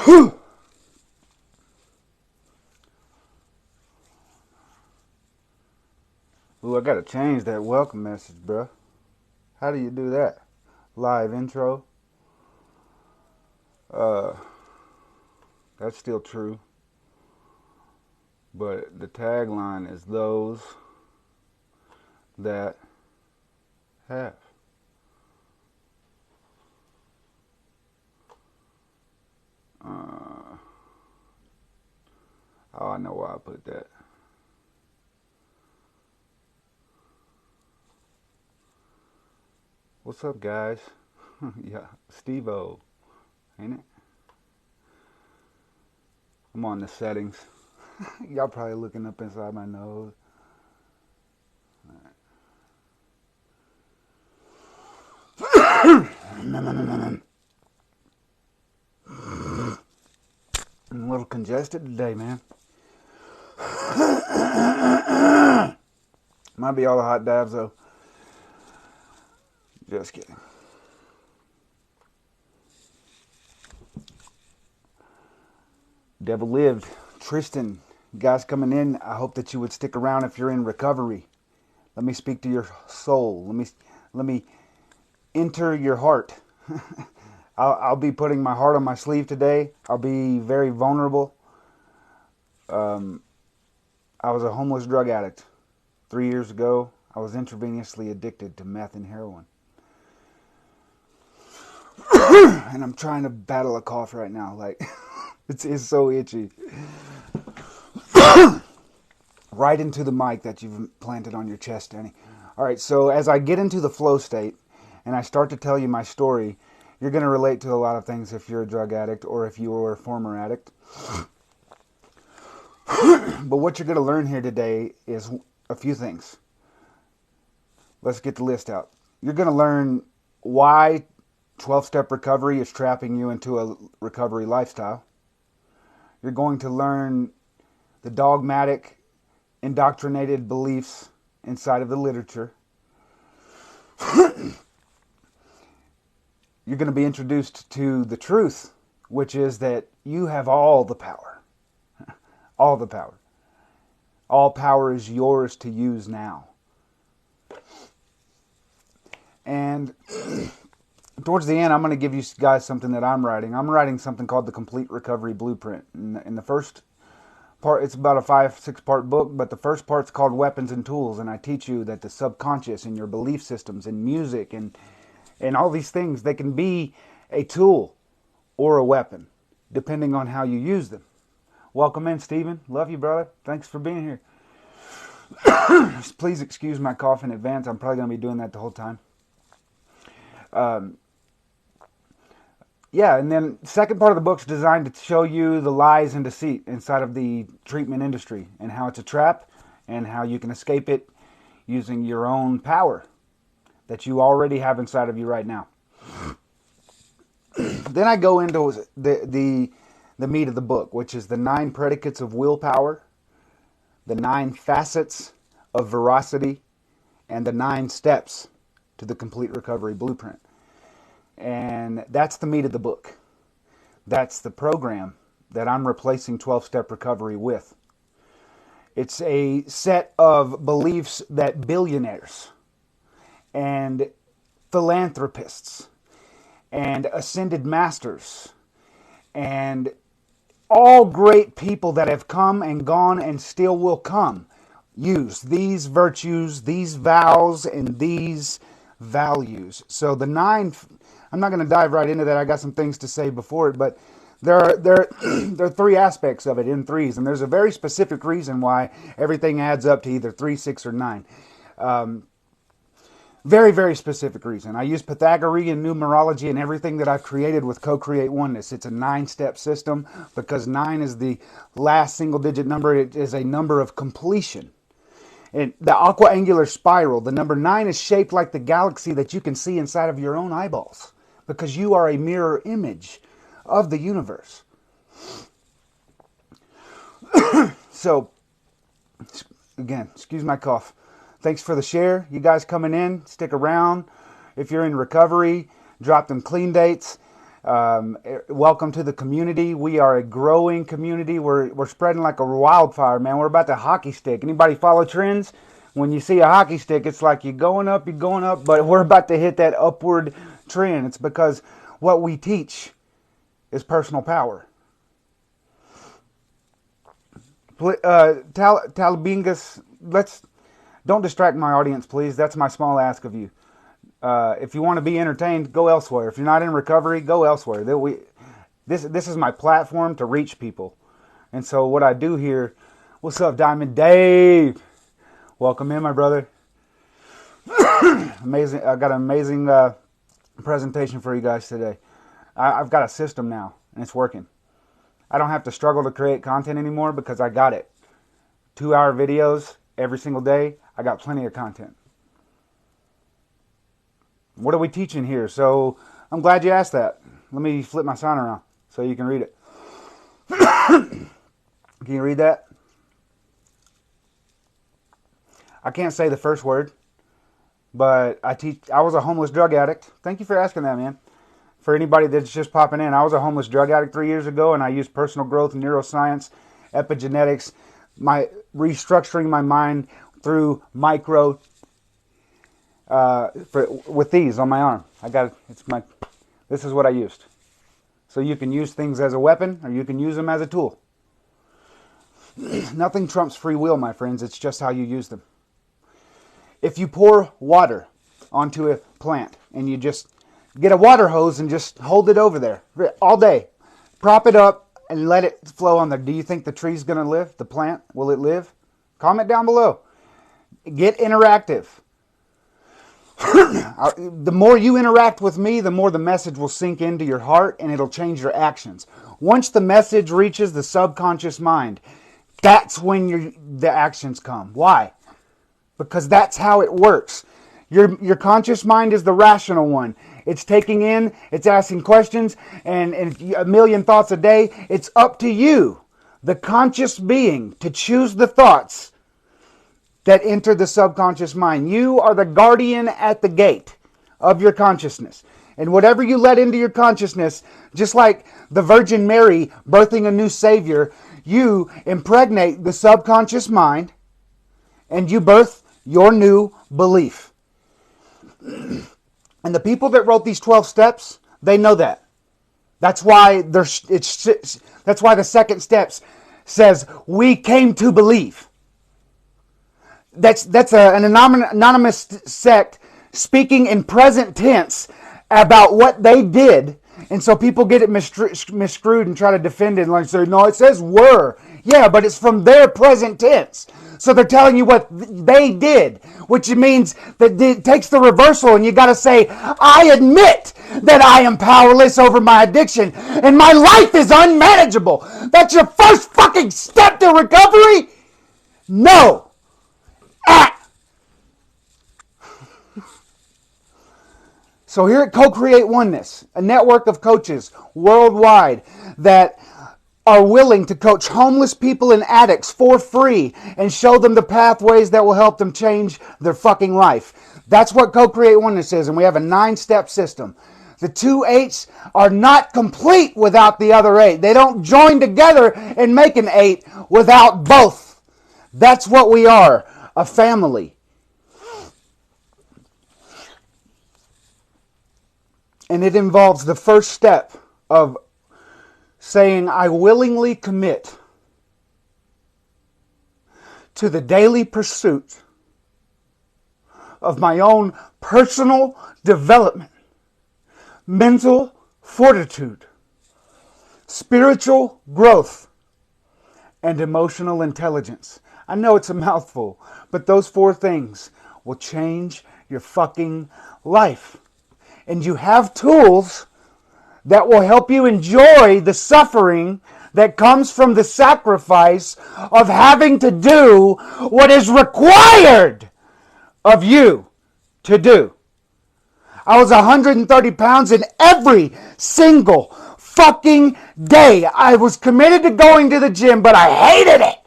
Ooh, I gotta change that welcome message, bruh. How do you do that? Live intro. Uh, that's still true. But the tagline is those that have. Uh, oh, I know why I put that. What's up, guys? Yeah, Steve-O, ain't it? I'm on the settings. Y'all probably looking up inside my nose. I'm a little congested today, man. Might be all the hot dabs, though. Just kidding. Devil lived. Tristan, guys coming in, I hope that you would stick around if you're in recovery. Let me speak to your soul. Let me enter your heart. I'll be putting my heart on my sleeve today. I'll be very vulnerable. I was a homeless drug addict. 3 years ago, I was intravenously addicted to meth and heroin. And I'm trying to battle a cough right now. Like, it's so itchy. Right into the mic that you've planted on your chest, Danny. All right, so as I get into the flow state and I start to tell you my story, you're going to relate to a lot of things if you're a drug addict or if you were a former addict. But what you're going to learn here today is a few things. Let's get the list out. You're going to learn why 12-step recovery is trapping you into a recovery lifestyle. You're going to learn the dogmatic, indoctrinated beliefs inside of the literature. You're going to be introduced to the truth, which is that you have all the power. All the power. All power is yours to use now. And towards the end, I'm going to give you guys something that I'm writing. I'm writing something called the Complete Recovery Blueprint. In the first part, it's about a 5-6 part book, but the first part's called Weapons and Tools, and I teach you that the subconscious and your belief systems and music and all these things, they can be a tool or a weapon, depending on how you use them. Welcome in, Stephen. Love you, brother. Thanks for being here. Please excuse my cough in advance. I'm probably going to be doing that the whole time. Yeah, and then second part of the book's designed to show you the lies and deceit inside of the treatment industry and how it's a trap and how you can escape it using your own power that you already have inside of you right now. Then I go into the meat of the book, which is the 9 predicates of willpower, the 9 facets of veracity, and the 9 steps to the Complete Recovery Blueprint. And that's the meat of the book. That's the program that I'm replacing 12-step recovery with. It's a set of beliefs that billionaires and philanthropists and ascended masters and all great people that have come and gone and still will come use these virtues, these vows, and these values. So the 9, I'm not going to dive right into that. I got some things to say before it, but there are 3 aspects of it in threes, and there's a very specific reason why everything adds up to either 3, 6, or 9. Very, very specific reason. I use Pythagorean numerology in everything that I've created with Co-Create Oneness. It's a 9-step system because 9 is the last single-digit number. It is a number of completion. And the aqua-angular spiral, the number 9 is shaped like the galaxy that you can see inside of your own eyeballs because you are a mirror image of the universe. So, again, excuse my cough. Thanks for the share. You guys coming in, stick around. If you're in recovery, drop them clean dates. Welcome to the community. We are a growing community. We're spreading like a wildfire, man. We're about to hockey stick. Anybody follow trends? When you see a hockey stick, it's like you're going up, but we're about to hit that upward trend. It's because what we teach is personal power. Talabingas, don't distract my audience, please. That's my small ask of you. If you want to be entertained, go elsewhere. If you're not in recovery, go elsewhere. This is my platform to reach people. And so what I do here, what's up, Diamond Dave? Welcome in, my brother. Amazing. I got an amazing presentation for you guys today. I've got a system now, and it's working. I don't have to struggle to create content anymore because I got it. 2-hour videos every single day. I got plenty of content. What are we teaching here? So I'm glad you asked that. Let me flip my sign around so you can read it. Can you read that? I can't say the first word, but I was a homeless drug addict. Thank you for asking that, man. For anybody that's just popping in, I was a homeless drug addict 3 years ago, and I used personal growth, neuroscience, epigenetics, restructuring my mind through micro with these on my arm. This is what I used. So you can use things as a weapon, or you can use them as a tool. Nothing trumps free will, my friends. It's just how you use them. If you pour water onto a plant and you just get a water hose and just hold it over there all day, prop it up and let it flow on there, do you think the tree's going to live? The plant, will it live? Comment down below. Get interactive. The more you interact with me, the more the message will sink into your heart and it'll change your actions. Once the message reaches the subconscious mind, that's when the actions come. Why? Because that's how it works. Your conscious mind is the rational one. It's taking in, it's asking questions, and a million thoughts a day. It's up to you, the conscious being, to choose the thoughts that enter the subconscious mind. You are the guardian at the gate of your consciousness. And whatever you let into your consciousness, just like the Virgin Mary birthing a new Savior, you impregnate the subconscious mind and you birth your new belief. And the people that wrote these 12 steps, they know that. That's why that's why the second steps says, we came to believe. That's an anonymous sect speaking in present tense about what they did. And so people get it miscrewed and try to defend it and like say, no, it says were. Yeah, but it's from their present tense. So they're telling you what they did, which means that it takes the reversal, and you got to say, I admit that I am powerless over my addiction and my life is unmanageable. That's your first fucking step to recovery? No. Act. So here at Co-Create Oneness, a network of coaches worldwide that are willing to coach homeless people and addicts for free and show them the pathways that will help them change their fucking life. That's what Co-Create Oneness is, and we have a 9-step system. The 2 8s are not complete without the other 8. They don't join together and make an 8 without both. That's what we are, a family. And it involves the first step of saying, I willingly commit to the daily pursuit of my own personal development, mental fortitude, spiritual growth, and emotional intelligence. I know it's a mouthful, but those 4 things will change your fucking life. And you have tools that will help you enjoy the suffering that comes from the sacrifice of having to do what is required of you to do. I was 130 pounds, and every single fucking day I was committed to going to the gym, but I hated it.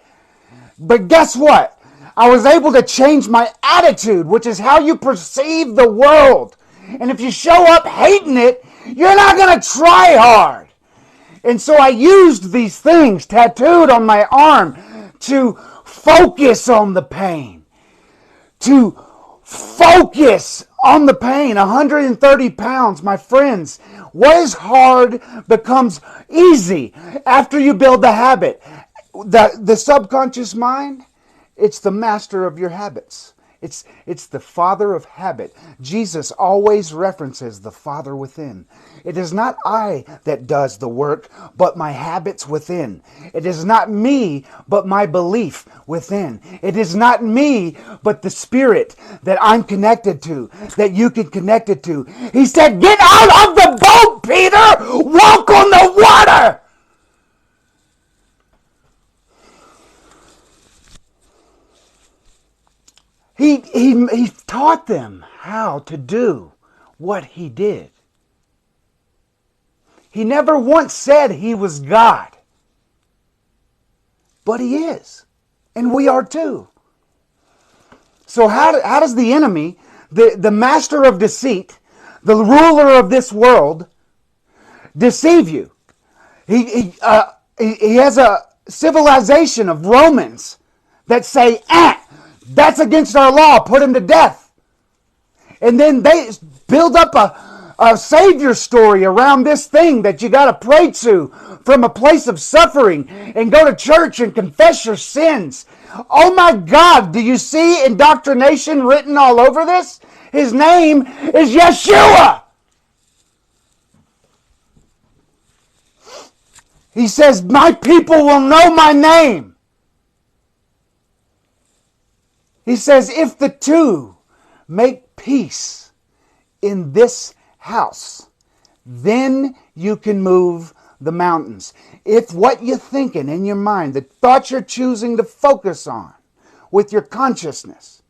But guess what? I was able to change my attitude, which is how you perceive the world. And if you show up hating it, You're not going to try hard. And so I used these things tattooed on my arm to focus on the pain. To focus on the pain. 130 pounds, my friends. What is hard becomes easy after you build the habit. The subconscious mind, it's the master of your habits. It's the father of habit. Jesus always references the Father within. It is not I that does the work, but my habits within. It is not me, but my belief within. It is not me, but the Spirit that I'm connected to, that you can connect it to. He said, get out of the boat, Peter! Walk on the water! He taught them how to do what he did. He never once said he was God. But he is. And we are too. So how does the enemy, the master of deceit, the ruler of this world, deceive you? He has a civilization of Romans that say, that's against our law, put him to death. And then they build up a Savior story around this thing that you got to pray to from a place of suffering and go to church and confess your sins. Oh my God, do you see indoctrination written all over this? His name is Yeshua. He says, my people will know my name. He says, if the two make peace in this house, then you can move the mountains. If what you're thinking in your mind, the thoughts you're choosing to focus on with your consciousness,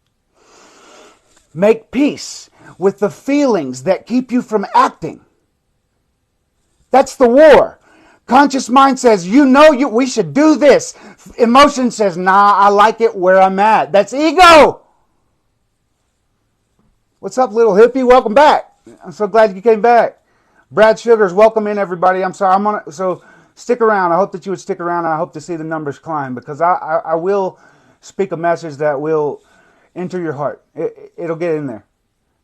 make peace with the feelings that keep you from acting. That's the war. Conscious mind says, we should do this. Emotion says, nah, I like it where I'm at. That's ego. What's up, little hippie? Welcome back. I'm so glad you came back. Brad Sugars, welcome in, everybody. I'm sorry. So stick around. I hope that you would stick around, and I hope to see the numbers climb, because I will speak a message that will enter your heart. It'll get in there.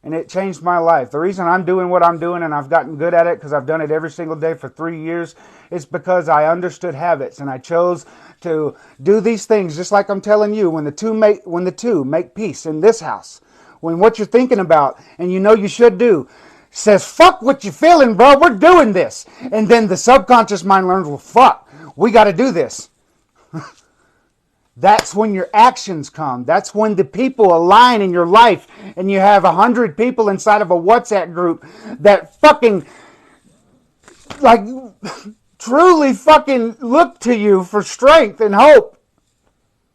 And it changed my life. The reason I'm doing what I'm doing, and I've gotten good at it because I've done it every single day for 3 years, is because I understood habits, and I chose to do these things just like I'm telling you. When the two make peace in this house, when what you're thinking about and you should do says, fuck what you're feeling, bro, we're doing this. And then the subconscious mind learns, well, fuck, we got to do this. That's when your actions come. That's when the people align in your life and you have 100 people inside of a WhatsApp group that fucking, like, truly fucking look to you for strength and hope.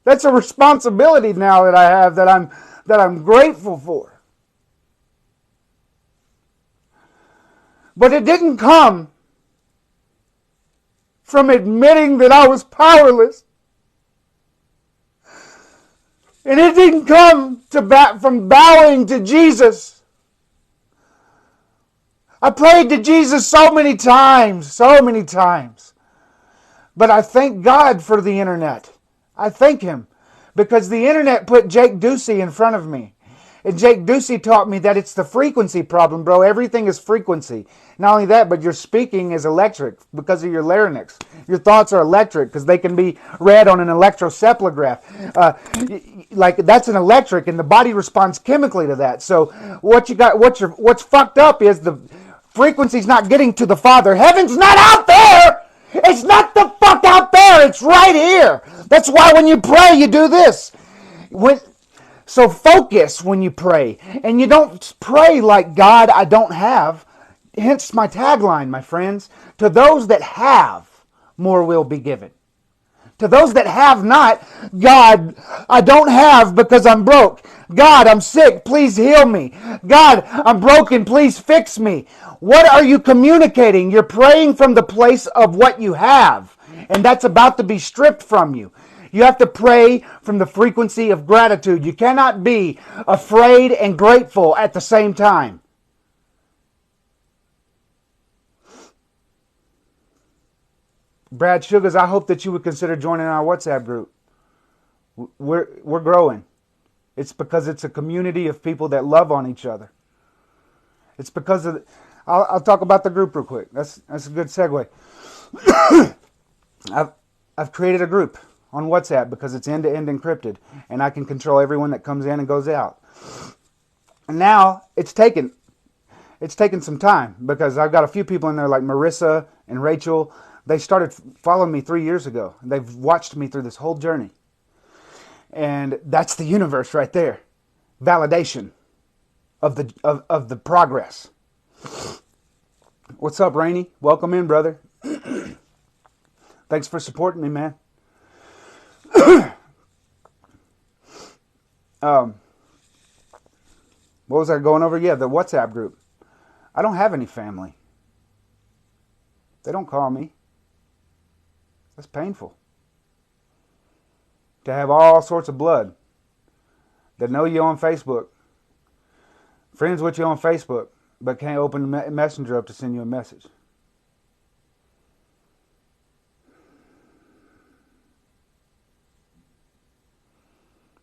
That's a responsibility now that I have that I'm grateful for. But it didn't come from admitting that I was powerless. And it didn't come from bowing to Jesus. I prayed to Jesus so many times. But I thank God for the internet. I thank Him. Because the internet put Jake Ducey in front of me. And Jake Ducey taught me that it's the frequency problem, bro. Everything is frequency. Not only that, but your speaking is electric because of your larynx. Your thoughts are electric because they can be read on an electrocephalograph. Like that's an electric, and the body responds chemically to that. So what's fucked up is the frequency's not getting to the Father. Heaven's not out there. It's not the fuck out there. It's right here. That's why when you pray, you do this. So focus when you pray. And you don't pray like, God, I don't have. Hence my tagline, my friends. To those that have, more will be given. To those that have not, God, I don't have because I'm broke. God, I'm sick. Please heal me. God, I'm broken. Please fix me. What are you communicating? You're praying from the place of what you have. And that's about to be stripped from you. You have to pray from the frequency of gratitude. You cannot be afraid and grateful at the same time. Brad Sugars, I hope that you would consider joining our WhatsApp group. We're growing. It's because it's a community of people that love on each other. It's because of... I'll talk about the group real quick. That's a good segue. I've created a group on WhatsApp because it's end-to-end encrypted, and I can control everyone that comes in and goes out. And now it's taken some time because I've got a few people in there like Marissa and Rachel. They started following me 3 years ago. They've watched me through this whole journey. And that's the universe right there. Validation of the progress. What's up, Rainey? Welcome in, brother. Thanks for supporting me, man. What was I going over? Yeah, the WhatsApp group. I don't have any family. They don't call me. That's painful. To have all sorts of blood that know you on Facebook, friends with you on Facebook, but can't open the messenger up to send you a message.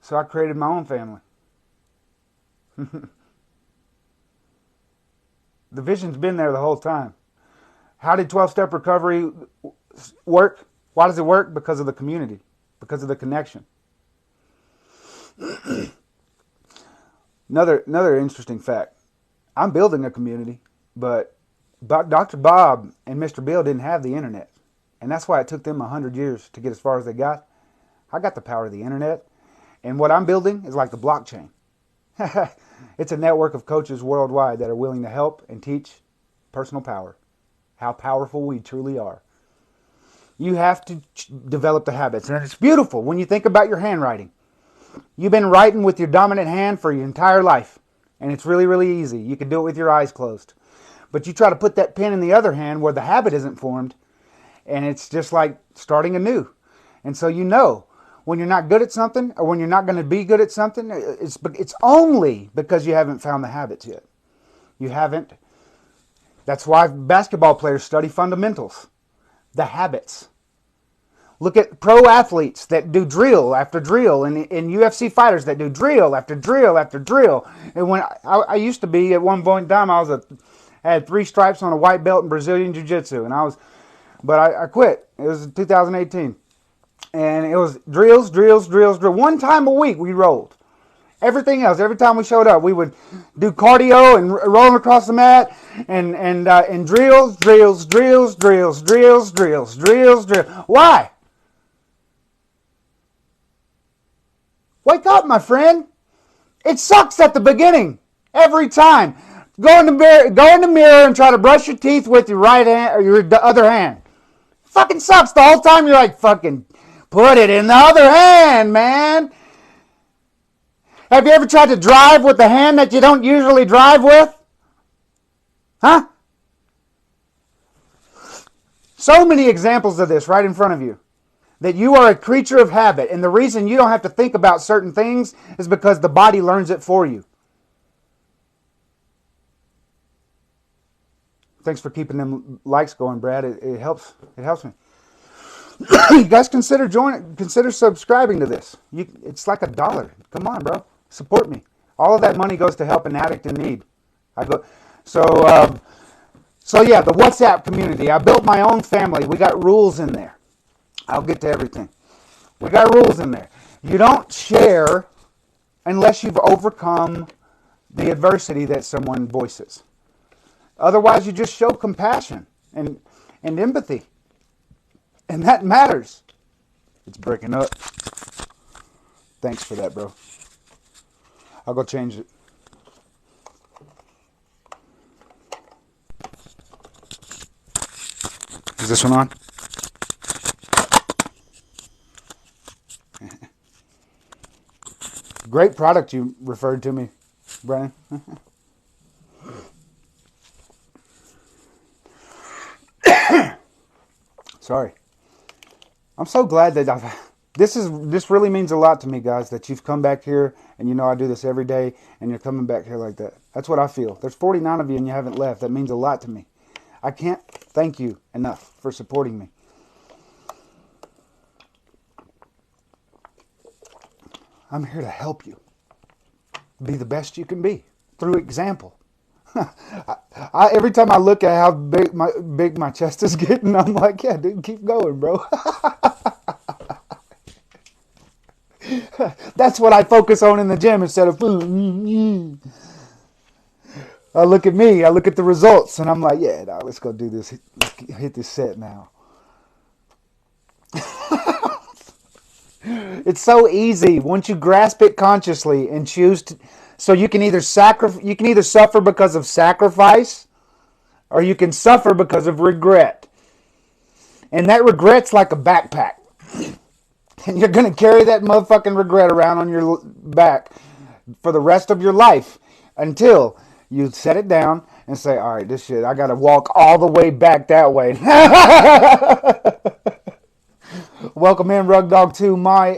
So I created my own family. The vision's been there the whole time. How did 12-step recovery work? Why does it work? Because of the community, because of the connection. Another interesting fact. I'm building a community, but Dr. Bob and Mr. Bill didn't have the internet. And that's why it took them 100 years to get as far as they got. I got the power of the internet. And what I'm building is like the blockchain. It's a network of coaches worldwide that are willing to help and teach personal power. How powerful we truly are. You have to develop the habits. And it's beautiful when you think about your handwriting. You've been writing with your dominant hand for your entire life. And it's really, really easy. You can do it with your eyes closed. But you try to put that pen in the other hand where the habit isn't formed. And it's just like starting anew. And so you know when you're not good at something or when you're not going to be good at something, it's only because you haven't found the habits yet. You haven't. That's why basketball players study fundamentals, the habits. Look at pro athletes that do drill after drill and UFC fighters that do drill after drill after drill. And when I used to be at one point in time, I had 3 stripes on a white belt in Brazilian Jiu-Jitsu. But I quit. It was 2018. And it was drills. One time a week we rolled. Everything else, every time we showed up, we would do cardio and rolling across the mat and drills. Why? Wake up, my friend. It sucks at the beginning. Every time. Go in the mirror and try to brush your teeth with your right hand or your other hand. Fucking sucks the whole time. You're like, fucking put it in the other hand, man. Have you ever tried to drive with the hand that you don't usually drive with? Huh? So many examples of this right in front of you. That you are a creature of habit. And the reason you don't have to think about certain things is because the body learns it for you. Thanks for keeping them likes going, Brad. It helps. It helps me. You guys consider subscribing to this. It's like $1. Come on, bro. Support me. All of that money goes to help an addict in need. So yeah, the WhatsApp community. I built my own family. We got rules in there. I'll get to everything. We got rules in there. You don't share unless you've overcome the adversity that someone voices. Otherwise, you just show compassion and empathy. And that matters. It's breaking up. Thanks for that, bro. I'll go change it. Is this one on? Great product you referred to me, Brennan. Sorry. I'm so glad that this really means a lot to me, guys, that you've come back here and you know I do this every day and you're coming back here like that. That's what I feel. There's 49 of you and you haven't left. That means a lot to me. I can't thank you enough for supporting me. I'm here to help you be the best you can be through example. Every time I look at how big my chest is getting, I'm like, yeah, dude, keep going, bro. That's what I focus on in the gym instead of food. I look at me, I look at the results, and I'm like, yeah, nah, let's go do this. Let's hit this set now. It's so easy once you grasp it consciously and choose to. So you can either suffer because of sacrifice, or you can suffer because of regret. And that regret's like a backpack. And you're going to carry that motherfucking regret around on your back for the rest of your life until you set it down and say, all right, this shit, I got to walk all the way back that way. Welcome in, Rug Dog 2, Moi.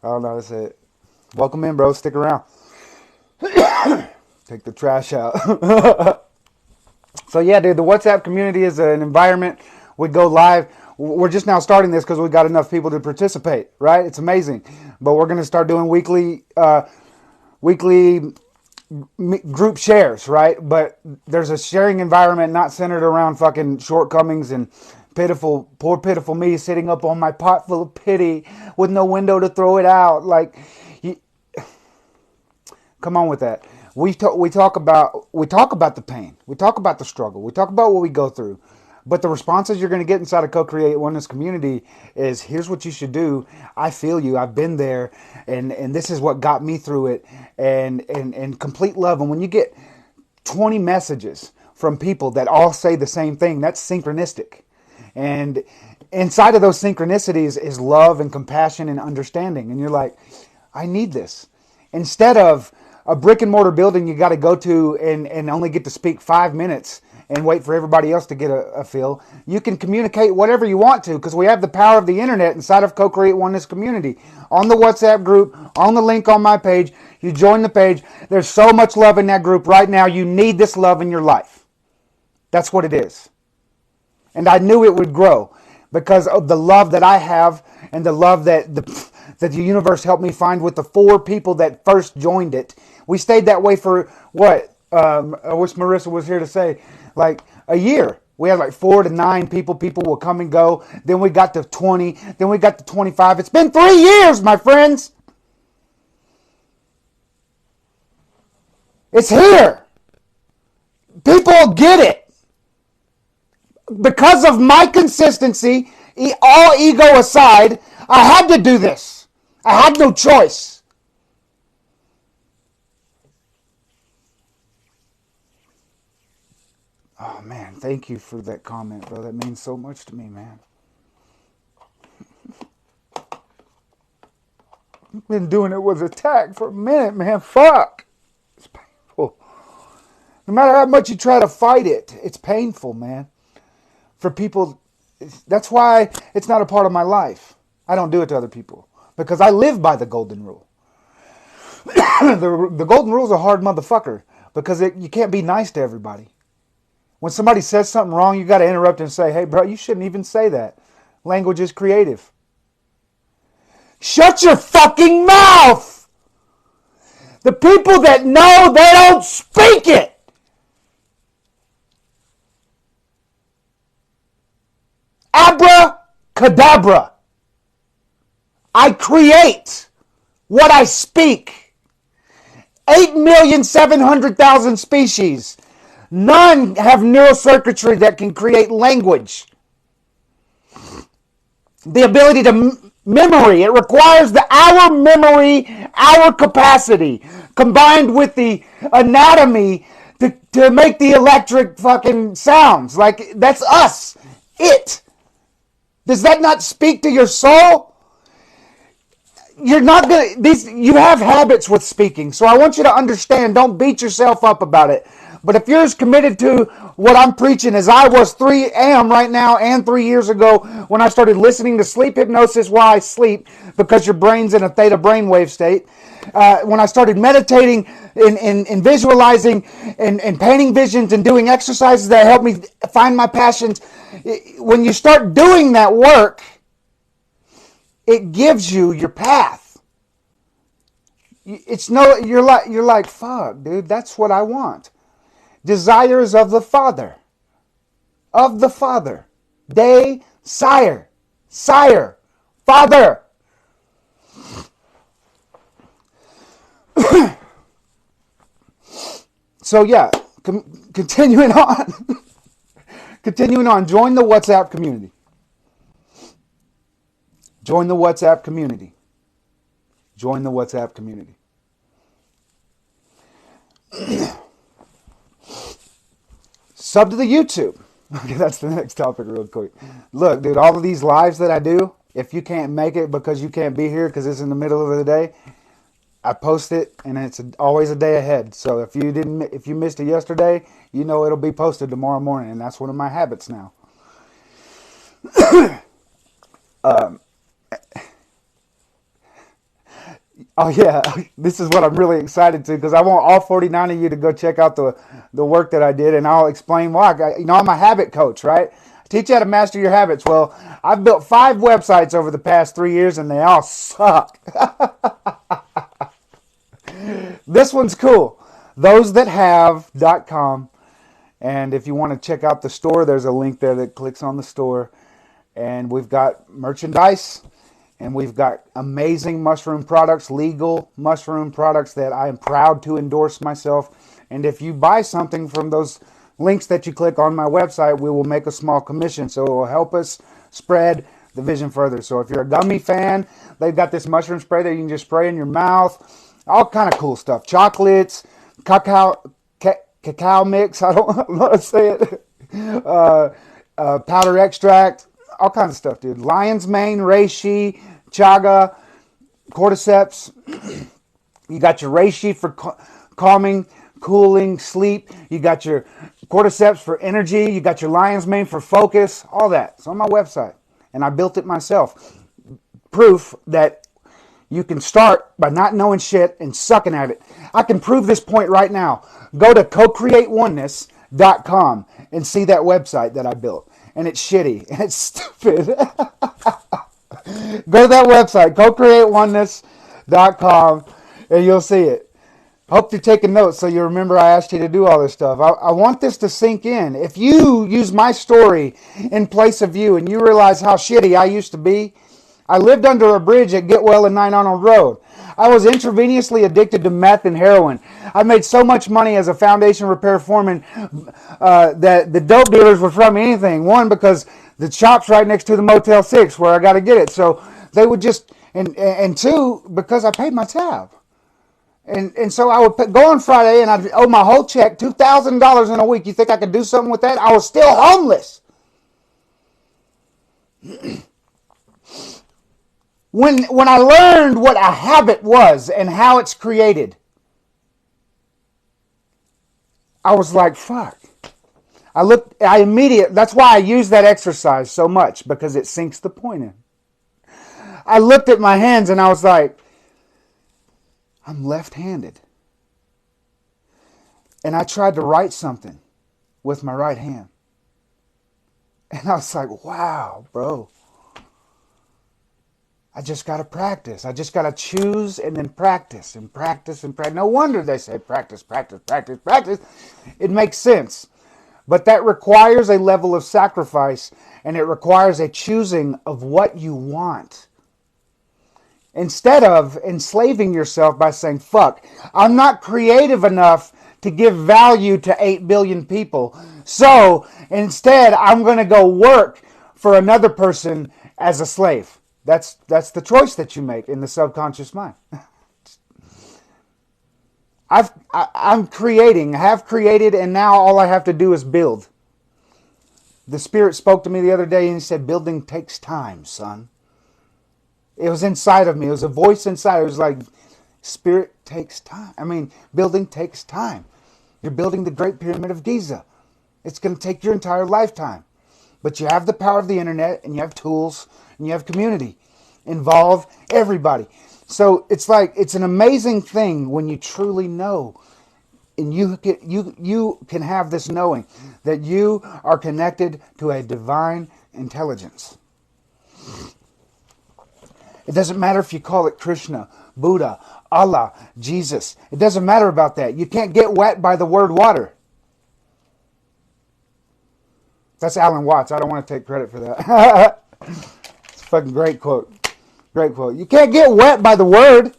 I don't know how to say it. Welcome in, bro. Stick around. Take the trash out. So yeah, dude, the WhatsApp community is an environment. We go live. We're just now starting this because we got enough people to participate, right? It's amazing. But we're going to start doing weekly group shares, right? But there's a sharing environment not centered around fucking shortcomings and poor pitiful me sitting up on my pot full of pity with no window to throw it out. Like, come on with that. We talk about the pain. We talk about the struggle. We talk about what we go through. But the responses you're going to get inside a Co-Create Oneness community is, here's what you should do. I feel you. I've been there. And this is what got me through it. And complete love. And when you get 20 messages from people that all say the same thing, that's synchronistic. And inside of those synchronicities is love and compassion and understanding. And you're like, I need this. Instead of a brick and mortar building you got to go to and only get to speak 5 minutes and wait for everybody else to get a feel. You can communicate whatever you want to because we have the power of the internet inside of Co-Create Oneness community. On the WhatsApp group, on the link on my page, you join the page. There's so much love in that group right now. You need this love in your life. That's what it is. And I knew it would grow because of the love that I have and the love that the universe helped me find with the 4 people that first joined it. We stayed that way for what? I wish Marissa was here to say, like a year. We had like 4 to 9 people. People will come and go. Then we got to 20. Then we got to 25. It's been 3 years, my friends. It's here. People get it. Because of my consistency, all ego aside, I had to do this. I had no choice. Oh, man, thank you for that comment, bro. That means so much to me, man. I've been doing it with attack for a minute, man. Fuck. It's painful. No matter how much you try to fight it, it's painful, man. For people, that's why it's not a part of my life. I don't do it to other people. Because I live by the golden rule. The golden rule is a hard motherfucker. Because you can't be nice to everybody. When somebody says something wrong, you got to interrupt and say, hey, bro, you shouldn't even say that. Language is creative. Shut your fucking mouth! The people that know, they don't speak it! Abracadabra. I create what I speak. 8,700,000 species. None have neural circuitry that can create language. The ability to memory. It requires our memory, our capacity, combined with the anatomy to make the electric fucking sounds. Like, that's us. It. Does that not speak to your soul? You're not gonna, you have habits with speaking, so I want you to understand, don't beat yourself up about it. But if you're as committed to what I'm preaching as I am right now and 3 years ago when I started listening to sleep hypnosis while I sleep because your brain's in a theta brainwave state, when I started meditating and visualizing and painting visions and doing exercises that help me find my passions, when you start doing that work, It gives you your path. It's no, you're like, fuck, dude, that's what I want. Desires of the Father. Of the Father. Day, sire. Sire. Father. So yeah, continuing on. Continuing on, join the WhatsApp community. Join the WhatsApp community. Join the WhatsApp community. Sub to the YouTube. Okay, that's the next topic real quick. Look, dude, all of these lives that I do, if you can't make it because you can't be here because it's in the middle of the day, I post it and it's always a day ahead. So if you missed it yesterday, you know it'll be posted tomorrow morning, and that's one of my habits now. Oh yeah, this is what I'm really excited to, because I want all 49 of you to go check out the work that I did, and I'll explain why. I'm a habit coach, right? I teach you how to master your habits. Well, I've built 5 websites over the past 3 years, and they all suck. This one's cool. ThoseThatHave.com. And if you want to check out the store, there's a link there that clicks on the store. And we've got merchandise. And we've got amazing mushroom products, legal mushroom products that I am proud to endorse myself. And if you buy something from those links that you click on my website, we will make a small commission. So it will help us spread the vision further. So if you're a gummy fan, they've got this mushroom spray that you can just spray in your mouth. All kind of cool stuff. Chocolates, cacao mix. I don't know how to say it. Powder extract. All kinds of stuff, dude. Lion's mane, reishi, chaga, cordyceps. You got your reishi for calming, cooling, sleep. You got your cordyceps for energy. You got your lion's mane for focus. All that. It's on my website. And I built it myself. Proof that you can start by not knowing shit and sucking at it. I can prove this point right now. Go to co-createoneness.com and see that website that I built. And it's shitty. And it's stupid. Go to that website, co-createoneness.com, and you'll see it. Hope you're taking notes so you remember I asked you to do all this stuff. I want this to sink in. If you use my story in place of you and you realize how shitty I used to be, I lived under a bridge at Getwell and 9 Arnold Road. I was intravenously addicted to meth and heroin. I made so much money as a foundation repair foreman that the dope dealers would throw me anything. One, because the shop's right next to the Motel 6 where I got to get it. So they would just, and two, because I paid my tab. And so I would go on Friday and I'd owe my whole check, $2,000 in a week. You think I could do something with that? I was still homeless. When I learned what a habit was and how it's created, I was like, fuck. That's why I use that exercise so much, because it sinks the point in. I looked at my hands and I was like, I'm left-handed. And I tried to write something with my right hand. And I was like, wow, bro. I just got to practice. I just got to choose and then practice and practice and practice. No wonder they say practice, practice, practice, practice. It makes sense. But that requires a level of sacrifice, and it requires a choosing of what you want. Instead of enslaving yourself by saying, fuck, I'm not creative enough to give value to 8 billion people. So instead, I'm going to go work for another person as a slave. That's the choice that you make in the subconscious mind. I'm creating, have created, and now all I have to do is build. The Spirit spoke to me the other day and he said, building takes time, son. It was inside of me. It was a voice inside. It was like, Spirit takes time. I mean, building takes time. You're building the Great Pyramid of Giza. It's going to take your entire lifetime. But you have the power of the internet, and you have tools, and you have community. Involve everybody. So it's like, it's an amazing thing when you truly know, and you can have this knowing that you are connected to a divine intelligence. It doesn't matter if you call it Krishna, Buddha, Allah, Jesus. It doesn't matter about that. You can't get wet by the word water. That's Alan Watts. I don't want to take credit for that. It's a fucking great quote. Great quote. You can't get wet by the word.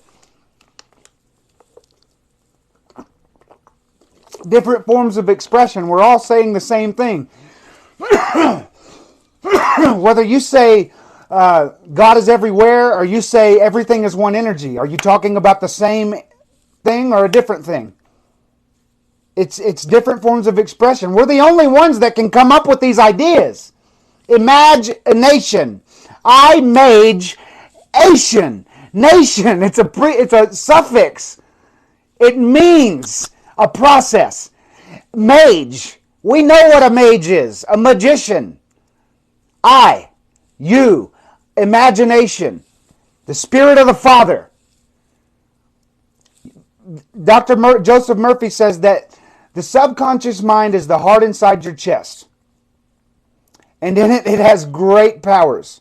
Different forms of expression. We're all saying the same thing. Whether you say God is everywhere or you say everything is one energy, are you talking about the same thing or a different thing? It's different forms of expression. We're the only ones that can come up with these ideas. Imagination. I-mage-ation. Nation. It's a suffix. It means a process. Mage. We know what a mage is. A magician. I. You. Imagination. The Spirit of the Father. Dr. Joseph Murphy says that the subconscious mind is the heart inside your chest. And in it has great powers.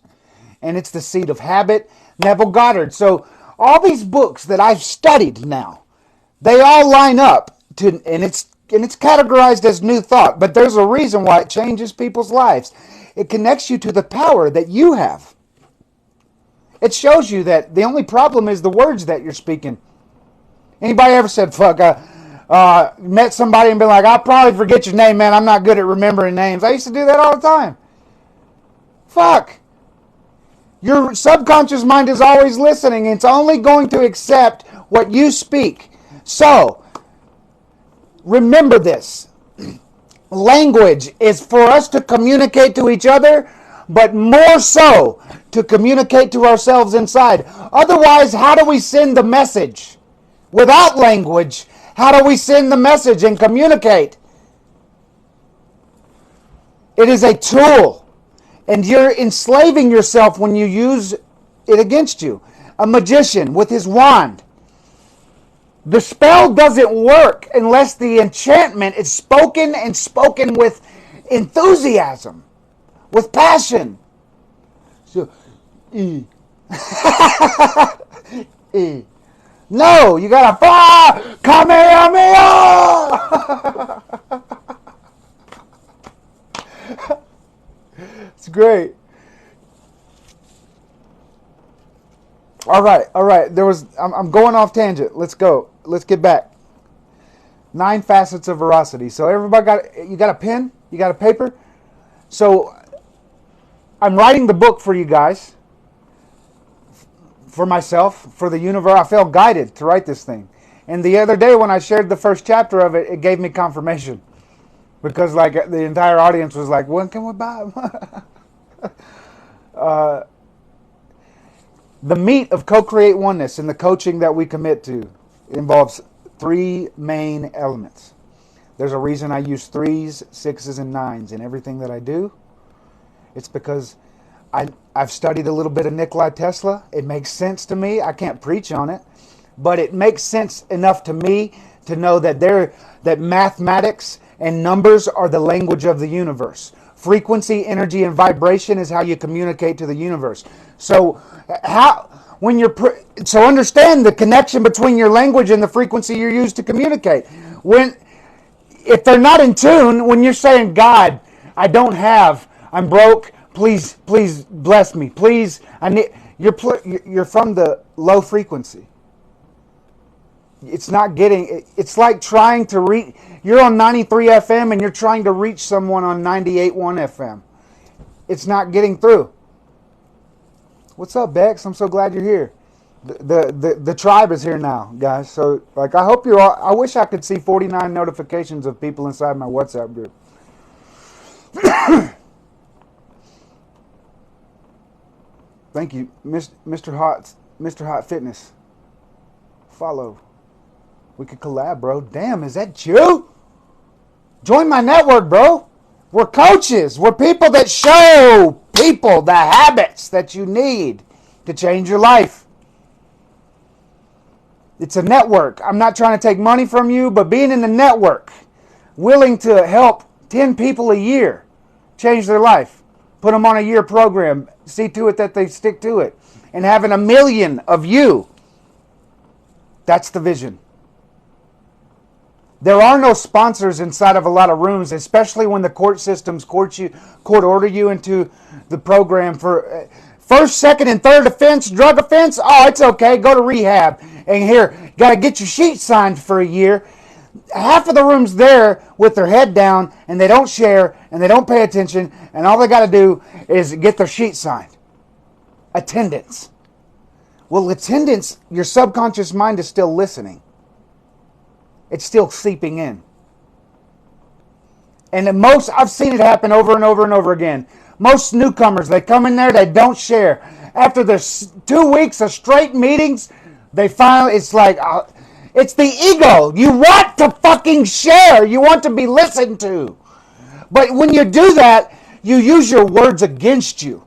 And it's the seat of habit. Neville Goddard. So all these books that I've studied now, they all line up to, and it's categorized as new thought, but there's a reason why it changes people's lives. It connects you to the power that you have. It shows you that the only problem is the words that you're speaking. Anybody ever said, fuck, met somebody and been like, I'll probably forget your name, man. I'm not good at remembering names. I used to do that all the time. Fuck. Your subconscious mind is always listening. It's only going to accept what you speak. So, remember this. Language is for us to communicate to each other, but more so to communicate to ourselves inside. Otherwise, how do we send the message? Without language, how do we send the message and communicate? It is a tool. And you're enslaving yourself when you use it against you. A magician with his wand. The spell doesn't work unless the enchantment is spoken and spoken with enthusiasm, with passion. So, No, you gotta Kamehameha! It's great. All right. I'm going off tangent. Let's go. Let's get back. 9 facets of veracity. So everybody you got a pen? You got a paper? So I'm writing the book for you guys. For myself, for the universe. I felt guided to write this thing. And the other day when I shared the first chapter of it, it gave me confirmation. Because like the entire audience was like, when can we buy the meat of co-create oneness and the coaching that we commit to involves 3 main elements. There's a reason I use 3s, 6s, and 9s in everything that I do. It's because I've studied a little bit of Nikola Tesla. It makes sense to me. I can't preach on it, but it makes sense enough to me to know that mathematics and numbers are the language of the universe. Frequency, energy, and vibration is how you communicate to the universe. So understand the connection between your language and the frequency you use to communicate. If they're not in tune, when you're saying, God, I'm broke, please bless me, please, you're from the low frequency. It's not getting, it's like trying to reach, you're on 93 FM and you're trying to reach someone on 98.1 FM. It's not getting through. What's up, Bex? I'm so glad you're here. The tribe is here now, guys. So, like, I hope you're all, I wish I could see 49 notifications of people inside my WhatsApp group. Thank you, Mr. Hot Fitness. Follow. We could collab, bro. Damn, is that you? Join my network, bro. We're coaches. We're people that show people the habits that you need to change your life. It's a network. I'm not trying to take money from you, but being in the network, willing to help 10 people a year change their life, Put them on a year program. See to it that they stick to it. And having 1 million of you. That's the vision. There are no sponsors inside of a lot of rooms, especially when the court systems court order you into the program for first, second, and third offense, drug offense. Oh, it's okay. Go to rehab. And here, got to get your sheet signed for a year. Half of the room's there with their head down, and they don't share, and they don't pay attention, and all they got to do is get their sheet signed. Attendance. Well, attendance, your subconscious mind is still listening. It's still seeping in. And I've seen it happen over and over and over again. Most newcomers, they come in there, they don't share. After there's 2 weeks of straight meetings, they finally, it's like, it's the ego. You want to fucking share. You want to be listened to. But when you do that, you use your words against you.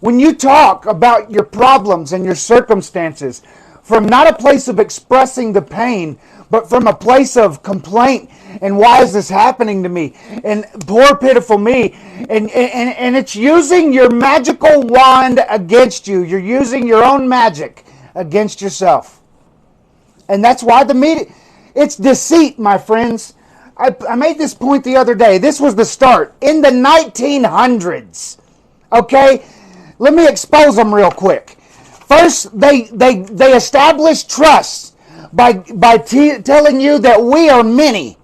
When you talk about your problems and your circumstances from not a place of expressing the pain, but from a place of complaint and why is this happening to me? And poor pitiful me. And it's using your magical wand against you. You're using your own magic against yourself. And that's why the media, it's deceit, my friends. I made this point the other day. This was the start. In the 1900s, okay? Let me expose them real quick. First, they established trust by telling you that we are many.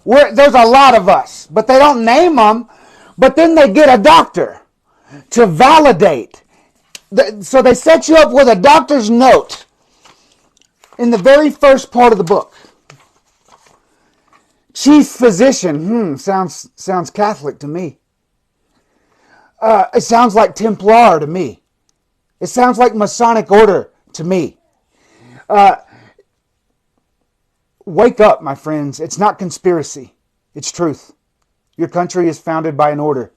There's a lot of us, but they don't name them. But then they get a doctor to validate. So they set you up with a doctor's note in the very first part of the book. Chief physician, sounds Catholic to me. It sounds like Templar to me. It sounds like Masonic order to me. Wake up, my friends. It's not conspiracy. It's truth. Your country is founded by an order.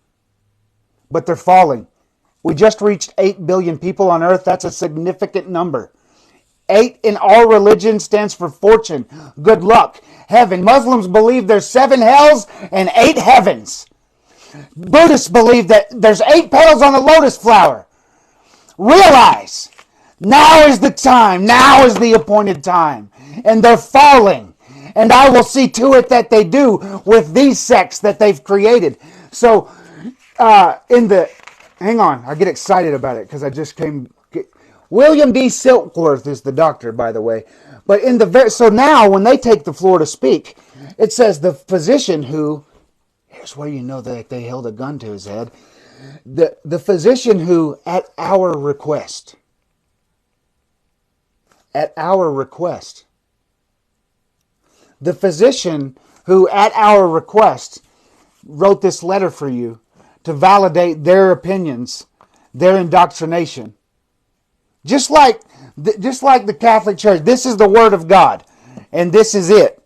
But they're falling. We just reached 8 billion people on earth. That's a significant number. 8 in all religions stands for fortune, good luck, heaven. Muslims believe there's 7 hells and 8 heavens. Buddhists believe that there's 8 petals on a lotus flower. Realize, now is the time. Now is the appointed time. And they're falling. And I will see to it that they do with these sects that they've created. So, hang on, I get excited about it because I just came. William D. Silkworth is the doctor, by the way. But so now when they take the floor to speak, it says the physician who, here's where you know that they held a gun to his head. The physician who, at our request, the physician who, at our request, wrote this letter for you to validate their opinions, their indoctrination. Just like the Catholic Church, this is the Word of God, and this is it,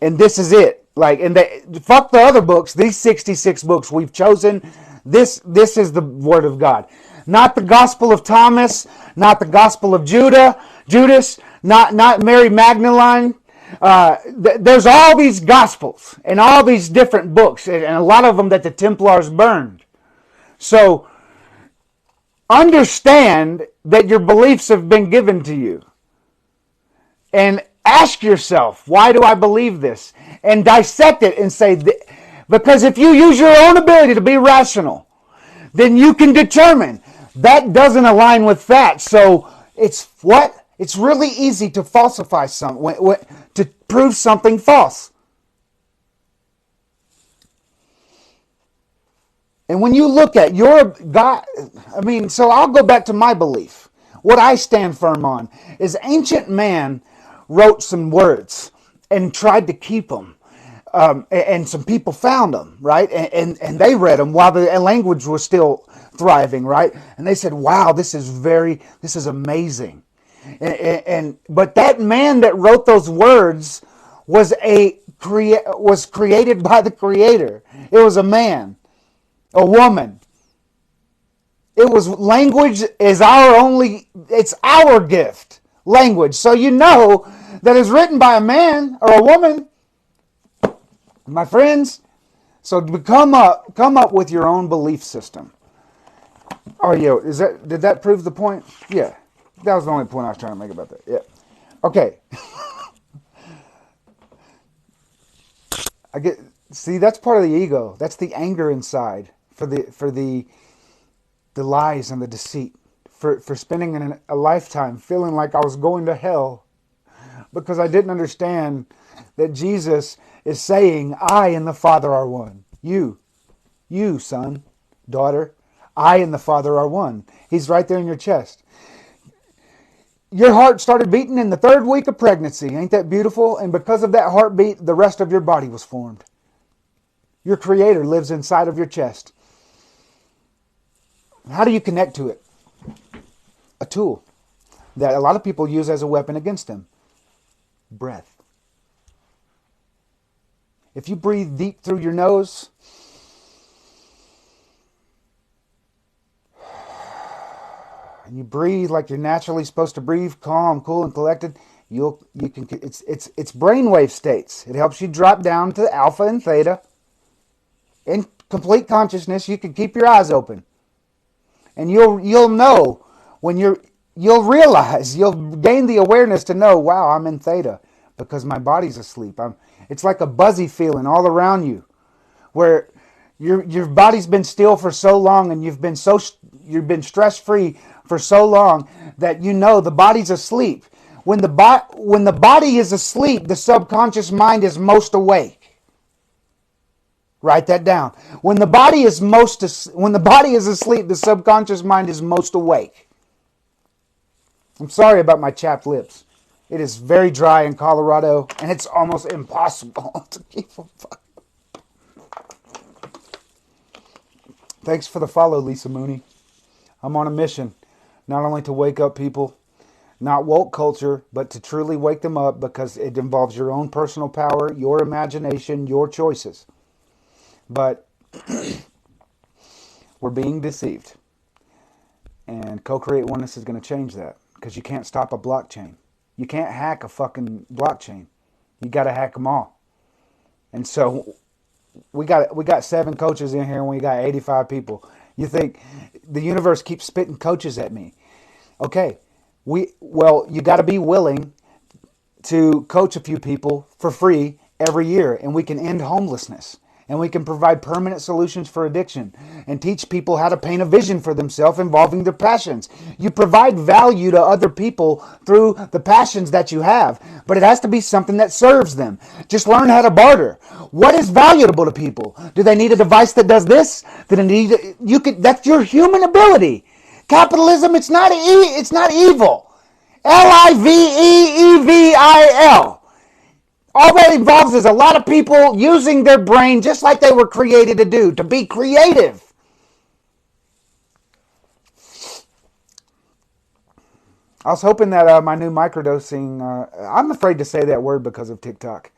and this is it. Fuck the other books. These 66 books we've chosen. This is the Word of God, not the Gospel of Thomas, not the Gospel of Judas, not Mary Magdalene. There's all these Gospels and all these different books, and a lot of them that the Templars burned. So understand that your beliefs have been given to you. And ask yourself, why do I believe this? And dissect it and say, because if you use your own ability to be rational, then you can determine that doesn't align with that. So it's what? It's really easy to falsify something, to prove something false. And when you look at your God, so I'll go back to my belief. What I stand firm on is ancient man wrote some words and tried to keep them. And some people found them, right? And they read them while the language was still thriving, right? And they said, wow, this is amazing. But that man that wrote those words was created by the Creator. It was a man. A woman. Language is it's our gift. Language. So you know that it's written by a man or a woman. My friends, So come up with your own belief system. Oh, yeah. Did that prove the point? Yeah. That was the only point I was trying to make about that. Yeah. Okay. See, that's part of the ego. That's the anger inside for the lies and the deceit. For spending a lifetime feeling like I was going to hell because I didn't understand that Jesus is saying, I and the Father are one. You, son, daughter, I and the Father are one. He's right there in your chest. Your heart started beating in the 3rd week of pregnancy. Ain't that beautiful? And because of that heartbeat, the rest of your body was formed. Your Creator lives inside of your chest. How do you connect to it? A tool that a lot of people use as a weapon against them. Breath. If you breathe deep through your nose, and you breathe like you're naturally supposed to breathe, calm, cool, and collected, it's brainwave states. It helps you drop down to alpha and theta. In complete consciousness, you can keep your eyes open. And you'll know when you'll realize, you'll gain the awareness to know, wow, I'm in theta because my body's asleep. It's like a buzzy feeling all around you where your body's been still for so long and you've been stress-free for so long that you know the body's asleep. When the body is asleep, the subconscious mind is most awake. Write that down. When the body is asleep, the subconscious mind is most awake. I'm sorry about my chapped lips. It is very dry in Colorado, and it's almost impossible to keep them. Thanks for the follow, Lisa Mooney. I'm on a mission, not only to wake up people, not woke culture, but to truly wake them up because it involves your own personal power, your imagination, your choices. But we're being deceived. And Co-Create Oneness is going to change that because you can't stop a blockchain. You can't hack a fucking blockchain. You got to hack them all. And so we got 7 coaches in here and we got 85 people. You think the universe keeps spitting coaches at me. Okay. You got to be willing to coach a few people for free every year, and we can end homelessness. And we can provide permanent solutions for addiction and teach people how to paint a vision for themselves involving their passions. You provide value to other people through the passions that you have, but it has to be something that serves them. Just learn how to barter. What is valuable to people? Do they need a device that does this? That's your human ability. Capitalism, it's not evil. Livevil. All that involves is a lot of people using their brain just like they were created to do, to be creative. I was hoping that my new microdosing, I'm afraid to say that word because of TikTok.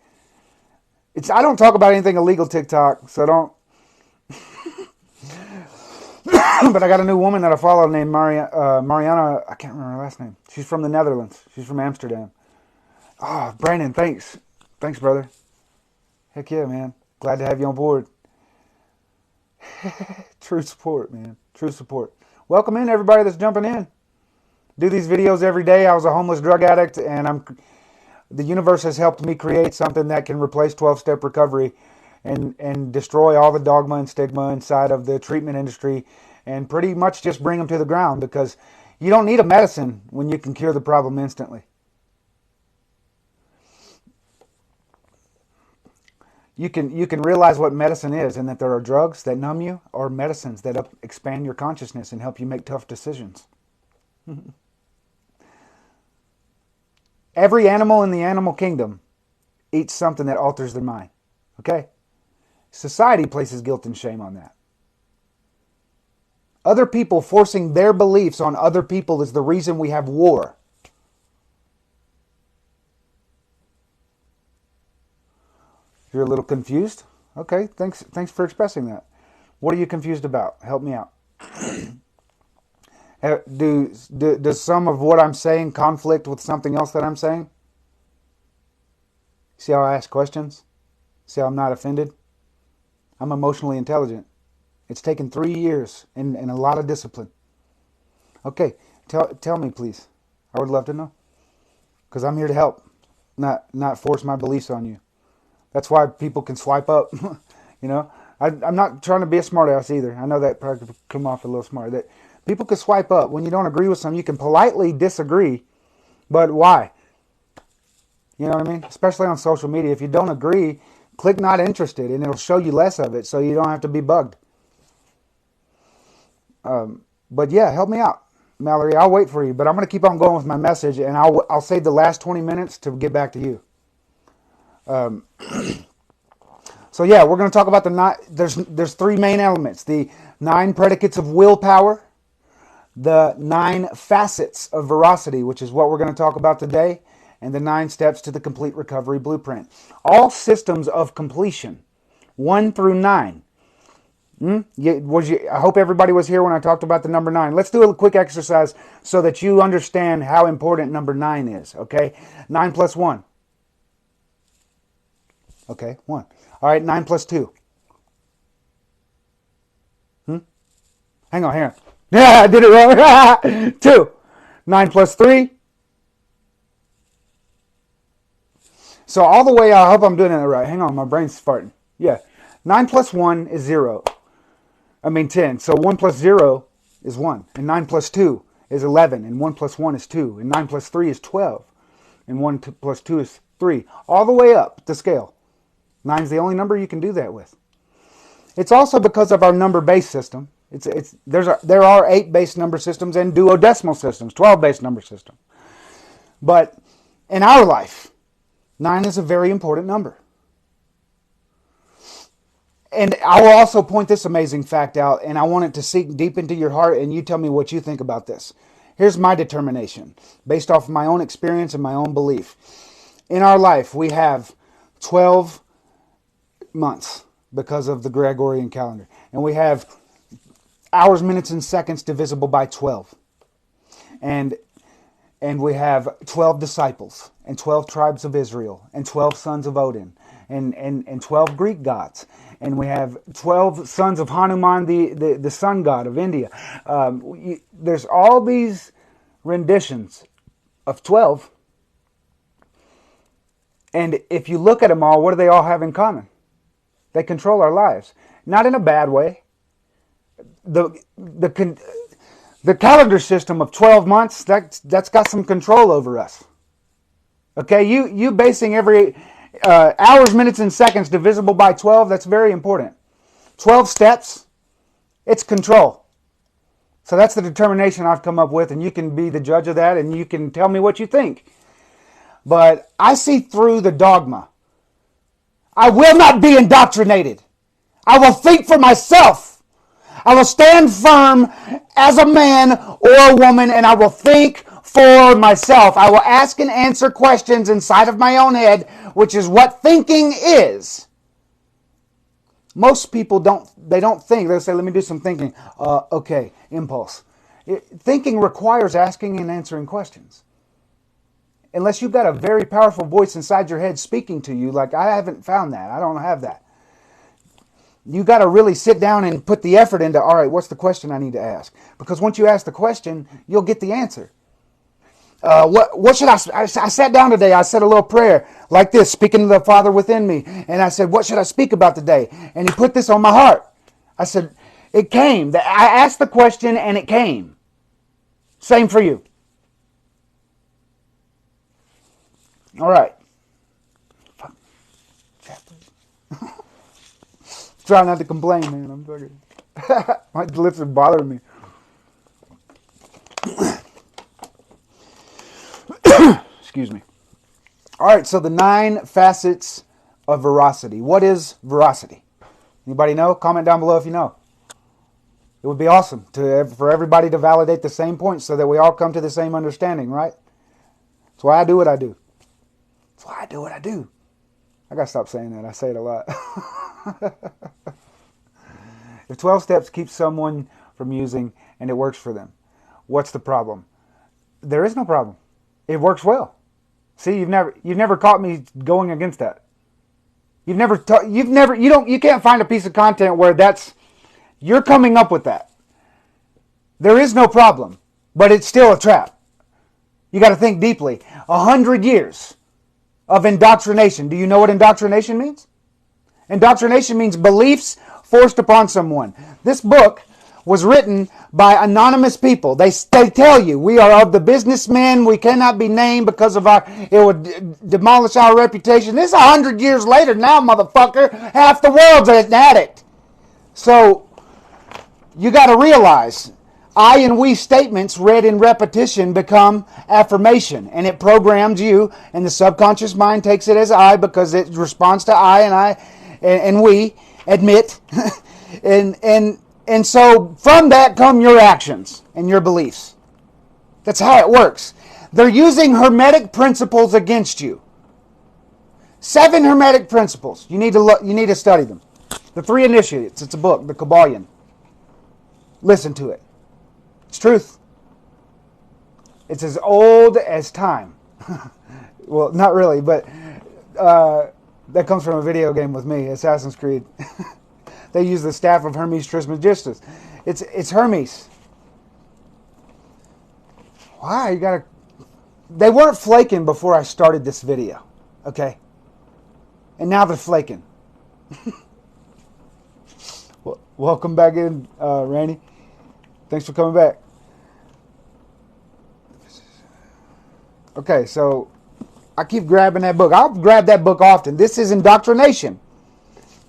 I don't talk about anything illegal TikTok, so don't. But I got a new woman that I follow named Mariana, I can't remember her last name. She's from the Netherlands. She's from Amsterdam. Oh, Brandon, thanks. Thanks, brother. Heck yeah, man. Glad to have you on board. True support, man. True support. Welcome in, everybody that's jumping in. Do these videos every day. I was a homeless drug addict, and the universe has helped me create something that can replace 12-step recovery and destroy all the dogma and stigma inside of the treatment industry and pretty much just bring them to the ground because you don't need a medicine when you can cure the problem instantly. You can realize what medicine is and that there are drugs that numb you or medicines that expand your consciousness and help you make tough decisions. Every animal in the animal kingdom eats something that alters their mind. Okay? Society places guilt and shame on that. Other people forcing their beliefs on other people is the reason we have war. You're a little confused? Okay, thanks for expressing that. What are you confused about? Help me out. Does some of what I'm saying conflict with something else that I'm saying? See how I ask questions? See how I'm not offended? I'm emotionally intelligent. It's taken 3 years and a lot of discipline. Okay, tell me, please. I would love to know. Because I'm here to help, not force my beliefs on you. That's why people can swipe up. You know, I'm not trying to be a smartass either. I know that probably could come off a little smart. That people can swipe up when you don't agree with something. You can politely disagree, but why? You know what I mean? Especially on social media. If you don't agree, click not interested, and it'll show you less of it, so you don't have to be bugged. But yeah, help me out, Mallory. I'll wait for you, but I'm going to keep on going with my message, and I'll save the last 20 minutes to get back to you. So yeah, we're going to talk about the nine. There's 3 main elements: the 9 predicates of willpower, the 9 facets of veracity, which is what we're going to talk about today, and the 9 steps to the complete recovery blueprint. All systems of completion, 1 through 9. I hope everybody was here when I talked about the number 9. Let's do a quick exercise so that you understand how important number 9 is. Okay, 9 plus 1. Okay, 1. All right, 9 plus 2. Hang on. Yeah, I did it wrong. 2. 9 plus 3. So all the way, I hope I'm doing it right. Hang on, my brain's farting. Yeah, 9 plus 1 is 0. 10. So 1 plus 0 is 1. And 9 plus 2 is 11. And 1 plus 1 is 2. And 9 plus 3 is 12. And 1 plus 2 is 3. All the way up the scale. 9 is the only number you can do that with. It's also because of our number-based system. There are 8-based number systems and duodecimal systems, 12-based number system. But in our life, 9 is a very important number. And I will also point this amazing fact out, and I want it to sink deep into your heart, and you tell me what you think about this. Here's my determination, based off of my own experience and my own belief. In our life, we have 12 months because of the Gregorian calendar. And we have hours, minutes, and seconds divisible by 12. And we have 12 disciples, and 12 tribes of Israel, and 12 sons of Odin, and 12 Greek gods. And we have 12 sons of Hanuman, the sun god of India. There's all these renditions of 12. And if you look at them all, what do they all have in common? They control our lives. Not in a bad way. The calendar system of 12 months, that's got some control over us. Okay, you basing every hours, minutes, and seconds divisible by 12, that's very important. 12 steps, it's control. So that's the determination I've come up with, and you can be the judge of that, and you can tell me what you think. But I see through the dogma. I will not be indoctrinated. I will think for myself. I will stand firm as a man or a woman, and I will think for myself. I will ask and answer questions inside of my own head, which is what thinking is. Most people don't think. They'll say, let me do some thinking. Okay, impulse. Thinking requires asking and answering questions. Unless you've got a very powerful voice inside your head speaking to you, like I haven't found that. I don't have that. You got to really sit down and put the effort into, all right, what's the question I need to ask? Because once you ask the question, you'll get the answer. What should I sat down today, I said a little prayer like this, speaking to the Father within me. And I said, what should I speak about today? And he put this on my heart. I said, it came. I asked the question and it came. Same for you. All right. Try not to complain, man. I'm fucking. My lips are bothering me. Excuse me. All right, so the 9 facets of veracity. What is veracity? Anybody know? Comment down below if you know. It would be awesome for everybody to validate the same points so that we all come to the same understanding, right? That's why I do what I do. That's why I do what I do. I got to stop saying that. I say it a lot. If 12 steps keep someone from using and it works for them, what's the problem? There is no problem. It works well. See, you've never caught me going against that. You can't find a piece of content where you're coming up with that. There is no problem, but it's still a trap. You got to think deeply. 100 years of indoctrination. Do you know what indoctrination means? Indoctrination means beliefs forced upon someone. This book was written by anonymous people. They tell you, we are of the businessmen, we cannot be named because of it would demolish our reputation. This is 100 years later now, motherfucker. Half the world's an addict. So, you got to realize, I and we statements read in repetition become affirmation, and it programs you, and the subconscious mind takes it as I because it responds to I and we admit. And so from that come your actions and your beliefs. That's how it works. They're using Hermetic principles against you. 7 Hermetic principles. You need to study them. The 3 Initiates. It's a book, the Kabbalion. Listen to it. It's truth. It's as old as time. Well, not really, but that comes from a video game with me, Assassin's Creed. They use the staff of Hermes Trismegistus. It's Hermes. Why? They weren't flaking before I started this video. Okay? And now they're flaking. Well, welcome back in, Randy. Thanks for coming back. Okay, so I keep grabbing that book. I'll grab that book often. This is indoctrination.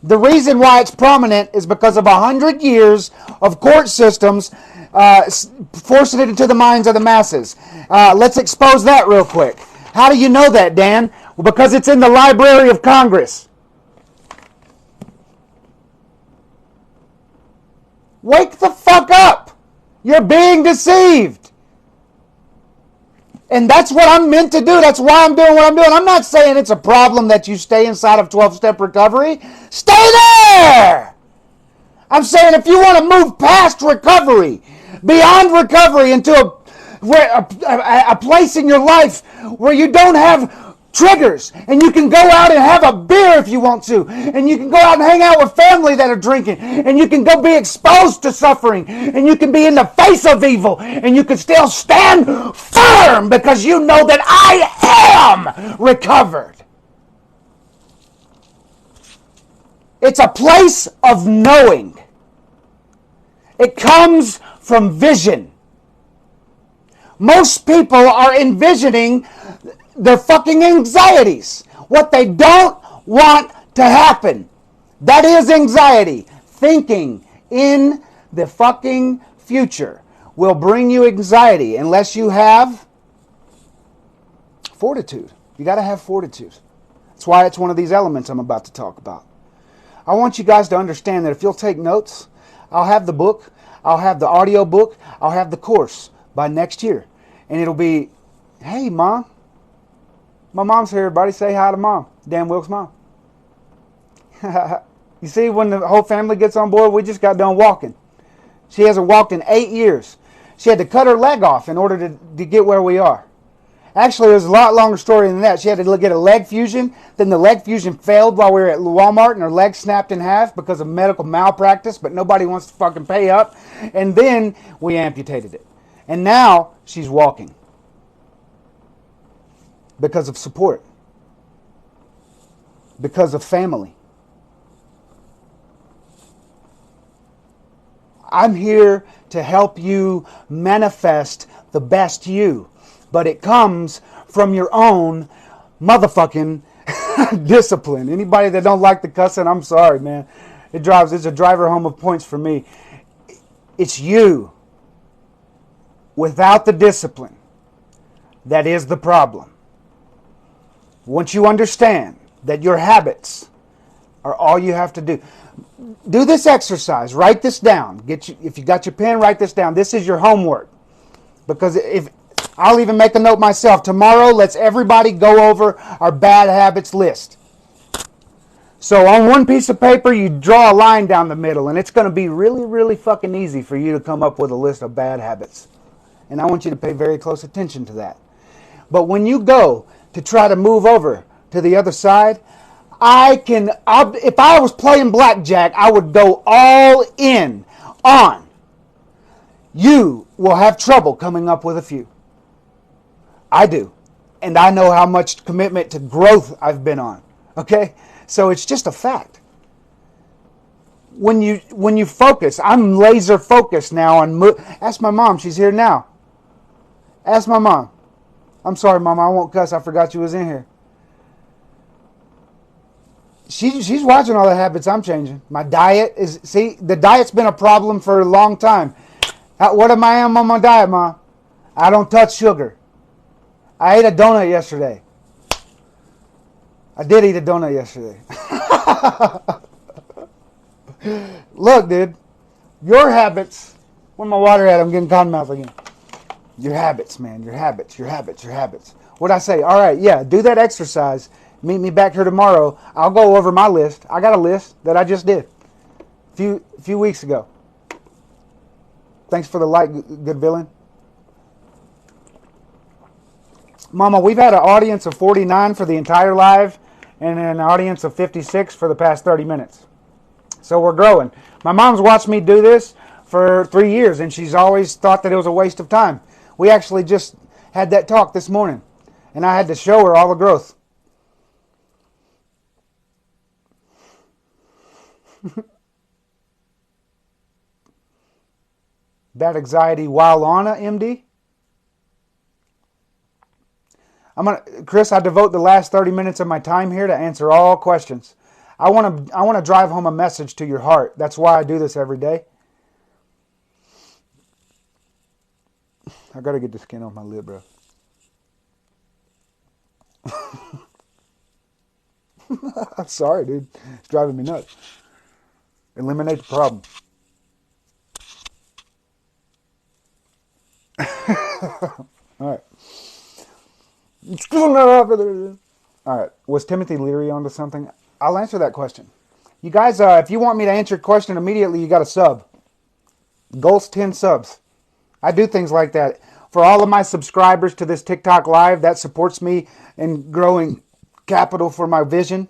The reason why it's prominent is because of 100 years of court systems forcing it into the minds of the masses. Let's expose that real quick. How do you know that, Dan? Well, because it's in the Library of Congress. Wake the fuck up! You're being deceived! And that's what I'm meant to do. That's why I'm doing what I'm doing. I'm not saying it's a problem that you stay inside of 12-step recovery. Stay there! I'm saying if you want to move past recovery, beyond recovery, into a place in your life where you don't have triggers, and you can go out and have a beer if you want to, and you can go out and hang out with family that are drinking, and you can go be exposed to suffering, and you can be in the face of evil, and you can still stand firm because you know that I am recovered. It's a place of knowing. It comes from vision. Most people are envisioning their fucking anxieties. What they don't want to happen. That is anxiety. Thinking in the fucking future will bring you anxiety unless you have fortitude. You got to have fortitude. That's why it's one of these elements I'm about to talk about. I want you guys to understand that if you'll take notes, I'll have the book, I'll have the audio book, I'll have the course by next year. And it'll be, hey, Mom. My mom's here, everybody. Say hi to Mom. Dan Wilkes' mom. You see, when the whole family gets on board, we just got done walking. She hasn't walked in 8 years. She had to cut her leg off in order to get where we are. Actually, it was a lot longer story than that. She had to get a leg fusion. Then the leg fusion failed while we were at Walmart, and her leg snapped in half because of medical malpractice, but nobody wants to fucking pay up. And then we amputated it. And now she's walking. Because of support. Because of family. I'm here to help you manifest the best you. But it comes from your own motherfucking discipline. Anybody that don't like the cussing, I'm sorry, man. It's a driver home of points for me. It's you. Without the discipline. That is the problem. Once you understand that your habits are all you have to do. Do this exercise. Write this down. If you got your pen, write this down. This is your homework. Because if I'll even make a note myself. Tomorrow, let's everybody go over our bad habits list. So on one piece of paper, you draw a line down the middle. And it's going to be really, really fucking easy for you to come up with a list of bad habits. And I want you to pay very close attention to that. But when you go to try to move over to the other side, if I was playing blackjack, I would go all in on. You will have trouble coming up with a few. I do. And I know how much commitment to growth I've been on. Okay? So it's just a fact. When you focus, I'm laser focused now on ask my mom, she's here now. Ask my mom. I'm sorry, Mama, I won't cuss. I forgot you was in here. She's watching all the habits I'm changing. My diet is, see, the diet's been a problem for a long time. What am I on my diet, Mom? I don't touch sugar. I ate a donut yesterday. I did eat a donut yesterday. Look, dude, your habits. Where's my water at? I'm getting cotton mouth again. Your habits, man. Your habits. What'd I say? All right, yeah, do that exercise. Meet me back here tomorrow. I'll go over my list. I got a list that I just did a few weeks ago. Thanks for the like, good villain. Mama, we've had an audience of 49 for the entire live and an audience of 56 for the past 30 minutes. So we're growing. My mom's watched me do this for 3 years, and she's always thought that it was a waste of time. We actually just had that talk this morning, and I had to show her all the growth. Bad anxiety while on a MD? Chris, I devote the last 30 minutes of my time here to answer all questions. I want to drive home a message to your heart. That's why I do this every day. I got to get the skin off my lip, bro. I'm sorry, dude. It's driving me nuts. Eliminate the problem. All right. It's still not happening. All right. Was Timothy Leary onto something? I'll answer that question. You guys, if you want me to answer a question immediately, you got to sub. Goals 10 subs. I do things like that. For all of my subscribers to this TikTok live, that supports me in growing capital for my vision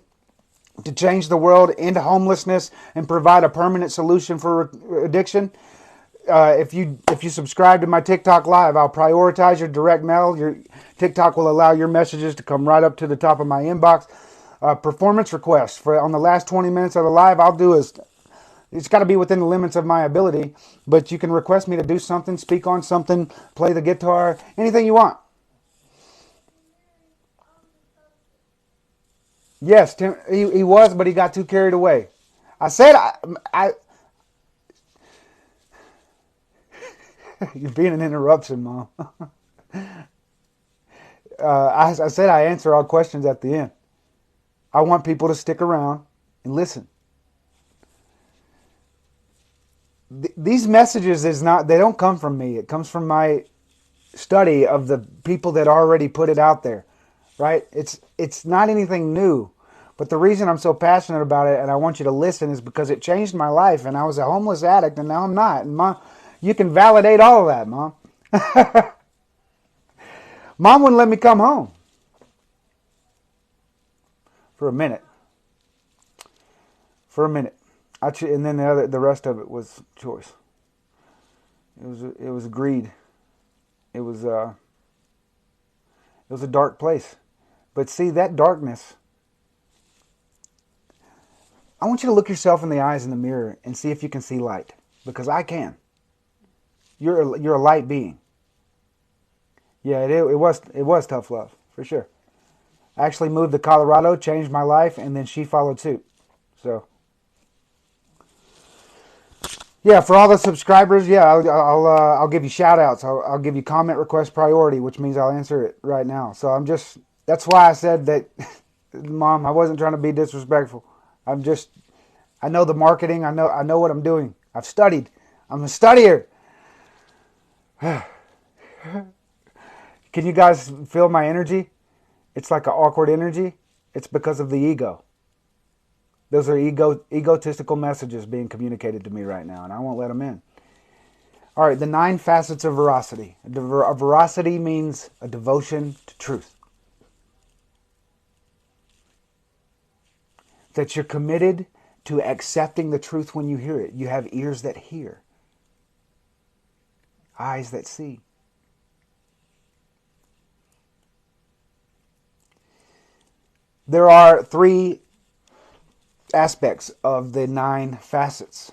to change the world, end homelessness, and provide a permanent solution for addiction. If you subscribe to my TikTok live, I'll prioritize your direct mail. Your TikTok will allow your messages to come right up to the top of my inbox. Performance requests for on the last 20 minutes of the live, I'll do is it's got to be within the limits of my ability, but you can request me to do something, speak on something, play the guitar, anything you want. Yes, Tim, he was, but he got too carried away. I said you're being an interruption, Mom. I said I answer all questions at the end. I want people to stick around and listen. These messages they don't come from me. It comes from my study of the people that already put it out there, right? It's not anything new. But the reason I'm so passionate about it and I want you to listen is because it changed my life, and I was a homeless addict and now I'm not. And Mom, you can validate all of that, Mom. Mom wouldn't let me come home for a minute. And then the rest of it was choice. It was greed. It was a dark place. But see, that darkness, I want you to look yourself in the eyes in the mirror and see if you can see light, because I can. You're a light being. Yeah, it was tough love, for sure. I actually moved to Colorado, changed my life, and then she followed suit. So, yeah, for all the subscribers, yeah, I'll give you shout outs. I'll give you comment request priority, which means I'll answer it right now. So that's why I said that, Mom, I wasn't trying to be disrespectful. I know the marketing. I know what I'm doing. I've studied. I'm a studier. Can you guys feel my energy? It's like an awkward energy. It's because of the ego. Those are egotistical messages being communicated to me right now, and I won't let them in. All right, the 9 facets of veracity. Veracity means a devotion to truth. that you're committed to accepting the truth when you hear it. You have ears that hear, eyes that see. There are 3 aspects of the 9 facets.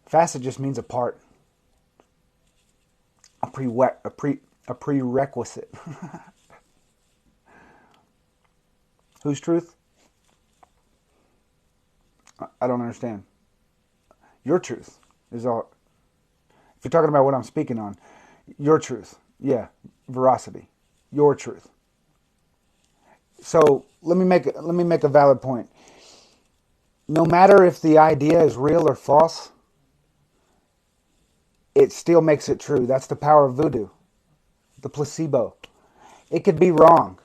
Facet just means a part, a prerequisite. Whose truth? I don't understand. Your truth is all. If you're talking about what I'm speaking on, your truth. Yeah, veracity. Your truth. So let me make a valid point. No matter if the idea is real or false, it still makes it true. That's the power of voodoo, the placebo. It could be wrong.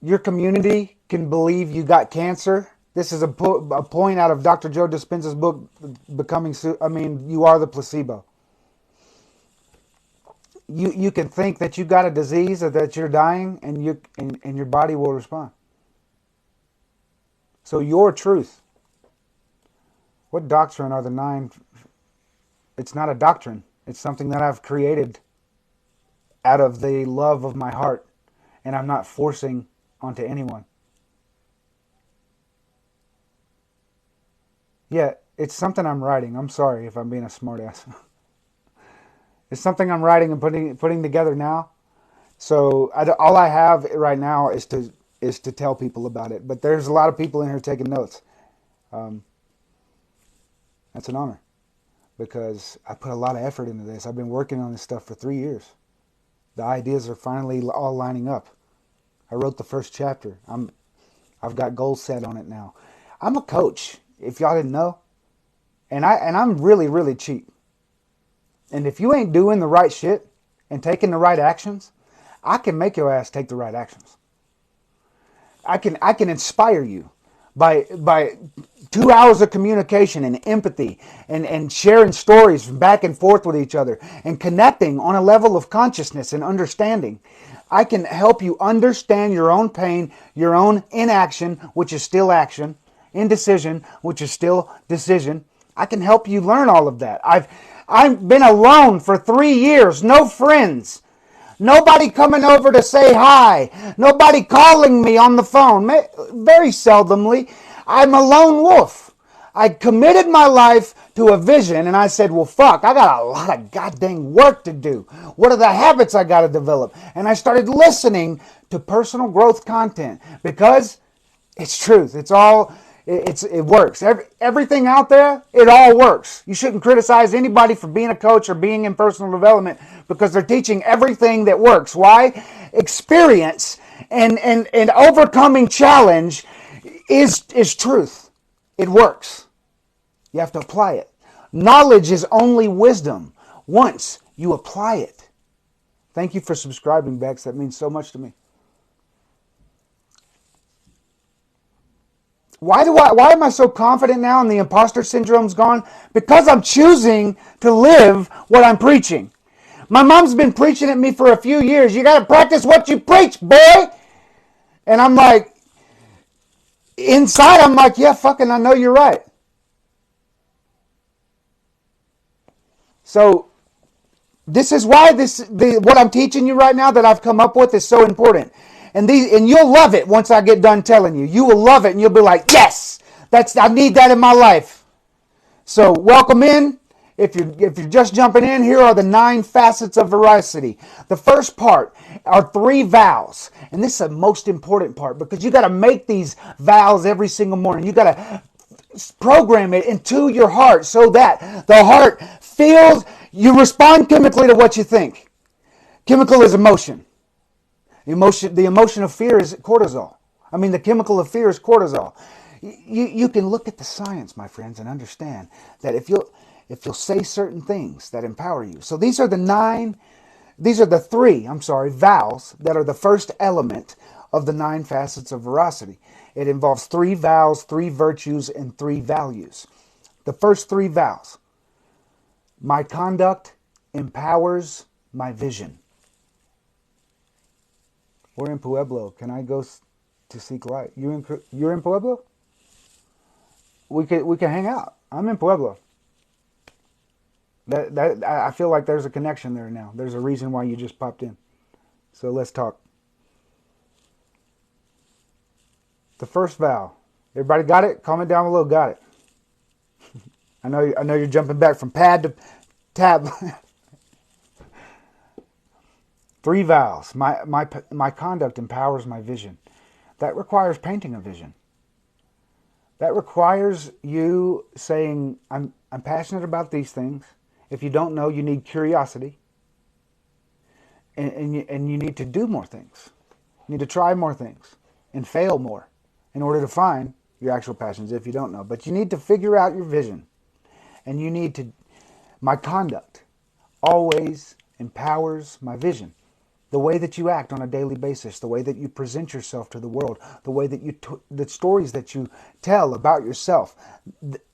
Your community can believe you got cancer. This is a point out of Dr. Joe Dispenza's book, You Are the Placebo. You can think that you got a disease or that you're dying, and your body will respond. So your truth. What doctrine are the 9? It's not a doctrine. It's something that I've created out of the love of my heart, and I'm not forcing onto anyone. Yeah, it's something I'm writing. I'm sorry if I'm being a smartass. It's something I'm writing and putting together now. So all I have right now is to tell people about it. But there's a lot of people in here taking notes. That's an honor, because I put a lot of effort into this. I've been working on this stuff for 3 years. The ideas are finally all lining up. I wrote the first chapter. I've got goals set on it now. I'm a coach, if y'all didn't know, and I'm really, really cheap. And if you ain't doing the right shit and taking the right actions, I can make your ass take the right actions. I can inspire you by 2 hours of communication and empathy and sharing stories back and forth with each other and connecting on a level of consciousness and understanding. I can help you understand your own pain, your own inaction, which is still action, indecision, which is still decision. I can help you learn all of that. I've been alone for 3 years, no friends. Nobody coming over to say hi. Nobody calling me on the phone. Very seldomly. I'm a lone wolf. I committed my life to a vision, and I said, well, fuck, I got a lot of goddamn work to do. What are the habits I got to develop? And I started listening to personal growth content because it's truth. It works. Everything out there, it all works. You shouldn't criticize anybody for being a coach or being in personal development because they're teaching everything that works. Why? Experience and overcoming challenge is truth. It works. You have to apply it. Knowledge is only wisdom once you apply it. Thank you for subscribing, Bex. That means so much to me. Why am I so confident now and the imposter syndrome's gone? Because I'm choosing to live what I'm preaching. My mom's been preaching at me for a few years. You got to practice what you preach, boy. And I'm like, inside I'm like, yeah, fucking I know you're right. So this is why what I'm teaching you right now that I've come up with is so important. And you'll love it once I get done telling you. You will love it and you'll be like, yes, I need that in my life. So welcome in. If you're just jumping in, here are the 9 facets of veracity. The first part are 3 vows. And this is the most important part because you got to make these vows every single morning. You got to program it into your heart so that the heart feels, you respond chemically to what you think. Chemical is emotion. The emotion of fear is cortisol. The chemical of fear is cortisol. You can look at the science, my friends, and understand that if you'll say certain things that empower you. So these are the 3 vows that are the first element of the 9 facets of veracity. It involves 3 vows, 3 virtues, and 3 values. The first 3 vows. My conduct empowers my vision. We're in Pueblo. Can I go To seek light. You're in Pueblo? We can hang out. I'm in Pueblo. I feel like there's a connection there now. There's a reason why you just popped in. So let's talk. The first vow. Everybody got it? Comment down below. Got it. I know you're jumping back from pad to tab. 3 vows. My conduct empowers my vision. That requires painting a vision. That requires you saying, I'm passionate about these things. If you don't know, you need curiosity. And you need to do more things. You need to try more things and fail more in order to find your actual passions if you don't know. But you need to figure out your vision. And you need to, my conduct always empowers my vision. The way that you act on a daily basis, the way that you present yourself to the world, the way that the stories that you tell about yourself,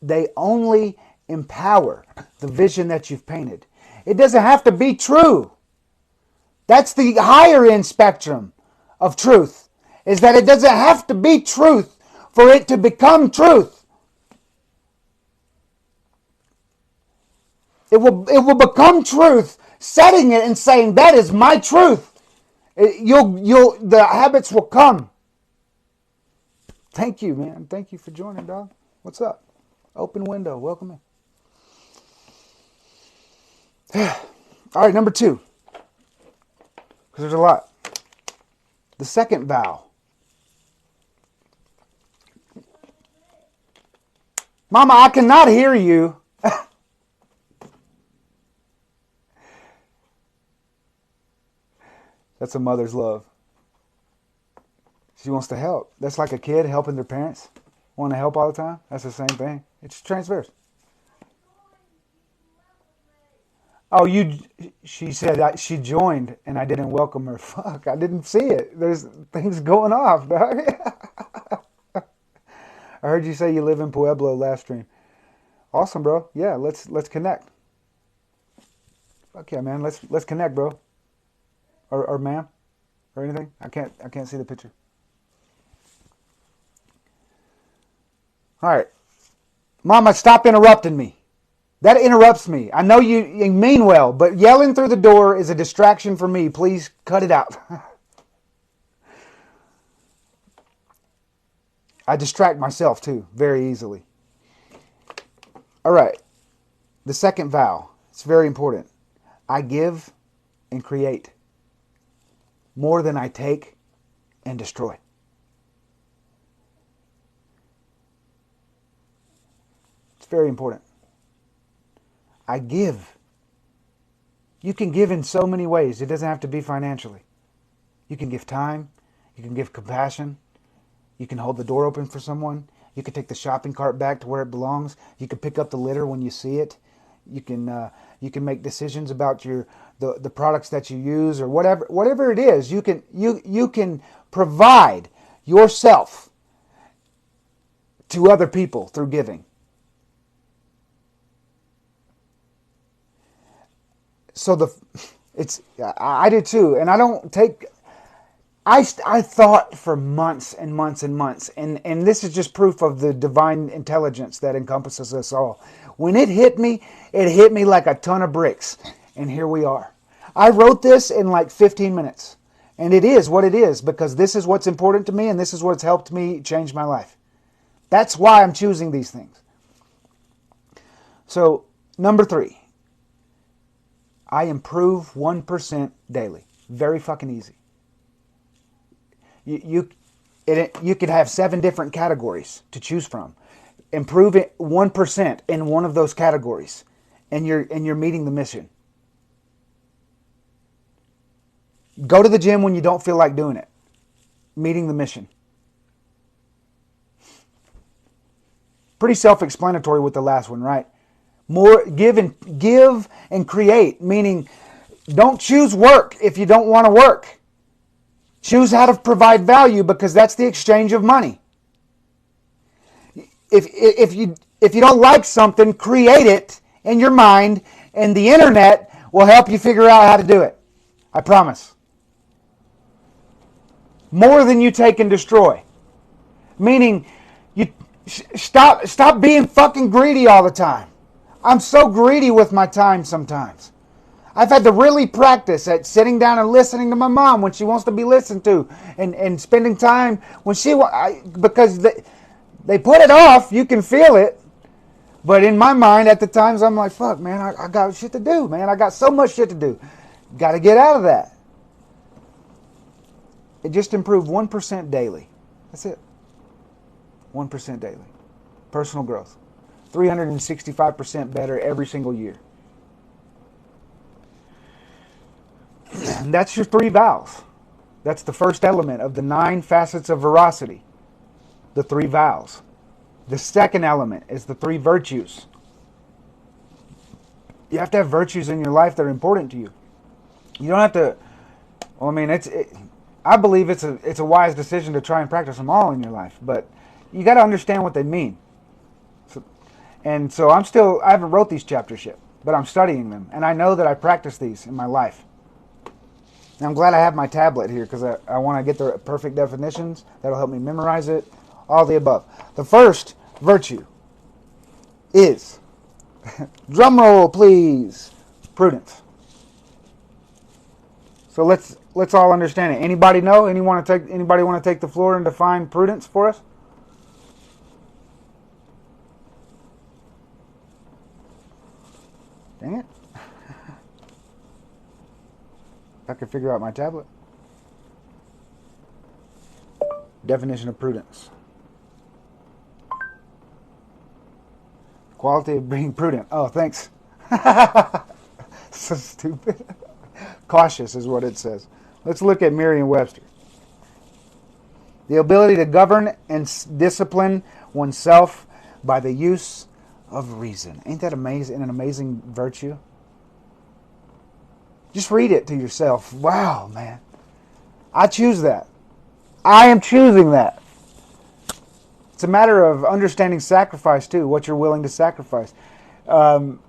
they only empower the vision that you've painted. It doesn't have to be true. That's the higher end spectrum of truth, is that it doesn't have to be truth for it to become truth. It will become truth, setting it and saying, that is my truth. The habits will come. Thank you, man. Thank you for joining, dog. What's up? Open window. Welcome in. All right, number 2. Because there's a lot. The second vow. Mama, I cannot hear you. That's a mother's love. She wants to help. That's like a kid helping their parents. Want to help all the time? That's the same thing. It's transverse. Oh, she said she joined and I didn't welcome her. Fuck, I didn't see it. There's things going off, dog. I heard you say you live in Pueblo last stream. Awesome, bro. Yeah, let's connect. Fuck yeah, man. Let's connect, bro. Or ma'am, or anything. I can't see the picture. All right, Mama, stop interrupting me. That interrupts me. I know you mean well, but yelling through the door is a distraction for me. Please cut it out. I distract myself too very easily. All right, the second vow. It's very important. I give and create more than I take and destroy. It's very important. I give. You can give in so many ways. It doesn't have to be financially. You can give time. You can give compassion. You can hold the door open for someone. You can take the shopping cart back to where it belongs. You can pick up the litter when you see it. You can make decisions about the products that you use or whatever it is. You can provide yourself to other people through giving. So I did too, and I don't take. I thought for months and months and months, and this is just proof of the divine intelligence that encompasses us all. When it hit me like a ton of bricks, and here we are. I wrote this in like 15 minutes, and it is what it is because this is what's important to me, and this is what's helped me change my life. That's why I'm choosing these things. So, number 3. I improve 1% daily. Very fucking easy. You could have 7 different categories to choose from. Improve it 1% in one of those categories, and you're meeting the mission. Go to the gym when you don't feel like doing it. Meeting the mission. Pretty self-explanatory with the last one, right? More give and create, meaning don't choose work if you don't want to work. Choose how to provide value because that's the exchange of money. If you don't like something, create it in your mind, and the internet will help you figure out how to do it. I promise. More than you take and destroy. Meaning, you stop being fucking greedy all the time. I'm so greedy with my time sometimes. I've had to really practice at sitting down and listening to my mom when she wants to be listened to, and spending time when because they put it off. You can feel it. But in my mind, at the times, I'm like, fuck, man, I got shit to do, man. I got so much shit to do. Got to get out of that. It just improved 1% daily. That's it. 1% daily. Personal growth. 365% better every single year. And that's your 3 vows. That's the first element of the 9 facets of veracity. The 3 vows. The second element is the 3 virtues. You have to have virtues in your life that are important to you. You don't have to. Well, I mean, I believe it's a wise decision to try and practice them all in your life, but you got to understand what they mean. So I haven't wrote these chapters yet, but I'm studying them, and I know that I practice these in my life. And I'm glad I have my tablet here because I want to get the perfect definitions. That'll help me memorize it. All the above. The first virtue is, drum roll please, prudence. So let's all understand it. Anybody know? Anybody want to take the floor and define prudence for us? Dang it. If I could figure out my tablet. Definition of prudence. Quality of being prudent. Oh, thanks. So stupid. Cautious is what it says. Let's look at Merriam-Webster. The ability to govern and discipline oneself by the use of reason. Ain't that amazing? An amazing virtue? Just read it to yourself. Wow, man. I choose that. I am choosing that. It's a matter of understanding sacrifice, too, what you're willing to sacrifice. I'll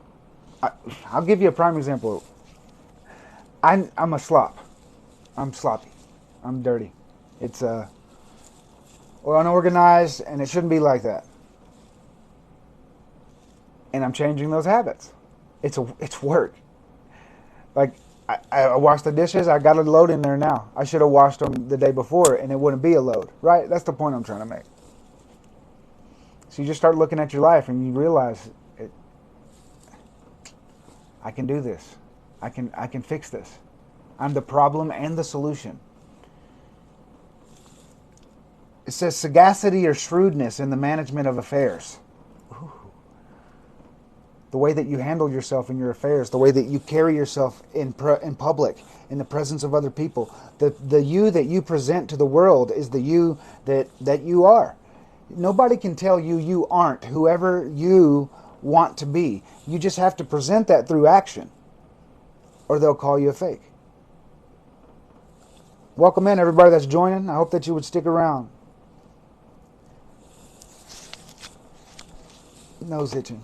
give you a prime example. I'm a slop. I'm sloppy. I'm dirty. It's unorganized, and it shouldn't be like that. And I'm changing those habits. It's work. Like, I wash the dishes. I got a load in there now. I should have washed them the day before, and it wouldn't be a load, right? That's the point I'm trying to make. So you just start looking at your life, and you realize, I can do this. I can fix this. I'm the problem and the solution. It says sagacity or shrewdness in the management of affairs. Ooh. The way that you handle yourself in your affairs, the way that you carry yourself in public, in the presence of other people. The you that you present to the world is the you that you are. Nobody can tell you aren't whoever you want to be. You just have to present that through action, or they'll call you a fake. Welcome in, everybody that's joining. I hope that you would stick around. Nose itching.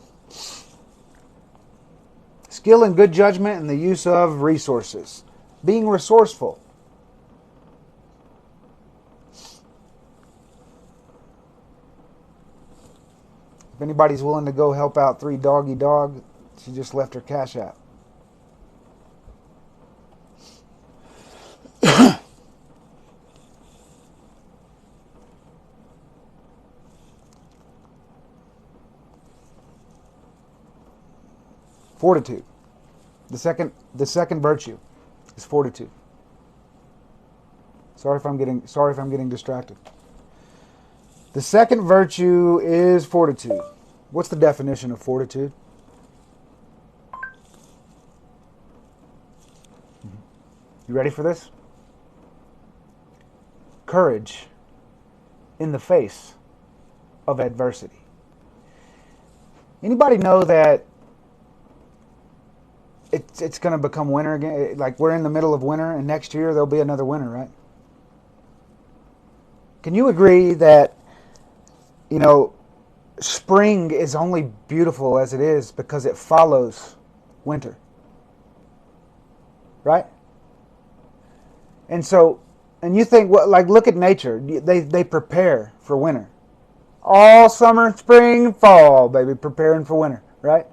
Skill and good judgment in the use of resources. Being resourceful. If anybody's willing to go help out 3 Doggy Dog, she just left her Cash App. Fortitude. The second virtue is fortitude. Sorry if I'm getting distracted. The second virtue is fortitude. What's the definition of fortitude? You ready for this? Courage in the face of adversity. Anybody know that it's going to become winter again? Like, we're in the middle of winter, and next year there'll be another winter, right? Can you agree that, spring is only beautiful as it is because it follows winter? Right? And so And you think, well, like, look at nature. They prepare for winter. All summer, spring, fall, baby, preparing for winter, right?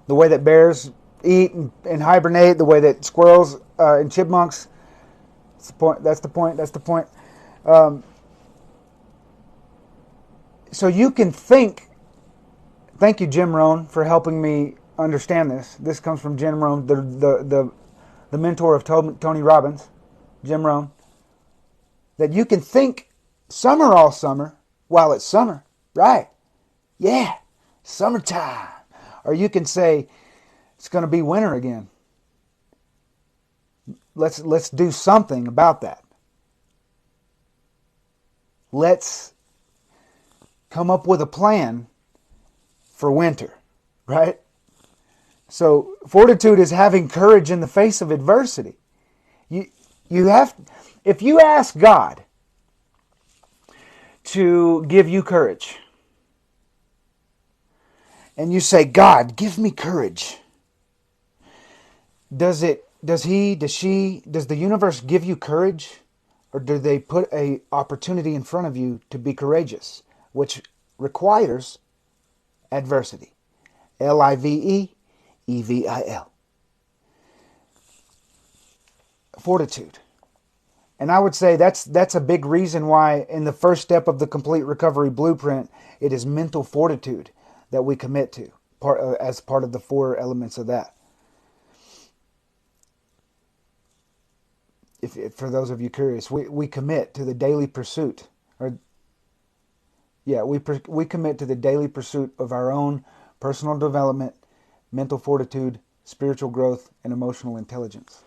The way that bears eat and hibernate, the way that squirrels and chipmunks. That's the point. That's the point. That's the point. So you can think. Thank you, Jim Rohn, for helping me understand this. This comes from Jim Rohn, the mentor of Tony Robbins, Jim Rohn. That you can think summer all summer while it's summer, right? Yeah, summertime. Or you can say it's going to be winter again. Let's do something about that. Let's come up with a plan for winter, right? So fortitude is having courage in the face of adversity. You have, if you ask God to give you courage, and you say, God, give me courage, does the universe give you courage, or do they put a opportunity in front of you to be courageous, which requires adversity? L-I-V-E-E-V-I-L. Fortitude. And I would say that's a big reason why in the first step of the Complete Recovery Blueprint, it is mental fortitude that we commit to as part of the 4 elements of that. If for those of you curious, we commit to the daily pursuit, we commit to the daily pursuit of our own personal development, mental fortitude, spiritual growth, and emotional intelligence.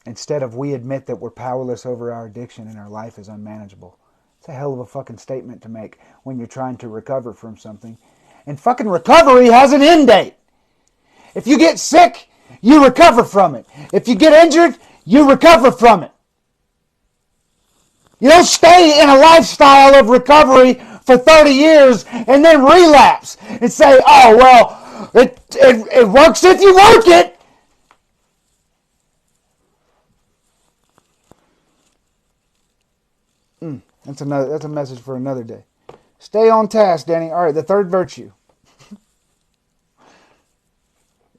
Instead of we admit that we're powerless over our addiction and our life is unmanageable. It's a hell of a fucking statement to make when you're trying to recover from something. And fucking recovery has an end date. If you get sick, you recover from it. If you get injured, you recover from it. You don't stay in a lifestyle of recovery for 30 years and then relapse and say, oh, well, it works if you work it. That's a message for another day. Stay on task, Danny. All right, the third virtue.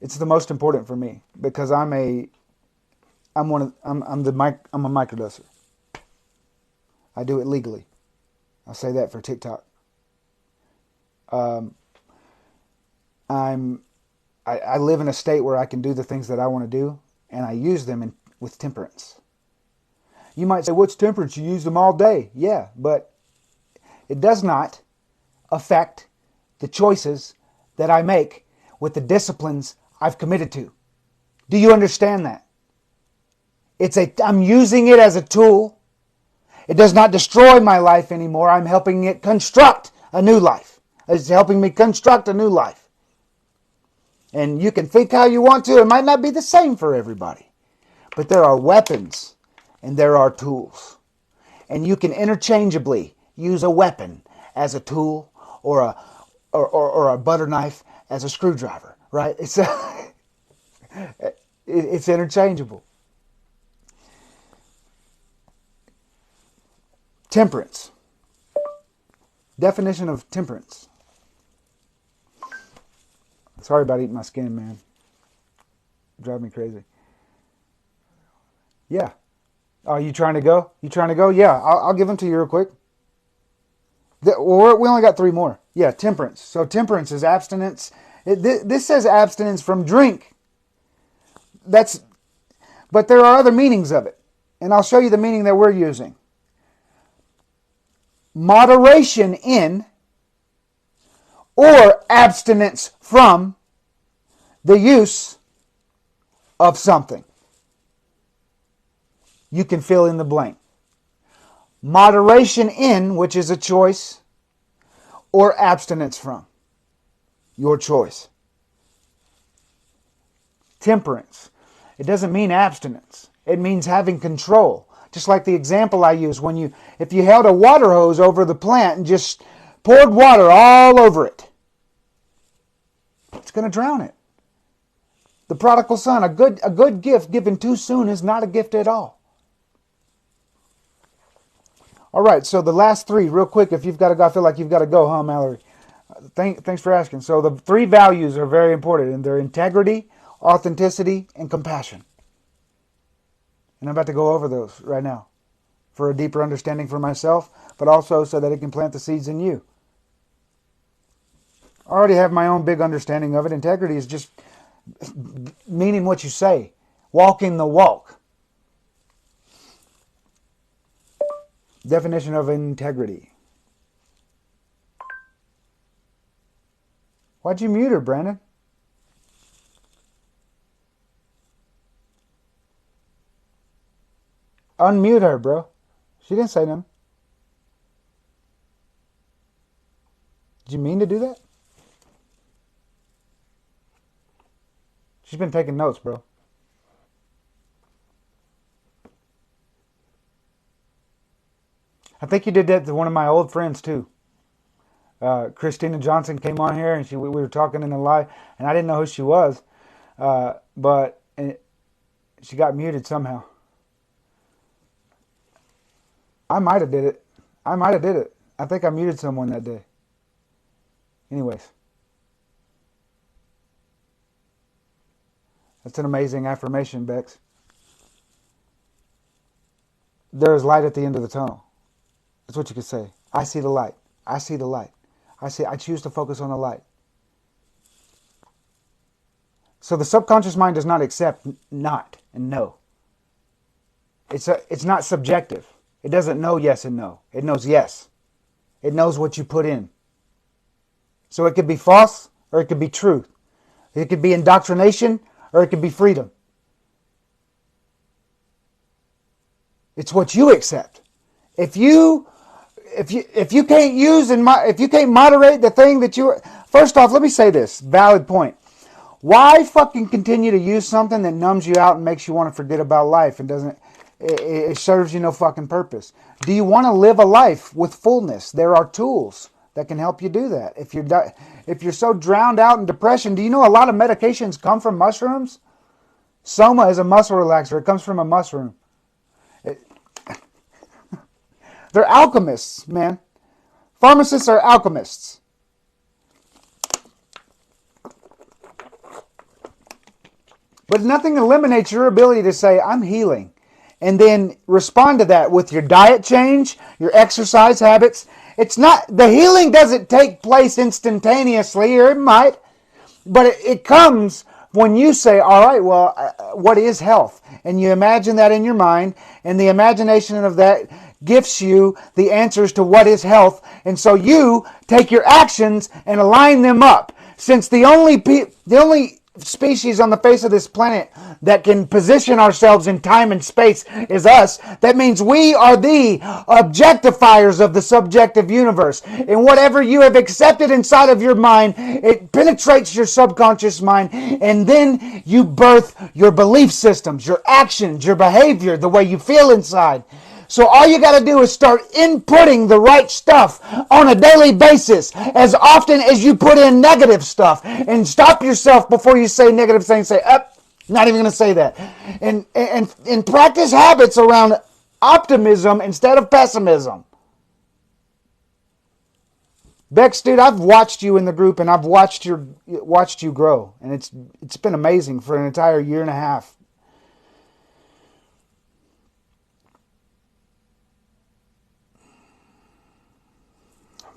It's the most important for me because I'm a microdoser. I do it legally. I'll say that for TikTok. I live in a state where I can do the things that I want to do, and I use them with temperance. You might say, what's temperance? You use them all day. Yeah, but it does not affect the choices that I make with the disciplines I've committed to. Do you understand that? I'm using it as a tool. It does not destroy my life anymore. I'm helping it construct a new life. It's helping me construct a new life. And you can think how you want to. It might not be the same for everybody. But there are weapons and there are tools. And you can interchangeably use a weapon as a tool or a butter knife as a screwdriver, right? It's interchangeable. Temperance. Definition of temperance. Sorry about eating my skin, man. Drive me crazy. Yeah. Are you trying to go? You trying to go? Yeah, I'll give them to you real quick. We only got 3 more. Yeah, temperance. So temperance is abstinence. This says abstinence from drink. But there are other meanings of it. And I'll show you the meaning that we're using. Moderation in or abstinence from the use of something. You can fill in the blank. Moderation in, which is a choice, or abstinence from. Your choice. Temperance. It doesn't mean abstinence. It means having control. Just like the example I use, if you held a water hose over the plant and just poured water all over it, it's going to drown it. The prodigal son, a good gift given too soon is not a gift at all. All right, so the last three, real quick, if you've got to go, I feel like you've got to go, huh, Mallory? Thanks for asking. So the three values are very important, and they're integrity, authenticity, and compassion. And I'm about to go over those right now for a deeper understanding for myself, but also so that it can plant the seeds in you. I already have my own big understanding of it. Integrity is just meaning what you say, walking the walk. Definition of integrity. Why'd you mute her, Brandon? Unmute her, bro. She didn't say nothing. Did you mean to do that? She's been taking notes, bro. I think you did that to one of my old friends, too. Christina Johnson came on here, and we were talking in the live, and I didn't know who she was, but she got muted somehow. I might have did it. I think I muted someone that day. Anyways. That's an amazing affirmation, Bex. There is light at the end of the tunnel. That's what you could say. I see the light. I see the light. I choose to focus on the light. So the subconscious mind does not accept not and no. It's not subjective. It doesn't know yes and no. It knows yes. It knows what you put in. So it could be false or it could be truth. It could be indoctrination or it could be freedom. It's what you accept. If you can't use if you can't moderate the thing that you... First off, let me say this valid point. Why fucking continue to use something that numbs you out and makes you want to forget about life and it serves you no fucking purpose? Do you want to live a life with fullness? There are tools that can help you do that. If you're so drowned out in depression, do you know a lot of medications come from mushrooms? Soma is a muscle relaxer. It comes from a mushroom. They're alchemists, man. Pharmacists are alchemists. But nothing eliminates your ability to say, I'm healing. And then respond to that with your diet change, your exercise habits. The healing doesn't take place instantaneously, or it might. But it comes when you say, all right, well, what is health? And you imagine that in your mind, and the imagination of that gifts you the answers to what is health. And so you take your actions and align them up. Since the only species on the face of this planet that can position ourselves in time and space is us, that means we are the objectifiers of the subjective universe. And whatever you have accepted inside of your mind, it penetrates your subconscious mind, and then you birth your belief systems, your actions, your behavior, the way you feel inside. So all you got to do is start inputting the right stuff on a daily basis as often as you put in negative stuff, and stop yourself before you say negative things. Say, not even going to say that. And practice habits around optimism instead of pessimism. Bex, dude, I've watched you in the group, and I've watched you grow, and it's been amazing for an entire year and a half.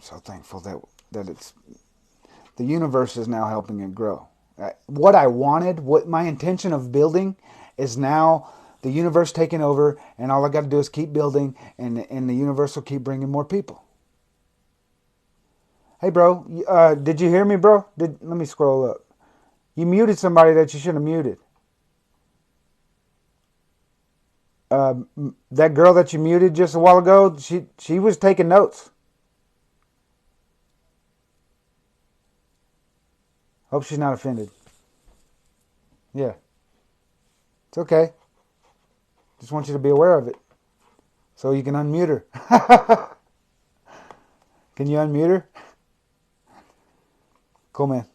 So thankful that it's the universe is now helping it grow. What I wanted, what my intention of building, is now the universe taking over, and all I got to do is keep building, and the universe will keep bringing more people. Hey, bro, did you hear me, bro? Let me scroll up. You muted somebody that you shouldn't have muted. That girl that you muted just a while ago, she was taking notes. Hope she's not offended. Yeah. It's okay. Just want you to be aware of it. So you can unmute her. Can you unmute her? Cool, man.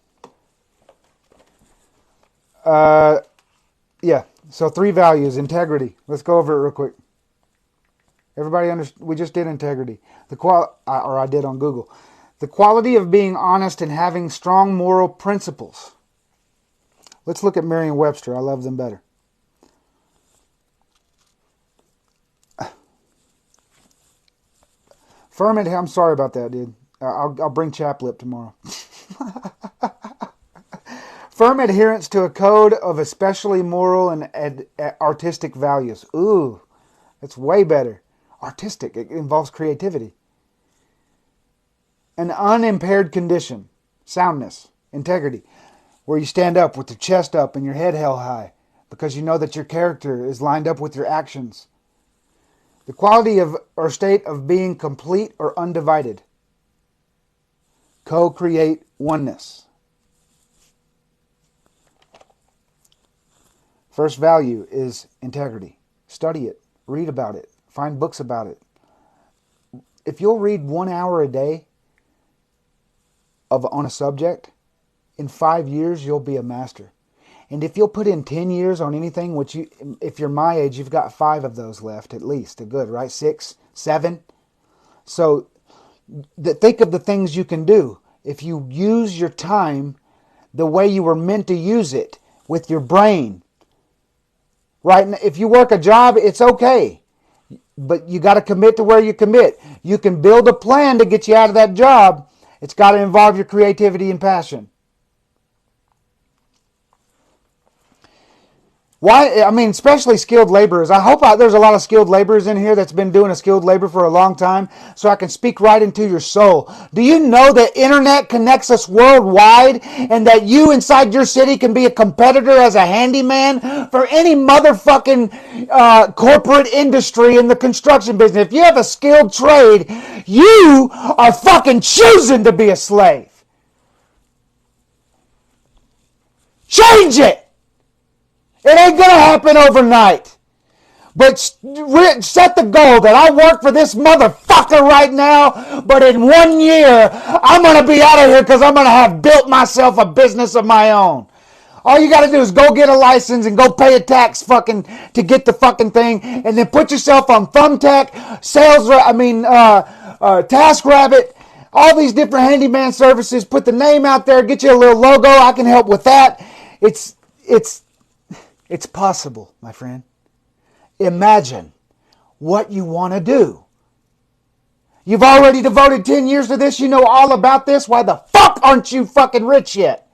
Yeah. So 3 values. Integrity. Let's go over it real quick. Everybody we just did integrity. Or I did on Google. The quality of being honest and having strong moral principles. Let's look at Merriam-Webster. I love them better. I'm sorry about that, dude. I'll bring Chaplip tomorrow. Firm adherence to a code of especially moral and artistic values. Ooh, that's way better. Artistic. It involves creativity. An unimpaired condition. Soundness. Integrity. Where you stand up with your chest up and your head held high because you know that your character is lined up with your actions. The quality of or state of being complete or undivided. Co-create oneness. First value is integrity. Study it. Read about it. Find books about it. If you'll read 1 hour a day on a subject, in 5 years you'll be a master. And if you'll put in 10 years on anything, if you're my age, you've got 5 of those left at least. Good, right? 6, 7. So think of the things you can do. If you use your time the way you were meant to use it, with your brain. Right? If you work a job, it's okay. But you got to commit to where you commit. You can build a plan to get you out of that job. It's got to involve your creativity and passion. Why? I mean, especially skilled laborers. I hope there's a lot of skilled laborers in here that's been doing a skilled labor for a long time, so I can speak right into your soul. Do you know that internet connects us worldwide, and that you inside your city can be a competitor as a handyman for any motherfucking corporate industry in the construction business? If you have a skilled trade, you are fucking choosing to be a slave. Change it! It ain't going to happen overnight. But set the goal that I work for this motherfucker right now, but in 1 year, I'm going to be out of here because I'm going to have built myself a business of my own. All you got to do is go get a license and go pay a tax to get the fucking thing, and then put yourself on Thumbtack, TaskRabbit, all these different handyman services. Put the name out there, get you a little logo. I can help with that. It's possible, my friend. Imagine what you want to do. You've already devoted 10 years to this. You know all about this. Why the fuck aren't you fucking rich yet?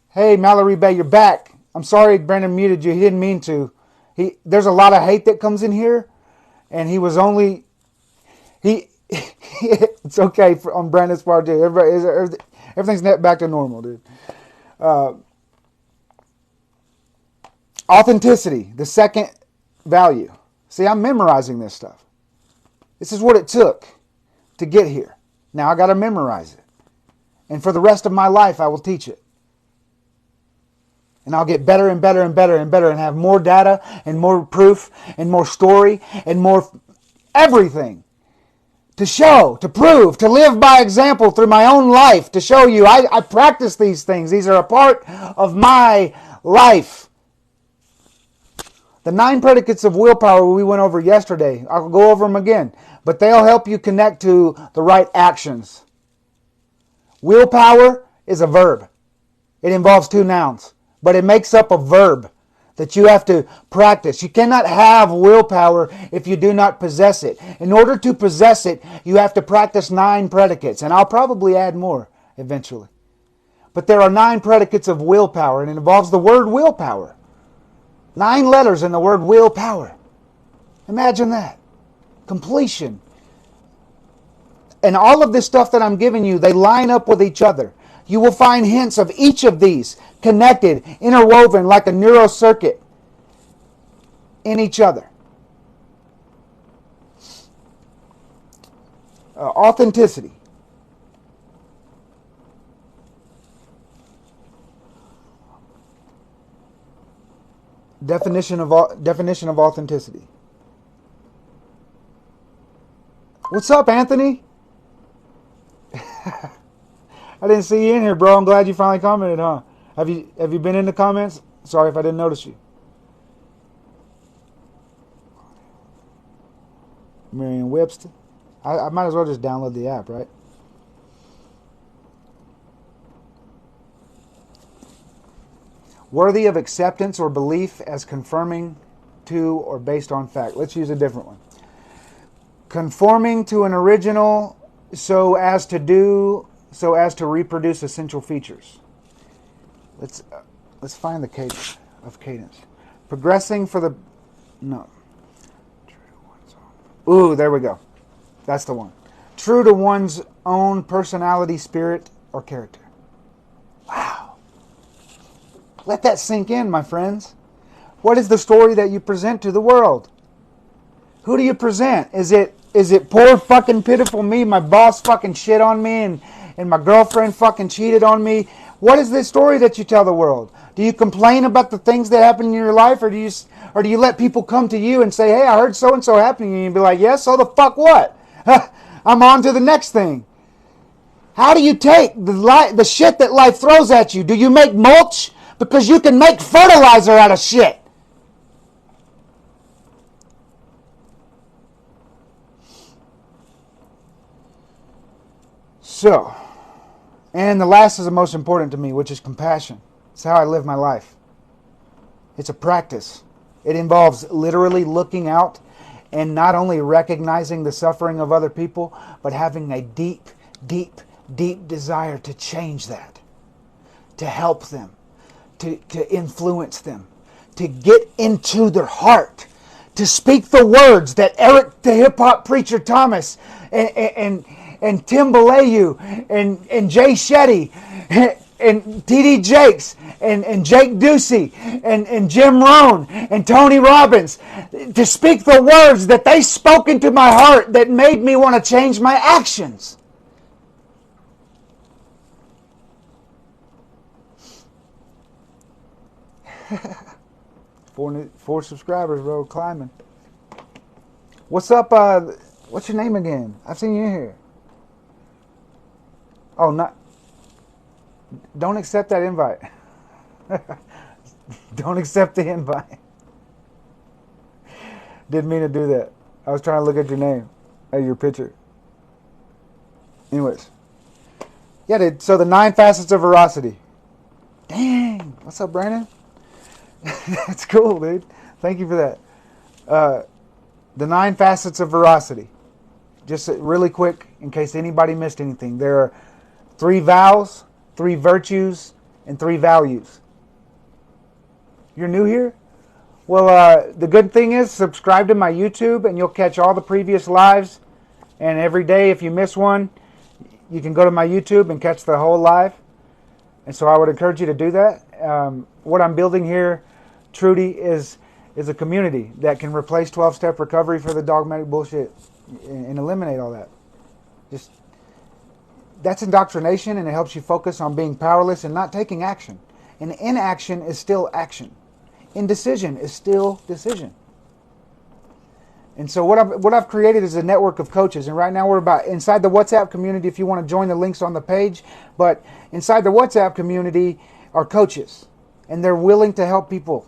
Hey, Mallory Bay, you're back. I'm sorry Brandon muted you. He didn't mean to. There's a lot of hate that comes in here. And he was only... It's okay on Brandon's part, too. Everything's back to normal, dude. Authenticity, the second value. See, I'm memorizing this stuff. This is what it took to get here. Now I got to memorize it. And for the rest of my life, I will teach it. And I'll get better and better and better and better and have more data and more proof and more story and more everything. To show, to prove, to live by example through my own life, to show you I practice these things. These are a part of my life. The 9 predicates of willpower we went over yesterday, I'll go over them again, but they'll help you connect to the right actions. Willpower is a verb. It involves 2 nouns, but it makes up a verb that you have to practice. You cannot have willpower if you do not possess it. In order to possess it, you have to practice 9 predicates, and I'll probably add more eventually. But there are 9 predicates of willpower, and it involves the word willpower. 9 letters in the word willpower. Imagine that. Completion. And all of this stuff that I'm giving you, they line up with each other. You will find hints of each of these connected, interwoven like a neural circuit in each other. Authenticity. Definition of authenticity. What's up, Anthony? I didn't see you in here, bro. I'm glad you finally commented, huh? Have you been in the comments? Sorry if I didn't notice you. Merriam Webster. I might as well just download the app, right? Worthy of acceptance or belief as confirming to or based on fact. Let's use a different one. Conforming to an original so as to reproduce essential features. Let's find the cadence of cadence. Progressing for the no. Ooh, there we go. That's the one. True to one's own personality, spirit, or character. Wow. Let that sink in, my friends. What is the story that you present to the world? Who do you present? Is it poor fucking pitiful me? My boss fucking shit on me and my girlfriend fucking cheated on me. What is the story that you tell the world? Do you complain about the things that happen in your life, or do you let people come to you and say, "Hey, I heard so and so happening," and you be like, "Yes, so the fuck what? I'm on to the next thing." How do you take the shit that life throws at you? Do you make mulch? Because you can make fertilizer out of shit. So, and the last is the most important to me, which is compassion. It's how I live my life. It's a practice. It involves literally looking out and not only recognizing the suffering of other people, but having a deep, deep, deep desire to change that, to help them, to influence them, to get into their heart, to speak the words that Eric the hip hop preacher Thomas and Tim Balayu and Jay Shetty and T.D. Jakes and Jake Ducey and Jim Rohn and Tony Robbins, to speak the words that they spoke into my heart that made me want to change my actions. Four subscribers, bro, climbing. What's up? What's your name again? I've seen you in here. Oh, not. Don't accept that invite. Don't accept the invite. Didn't mean to do that. I was trying to look at your name, at your picture. Anyways. Yeah, dude. So the 9 facets of veracity. Dang. What's up, Brandon? That's cool, dude. Thank you for that. The 9 facets of veracity. Just really quick, in case anybody missed anything. There are 3 vows, 3 virtues, and 3 values. You're new here? Well, the good thing is, subscribe to my YouTube and you'll catch all the previous lives. And every day, if you miss one, you can go to my YouTube and catch the whole live. And so I would encourage you to do that. What I'm building here, Trudy, is a community that can replace 12-step recovery for the dogmatic bullshit and eliminate all that. Just that's indoctrination, and it helps you focus on being powerless and not taking action. And inaction is still action. Indecision is still decision. And so what I've created is a network of coaches, and right now we're about inside the WhatsApp community. If you want to join, the links on the page. But inside the WhatsApp community are coaches, and they're willing to help people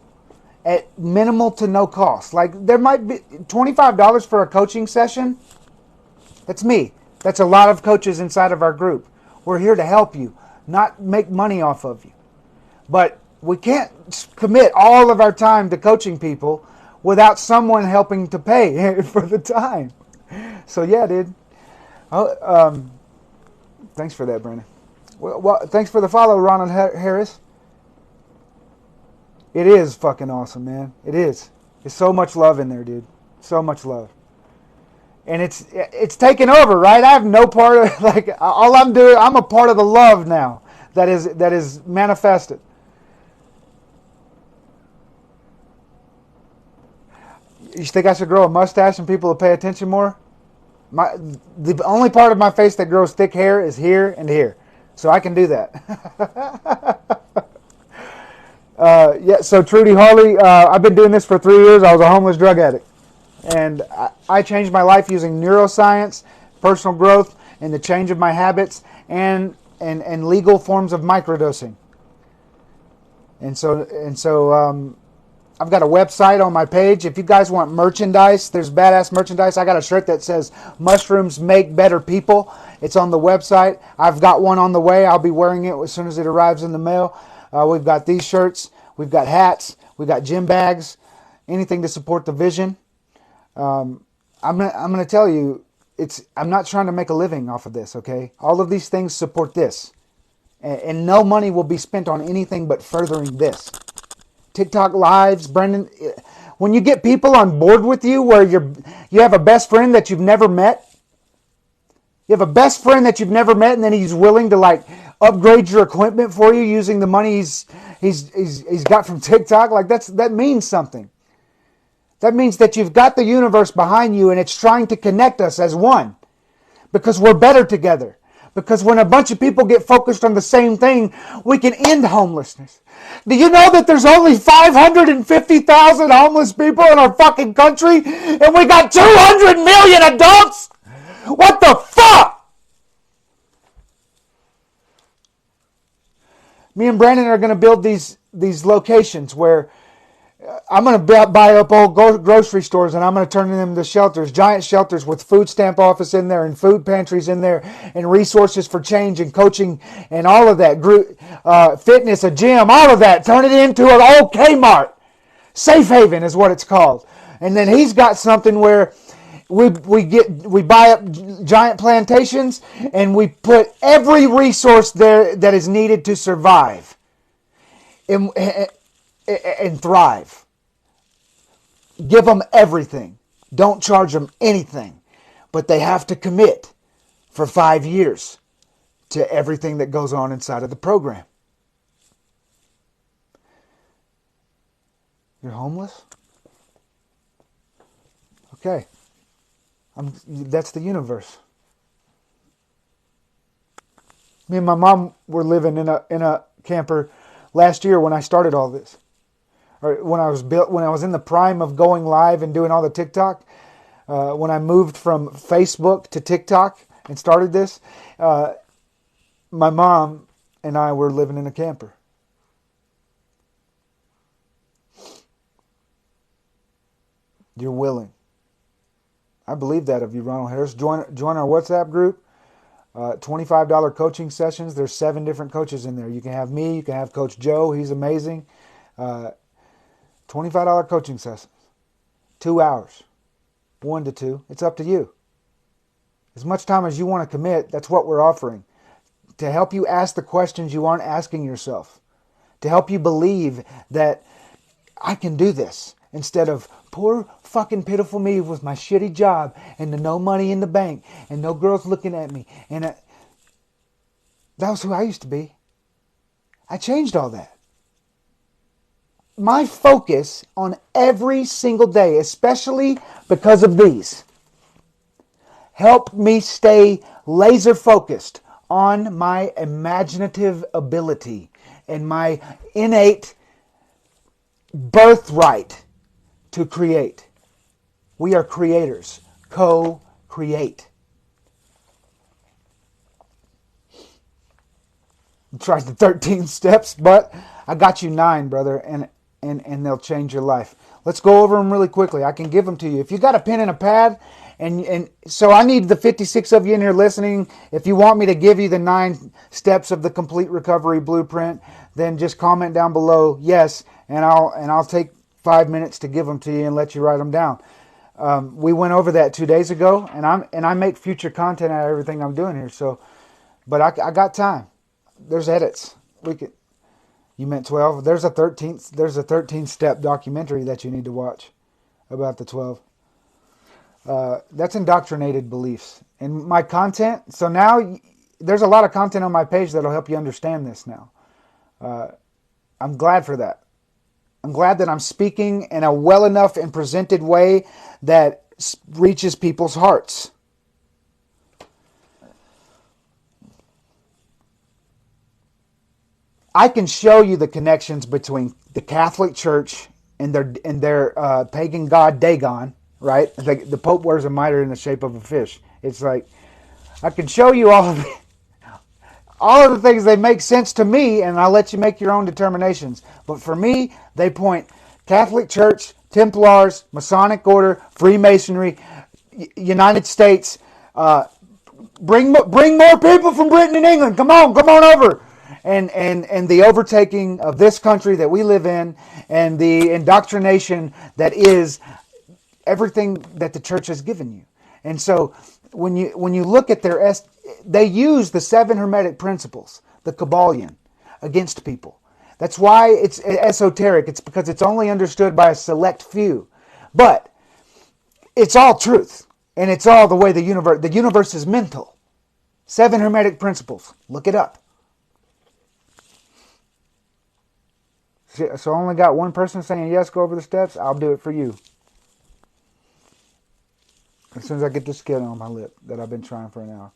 at minimal to no cost. Like, there might be $25 for a coaching session. That's me. That's a lot of coaches inside of our group. We're here to help you, not make money off of you. But we can't commit all of our time to coaching people without someone helping to pay for the time. So yeah, dude. Thanks for that, Brandon. Well, thanks for the follow, Ronald Harris. It is fucking awesome, man. It is. There's so much love in there, dude. So much love. And it's taken over, right? I have no part of, like, all I'm doing, I'm a part of the love now that is manifested. You think I should grow a mustache and people will pay attention more? The only part of my face that grows thick hair is here and here. So I can do that. Yeah, so Trudy Harley, I've been doing this for 3 years. I was a homeless drug addict. And I changed my life using neuroscience, personal growth, and the change of my habits, and and legal forms of microdosing. And so I've got a website on my page. If you guys want merchandise, there's badass merchandise. I got a shirt that says "Mushrooms Make Better People." It's on the website. I've got one on the way. I'll be wearing it as soon as it arrives in the mail. We've got these shirts. We've got hats. We've got gym bags. Anything to support the vision. I'm gonna tell you, I'm not trying to make a living off of this. Okay, all of these things support this, and no money will be spent on anything but furthering this. TikTok lives, Brendan. When you get people on board with you, where you have a best friend that you've never met, and then he's willing to like upgrade your equipment for you using the money he's got from TikTok. Like that means something. That means that you've got the universe behind you, and it's trying to connect us as one, because we're better together. Because when a bunch of people get focused on the same thing, we can end homelessness. Do you know that there's only 550,000 homeless people in our fucking country? And we got 200 million adults? What the fuck? Me and Brandon are going to build these locations where I'm going to buy up old grocery stores, and I'm going to turn them into shelters, giant shelters with food stamp office in there and food pantries in there and resources for change and coaching and all of that, fitness, a gym, all of that. Turn it into an old Kmart. Safe haven is what it's called. And then he's got something where we buy up giant plantations and we put every resource there that is needed to survive and thrive. Give them everything. Don't charge them anything. But they have to commit for 5 years to everything that goes on inside of the program. You're homeless? Okay. That's the universe. Me and my mom were living in a camper last year when I started all this. Or when I was in the prime of going live and doing all the TikTok, when I moved from Facebook to TikTok and started this, my mom and I were living in a camper. You're willing. I believe that of you, Ronald Harris. Join our WhatsApp group. $25 coaching sessions. There's 7 different coaches in there. You can have me. You can have Coach Joe. He's amazing. $25 coaching sessions. 2 hours. 1 to 2. It's up to you. As much time as you want to commit, that's what we're offering. To help you ask the questions you aren't asking yourself. To help you believe that I can do this. Instead of poor fucking pitiful me with my shitty job and the no money in the bank and no girls looking at me. And that was who I used to be. I changed all that. My focus on every single day, especially because of these, helped me stay laser focused on my imaginative ability and my innate birthright to create. We are creators. Co-create. Tried the 13 steps, but I got you 9, brother, and they'll change your life. Let's go over them really quickly. I can give them to you. If you got a pen and a pad, and so I need the 56 of you in here listening. If you want me to give you the 9 steps of the complete recovery blueprint, then just comment down below yes, and I'll take 5 minutes to give them to you and let you write them down. We went over that 2 days ago, and I make future content out of everything I'm doing here. So, but I got time. There's edits. You meant 12. There's a 13 step documentary that you need to watch about the 12. That's indoctrinated beliefs. And my content, so now there's a lot of content on my page that'll help you understand this now. I'm glad for that. I'm glad that I'm speaking in a well enough and presented way that reaches people's hearts. I can show you the connections between the Catholic Church and their pagan god Dagon, right? Like the Pope wears a mitre in the shape of a fish. It's like, I can show you all of it. All of the things, they make sense to me, and I'll let you make your own determinations. But for me, they point Catholic Church, Templars, Masonic Order, Freemasonry, United States. Bring more people from Britain and England. Come on over. And the overtaking of this country that we live in, and the indoctrination that is everything that the church has given you. And so when you look at they use the 7 Hermetic principles, the Kabbalion, against people. That's why it's esoteric. It's because it's only understood by a select few. But it's all truth. And it's all the way the universe is mental. 7 Hermetic principles. Look it up. So I only got one person saying yes, go over the steps. I'll do it for you. As soon as I get this skin on my lip that I've been trying for an hour.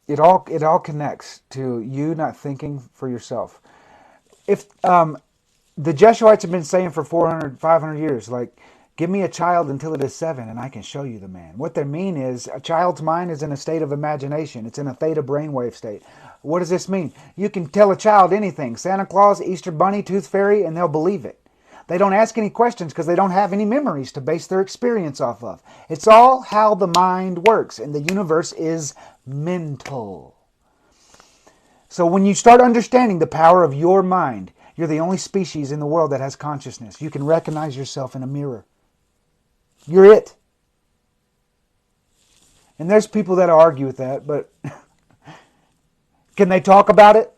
It all connects to you not thinking for yourself. If the Jesuits have been saying for 400, 500 years, like, give me a child until it is 7 and I can show you the man. What they mean is a child's mind is in a state of imagination. It's in a theta brainwave state. What does this mean? You can tell a child anything. Santa Claus, Easter Bunny, Tooth Fairy, and they'll believe it. They don't ask any questions because they don't have any memories to base their experience off of. It's all how the mind works, and the universe is mental. So when you start understanding the power of your mind, you're the only species in the world that has consciousness. You can recognize yourself in a mirror. You're it. And there's people that argue with that, but can they talk about it?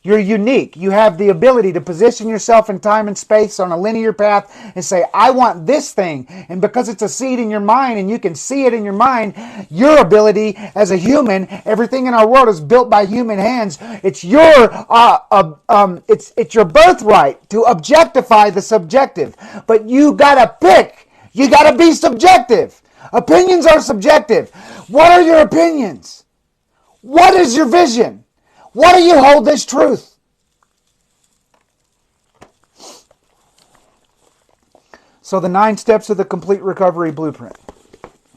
You're unique. You have the ability to position yourself in time and space on a linear path and say, I want this thing. And because it's a seed in your mind and you can see it in your mind, your ability as a human, everything in our world is built by human hands. It's your it's your birthright to objectify the subjective. But you gotta pick. You gotta be subjective. Opinions are subjective. What are your opinions? What is your vision? What do you hold as truth? So the 9 steps of the complete recovery blueprint.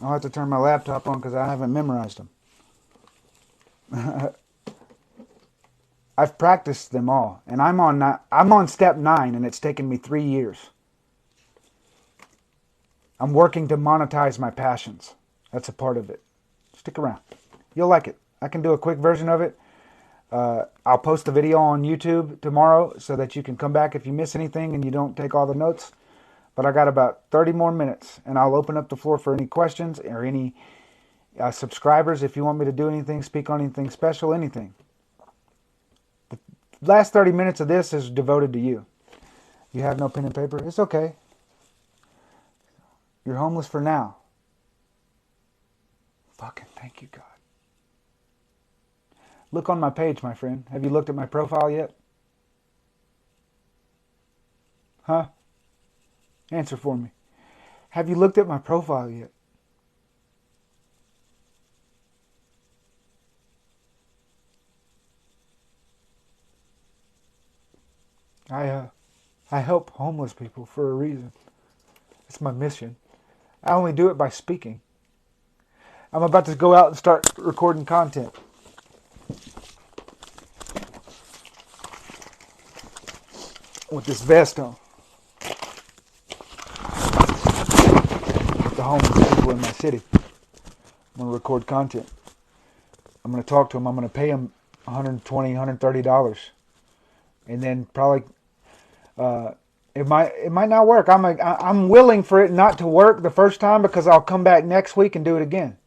I'll have to turn my laptop on because I haven't memorized them. I've practiced them all, and I'm on step 9, and it's taken me 3 years. I'm working to monetize my passions. That's a part of it. Stick around. You'll like it. I can do a quick version of it. I'll post the video on YouTube tomorrow so that you can come back if you miss anything and you don't take all the notes. But I got about 30 more minutes, and I'll open up the floor for any questions or any subscribers if you want me to do anything, speak on anything special, anything. The last 30 minutes of this is devoted to you. You have no pen and paper? It's okay. You're homeless for now. Fucking thank you, God. Look on my page, my friend. Have you looked at my profile yet? Huh? Answer for me. Have you looked at my profile yet? I help homeless people for a reason. It's my mission. I only do it by speaking. I'm about to go out and start recording content. With this vest on. The homeless people in my city. I'm going to record content. I'm going to talk to them. I'm going to pay them $120, $130. And then probably it might not work. I'm willing for it not to work the first time because I'll come back next week and do it again.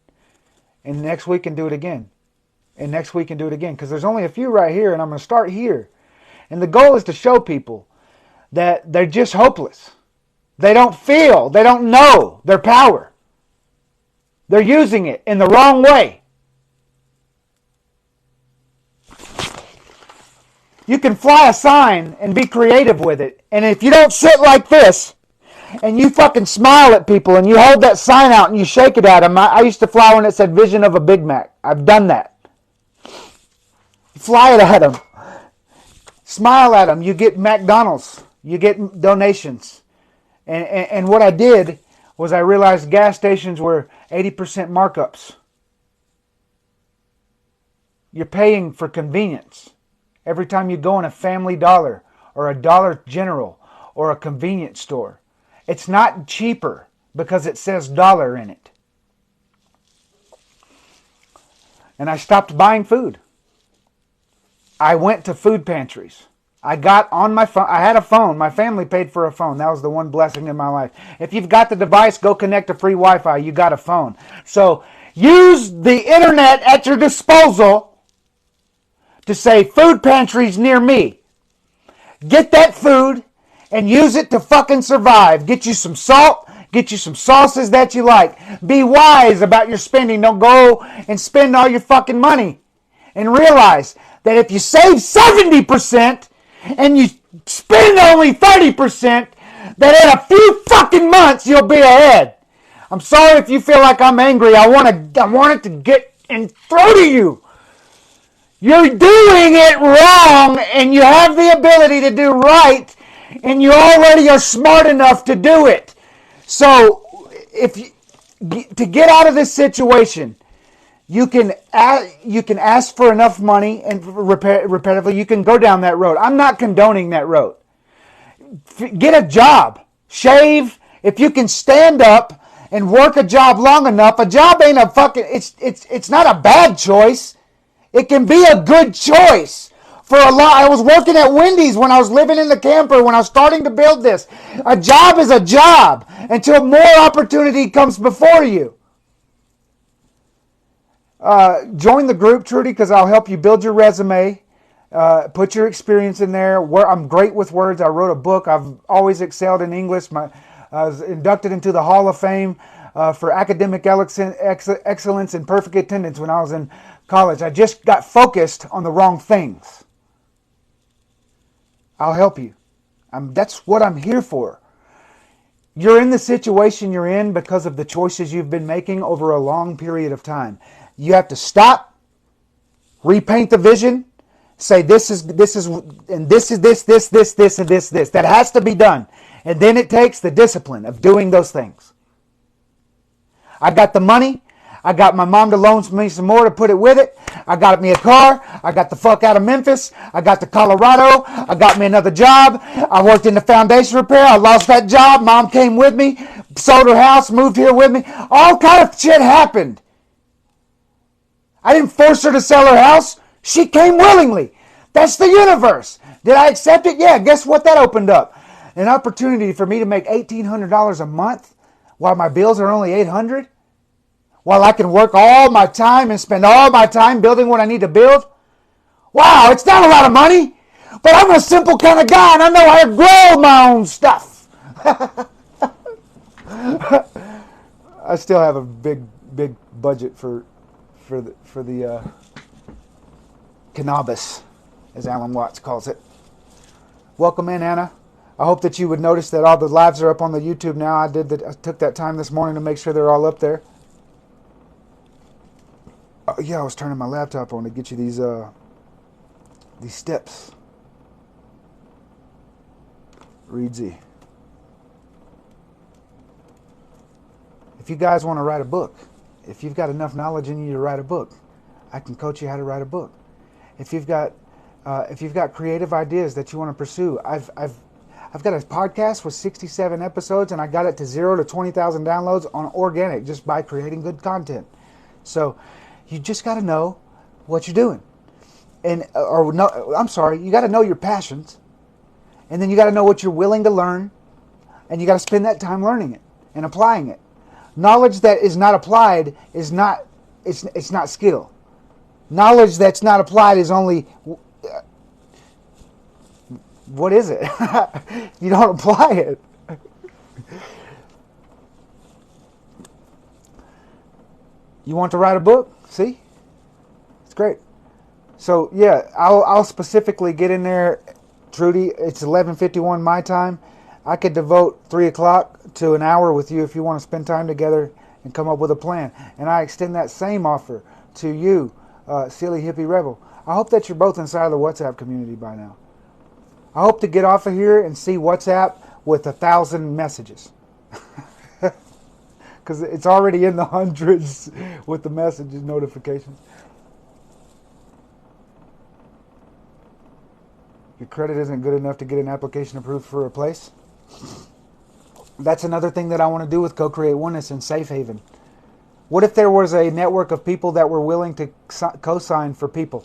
And next week and do it again. And next week and do it again. Because there's only a few right here and I'm going to start here. And the goal is to show people that they're just hopeless. They don't feel, they don't know their power. They're using it in the wrong way. You can fly a sign and be creative with it. And if you don't sit like this and you fucking smile at people and you hold that sign out and you shake it at them. I used to fly one that said vision of a Big Mac. I've done that. Fly it at them. Smile at them. You get McDonald's. You get donations. And what I did was I realized gas stations were 80% markups. You're paying for convenience. Every time you go in a Family Dollar or a Dollar General or a convenience store, it's not cheaper because it says dollar in it. And I stopped buying food. I went to food pantries. I got on my phone. I had a phone. My family paid for a phone. That was the one blessing in my life. If you've got the device, go connect to free Wi-Fi. You got a phone. So use the internet at your disposal to say food pantries near me. Get that food and use it to fucking survive. Get you some salt. Get you some sauces that you like. Be wise about your spending. Don't go and spend all your fucking money. And realize that if you save 70% and you spend only 30%, that in a few fucking months you'll be ahead. I'm sorry if you feel like I'm angry. I want it to get and throw to you. You're doing it wrong, and you have the ability to do right, and you already are smart enough to do it. So, to get out of this situation, you can ask for enough money and repetitively. You can go down that road. I'm not condoning that road. Get a job. Shave. If you can stand up and work a job long enough, a job ain't a fucking. It's not a bad choice. It can be a good choice. For a lot, I was working at Wendy's when I was living in the camper, when I was starting to build this. A job is a job until more opportunity comes before you. Join the group, Trudy, because I'll help you build your resume. Put your experience in there. I'm great with words. I wrote a book. I've always excelled in English. I was inducted into the Hall of Fame for academic excellence and perfect attendance when I was in college. I just got focused on the wrong things. I'll help you. That's what I'm here for. You're in the situation you're in because of the choices you've been making over a long period of time. You have to stop, repaint the vision, say this is, and this is this. That has to be done. And then it takes the discipline of doing those things. I got the money. I got my mom to loan me some more to put it with it. I got me a car. I got the fuck out of Memphis. I got to Colorado. I got me another job. I worked in the foundation repair. I lost that job. Mom came with me, sold her house, moved here with me. All kind of shit happened. I didn't force her to sell her house. She came willingly. That's the universe. Did I accept it? Yeah. Guess what that opened up? An opportunity for me to make $1,800 a month while my bills are only $800. While I can work all my time and spend all my time building what I need to build. Wow, it's not a lot of money, but I'm a simple kind of guy and I know how to grow my own stuff. I still have a big budget for the cannabis, as Alan Watts calls it. Welcome in, Anna. I hope that you would notice that all the lives are up on the YouTube now. I took that time this morning to make sure they're all up there. Yeah, I was turning my laptop on to get you these steps. Read Z. If you guys want to write a book, if you've got enough knowledge in you to write a book, I can coach you how to write a book. If you've got creative ideas that you want to pursue, I've got a podcast with 67 episodes, and I got it to 0 to 20,000 downloads on organic just by creating good content. So you just got to know what you're doing. You got to know your passions. And then you got to know what you're willing to learn. And you got to spend that time learning it and applying it. Knowledge that is not applied is not, it's not skill. Knowledge that's not applied is only, what is it? You don't apply it. You want to write a book? See? It's great. So, yeah, I'll specifically get in there, Trudy. It's 11:51 my time. I could devote 3 o'clock to an hour with you if you want to spend time together and come up with a plan. And I extend that same offer to you, Silly Hippie Rebel. I hope that you're both inside of the WhatsApp community by now. I hope to get off of here and see WhatsApp with 1,000 messages. because it's already in the hundreds with the messages notifications. Your credit isn't good enough to get an application approved for a place. That's another thing that I want to do with Co-Create Oneness and Safe Haven. What if there was a network of people that were willing to co-sign for people?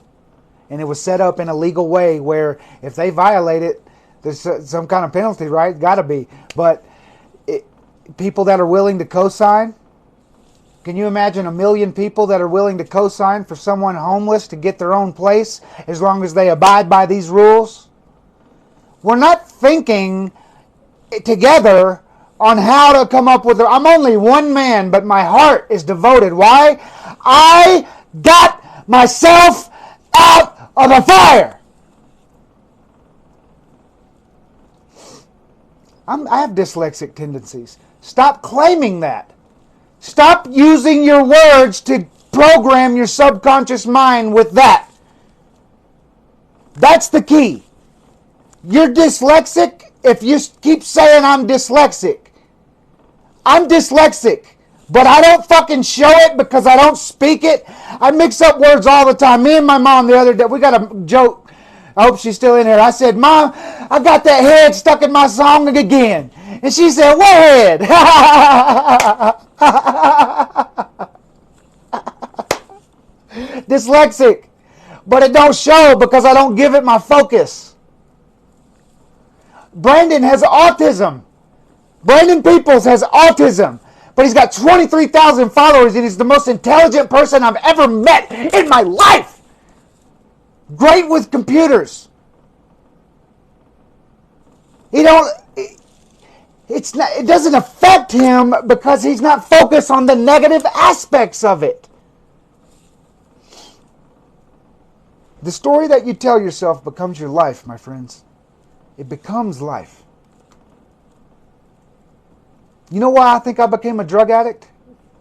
And it was set up in a legal way where if they violate it, there's some kind of penalty, right? Got to be. But people that are willing to co-sign, can you imagine 1 million people that are willing to co-sign for someone homeless to get their own place as long as they abide by these rules? We're not thinking together on how to come up with I'm only one man, but my heart is devoted. Why? I got myself out of the fire. I have dyslexic tendencies. Stop claiming that. Stop using your words to program your subconscious mind with that. That's the key. You're dyslexic if you keep saying I'm dyslexic. I'm dyslexic, but I don't fucking show it because I don't speak it. I mix up words all the time. Me and my mom the other day, we got a joke. I hope she's still in here. I said, Mom, I got that head stuck in my song again. And she said, what head? Dyslexic. But it don't show because I don't give it my focus. Brandon has autism. Brandon Peoples has autism. But he's got 23,000 followers and he's the most intelligent person I've ever met in my life. Great with computers. It doesn't affect him because he's not focused on the negative aspects of it. The story that you tell yourself becomes your life, my friends. It becomes life. You know why I think I became a drug addict?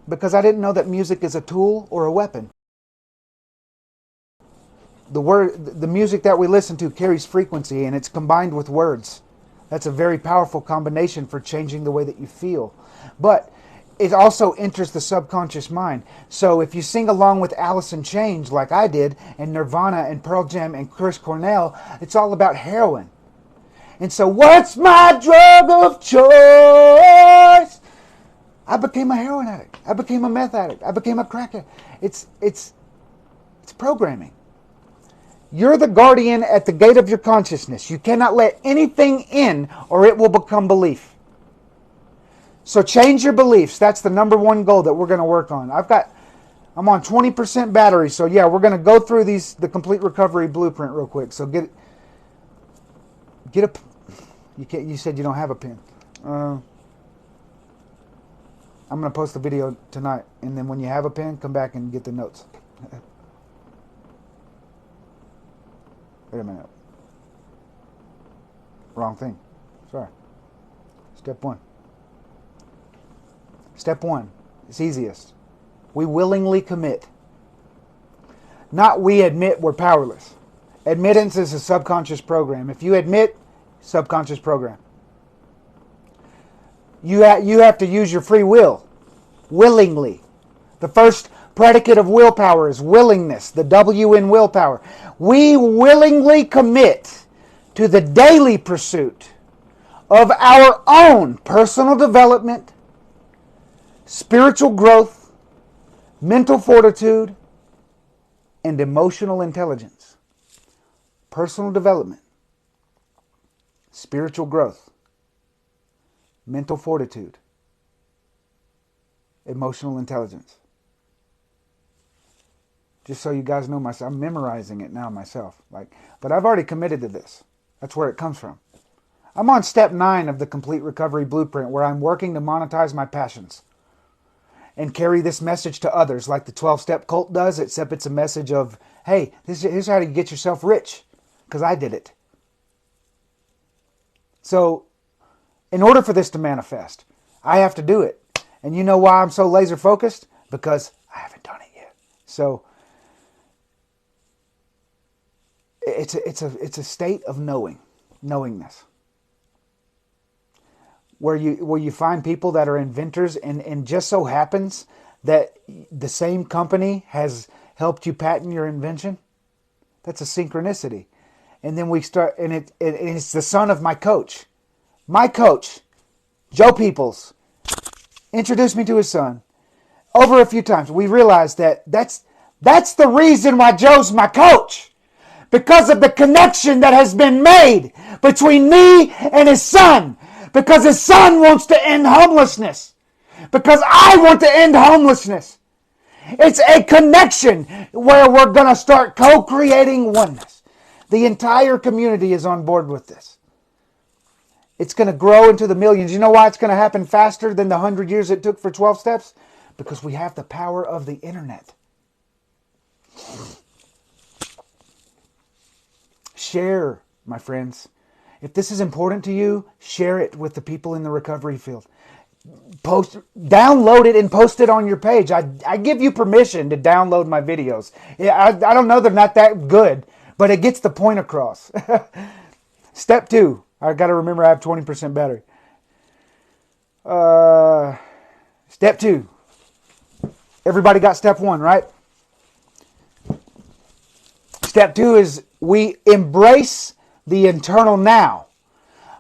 Because I didn't know that music is a tool or a weapon. The music that we listen to carries frequency and it's combined with words. That's a very powerful combination for changing the way that you feel. But it also enters the subconscious mind. So if you sing along with Alice in Chains like I did, and Nirvana and Pearl Jam and Chris Cornell, it's all about heroin. And so what's my drug of choice? I became a heroin addict. I became a meth addict. I became a crack addict. It's programming. You're the guardian at the gate of your consciousness. You cannot let anything in or it will become belief. So change your beliefs. That's the number one goal that we're going to work on. I'm on 20% battery. So yeah, we're going to go through the complete recovery blueprint real quick. So get a, you said you don't have a pen. I'm going to post the video tonight. And then when you have a pen, come back and get the notes. Wait a minute. Wrong thing. Sorry. Step one. Step one. It's easiest. We willingly commit. Not we admit we're powerless. Admittance is a subconscious program. If you admit, subconscious program. You have to use your free will. Willingly. The first predicate of willpower is willingness. The W in willpower. We willingly commit to the daily pursuit of our own personal development, spiritual growth, mental fortitude, and emotional intelligence. Personal development, spiritual growth, mental fortitude, emotional intelligence. Just so you guys know myself, I'm memorizing it now myself. But I've already committed to this. That's where it comes from. I'm on step 9 of the Complete Recovery Blueprint, where I'm working to monetize my passions and carry this message to others, like the 12-step cult does, except it's a message of, hey, here's how to get yourself rich, because I did it. So, in order for this to manifest, I have to do it. And you know why I'm so laser focused? Because I haven't done it yet. So, it's a state of knowingness. where you find people that are inventors, and just so happens that the same company has helped you patent your invention? That's a synchronicity. And then we start, and it's the son of my coach. My coach, Joe Peoples, introduced me to his son over a few times. We realized that's the reason why Joe's my coach. Because of the connection that has been made between me and his son. Because his son wants to end homelessness. Because I want to end homelessness. It's a connection where we're going to start co-creating oneness. The entire community is on board with this. It's going to grow into the millions. You know why it's going to happen faster than the 100 years it took for 12 steps? Because we have the power of the internet. Share, my friends. If this is important to you, share it with the people in the recovery field. Download it and post it on your page. I give you permission to download my videos. I don't know, they're not that good, but it gets the point across. Step 2. I got to remember I have 20% battery. Step 2. Everybody got step 1, right? Step 2 is we embrace the eternal now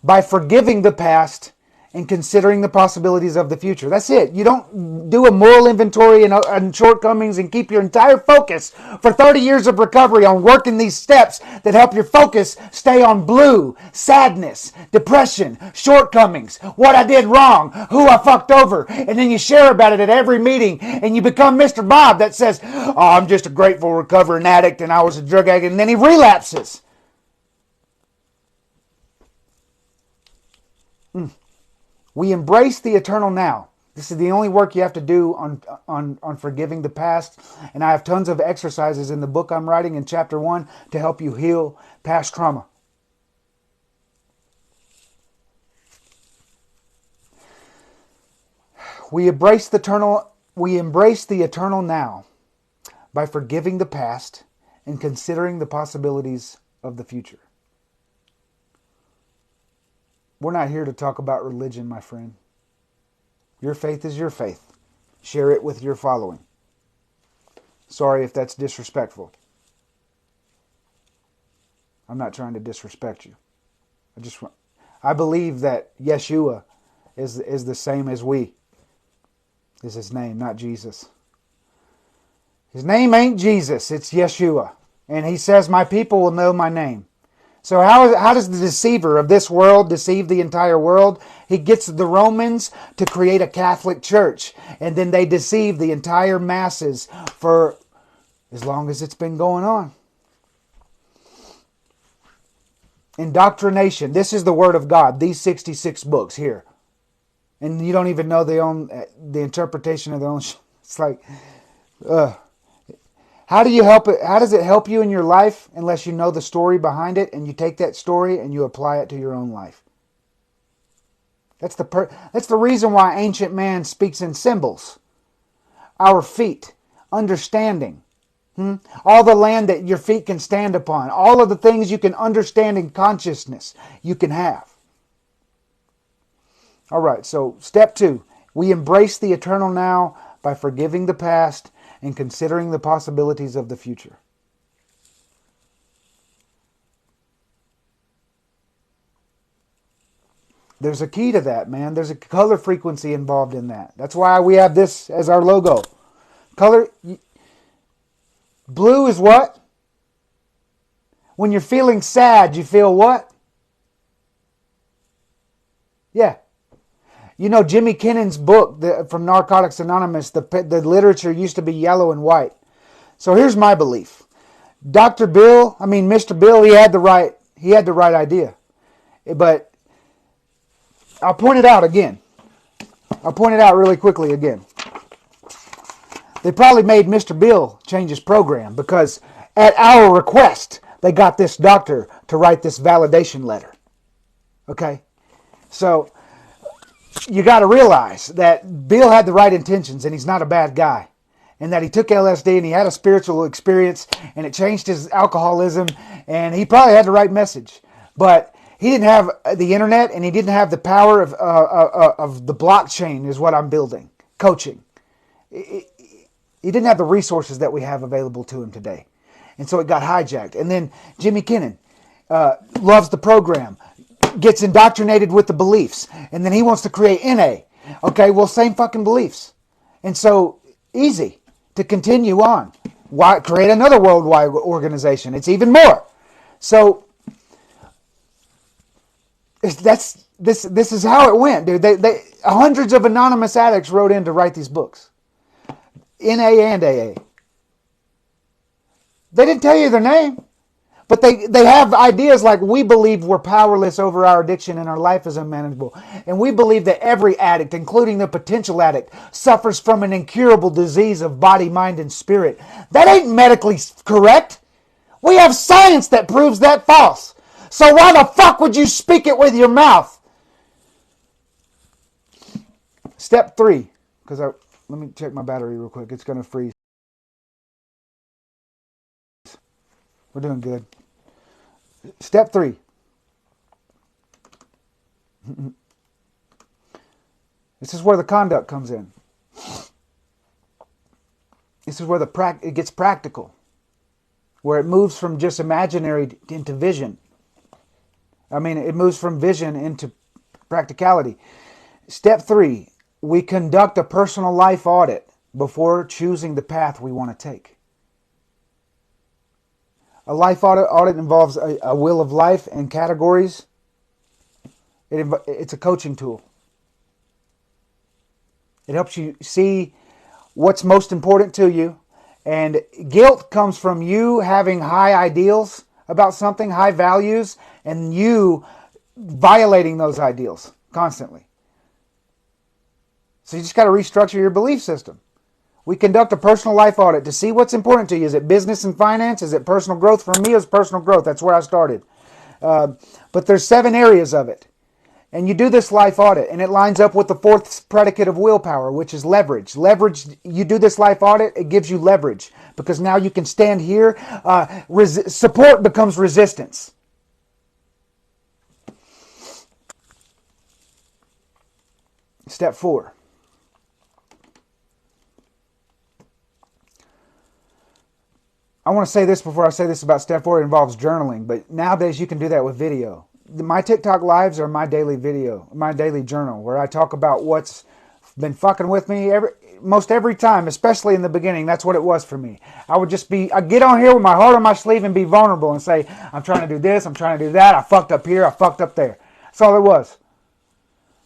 by forgiving the past and considering the possibilities of the future. That's it. You don't do a moral inventory and shortcomings and keep your entire focus for 30 years of recovery on working these steps that help your focus stay on blue, sadness, depression, shortcomings, what I did wrong, who I fucked over, and then you share about it at every meeting and you become Mr. Bob that says, oh, I'm just a grateful recovering addict and I was a drug addict, and then he relapses. We embrace the eternal now. This is the only work you have to do on forgiving the past. And I have tons of exercises in the book I'm writing in chapter 1 to help you heal past trauma. We embrace the eternal now by forgiving the past and considering the possibilities of the future. We're not here to talk about religion, my friend. Your faith is your faith. Share it with your following. Sorry if that's disrespectful. I'm not trying to disrespect you. I believe that Yeshua is the same as we. Is his name, not Jesus. His name ain't Jesus, it's Yeshua. And he says, my people will know my name. So how does the deceiver of this world deceive the entire world? He gets the Romans to create a Catholic church. And then they deceive the entire masses for as long as it's been going on. Indoctrination. This is the Word of God. These 66 books here. And you don't even know the interpretation of their own. It's like, how do you help it? How does it help you in your life unless you know the story behind it and you take that story and you apply it to your own life? That's the reason why ancient man speaks in symbols. Our feet, understanding. All the land that your feet can stand upon. All of the things you can understand in consciousness you can have. All right, so step 2. We embrace the eternal now by forgiving the past and considering the possibilities of the future. There's a key to that, man. There's a color frequency involved in that. That's why we have this as our logo. Color. Blue is what? When you're feeling sad, you feel what? Yeah. You know, Jimmy Kinnon's book from Narcotics Anonymous, the literature used to be yellow and white. So here's my belief. Mr. Bill, he had the right idea. But I'll point it out again. I'll point it out really quickly again. They probably made Mr. Bill change his program because at our request, they got this doctor to write this validation letter. Okay? So you got to realize that Bill had the right intentions and he's not a bad guy. And that he took LSD and he had a spiritual experience and it changed his alcoholism and he probably had the right message. But He didn't have the internet, and he didn't have the power of the blockchain is what I'm building, coaching. He didn't have the resources that we have available to him today. And so it got hijacked. And then Jimmy Kinnon loves the program, gets indoctrinated with the beliefs, and then he wants to create NA. Okay, well, same fucking beliefs. And so easy to continue on. Why create another worldwide organization? It's even more. So this is how it went, dude. They hundreds of anonymous addicts wrote in to write these books, NA and AA. They didn't tell you their name, but they have ideas like, we believe we're powerless over our addiction and our life is unmanageable, and we believe that every addict, including the potential addict, suffers from an incurable disease of body, mind, and spirit. That ain't medically correct. We have science that proves that false. So why the fuck would you speak it with your mouth? Step 3, because let me check my battery real quick. It's going to freeze. We're doing good. Step 3. This is where the conduct comes in. This is where it gets practical, where it moves from just imaginary into vision. I mean, it moves from vision into practicality. Step 3, we conduct a personal life audit before choosing the path we want to take. A life audit involves a wheel of life and categories. It's a coaching tool. It helps you see what's most important to you. And guilt comes from you having high ideals about something, high values, and you violating those ideals constantly. So you just got to restructure your belief system. We conduct a personal life audit to see what's important to you. Is it business and finance? Is it personal growth? For me, it's personal growth. That's where I started. But there's 7 areas of it. And you do this life audit, and it lines up with the 4th predicate of willpower, which is leverage. Leverage, you do this life audit, it gives you leverage. Because now you can stand here. Support becomes resistance. Step 4. I want to say this before I say this about step 4. It involves journaling, but nowadays you can do that with video. My TikTok lives are my daily video, my daily journal, where I talk about what's been fucking with me most every time, especially in the beginning. That's what it was for me. I'd get on here with my heart on my sleeve and be vulnerable and say, I'm trying to do this, I'm trying to do that, I fucked up here, I fucked up there. That's all it was.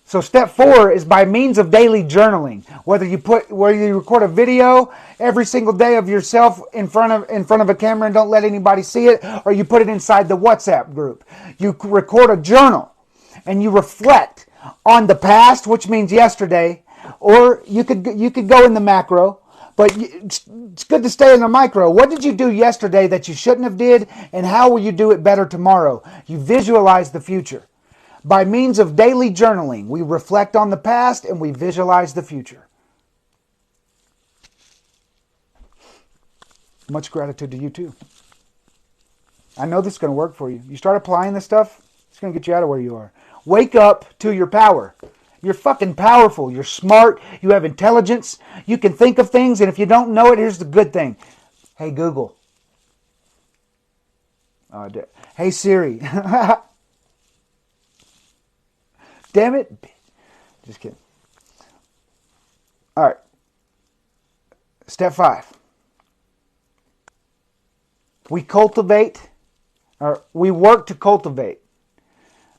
So step 4 is by means of daily journaling. Whether you record a video every single day of yourself in front of a camera and don't let anybody see it, or you put it inside the WhatsApp group. You record a journal and you reflect on the past, which means yesterday, or you could go in the macro, but it's good to stay in the micro. What did you do yesterday that you shouldn't have did, and how will you do it better tomorrow? You visualize the future. By means of daily journaling, we reflect on the past and we visualize the future. Much gratitude to you too. I know this is going to work for you. You start applying this stuff, it's going to get you out of where you are. Wake up to your power. You're fucking powerful. You're smart. You have intelligence. You can think of things, and if you don't know it, here's the good thing. Hey, Google. Hey, Siri. Damn it. Just kidding. All right. Step 5. We work to cultivate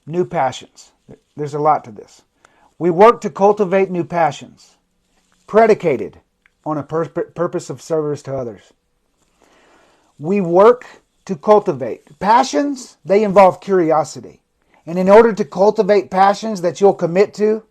new passions. There's a lot to this. We work to cultivate new passions, predicated on a purpose of service to others. We work to cultivate. Passions, they involve curiosity. And in order to cultivate passions that you'll commit to,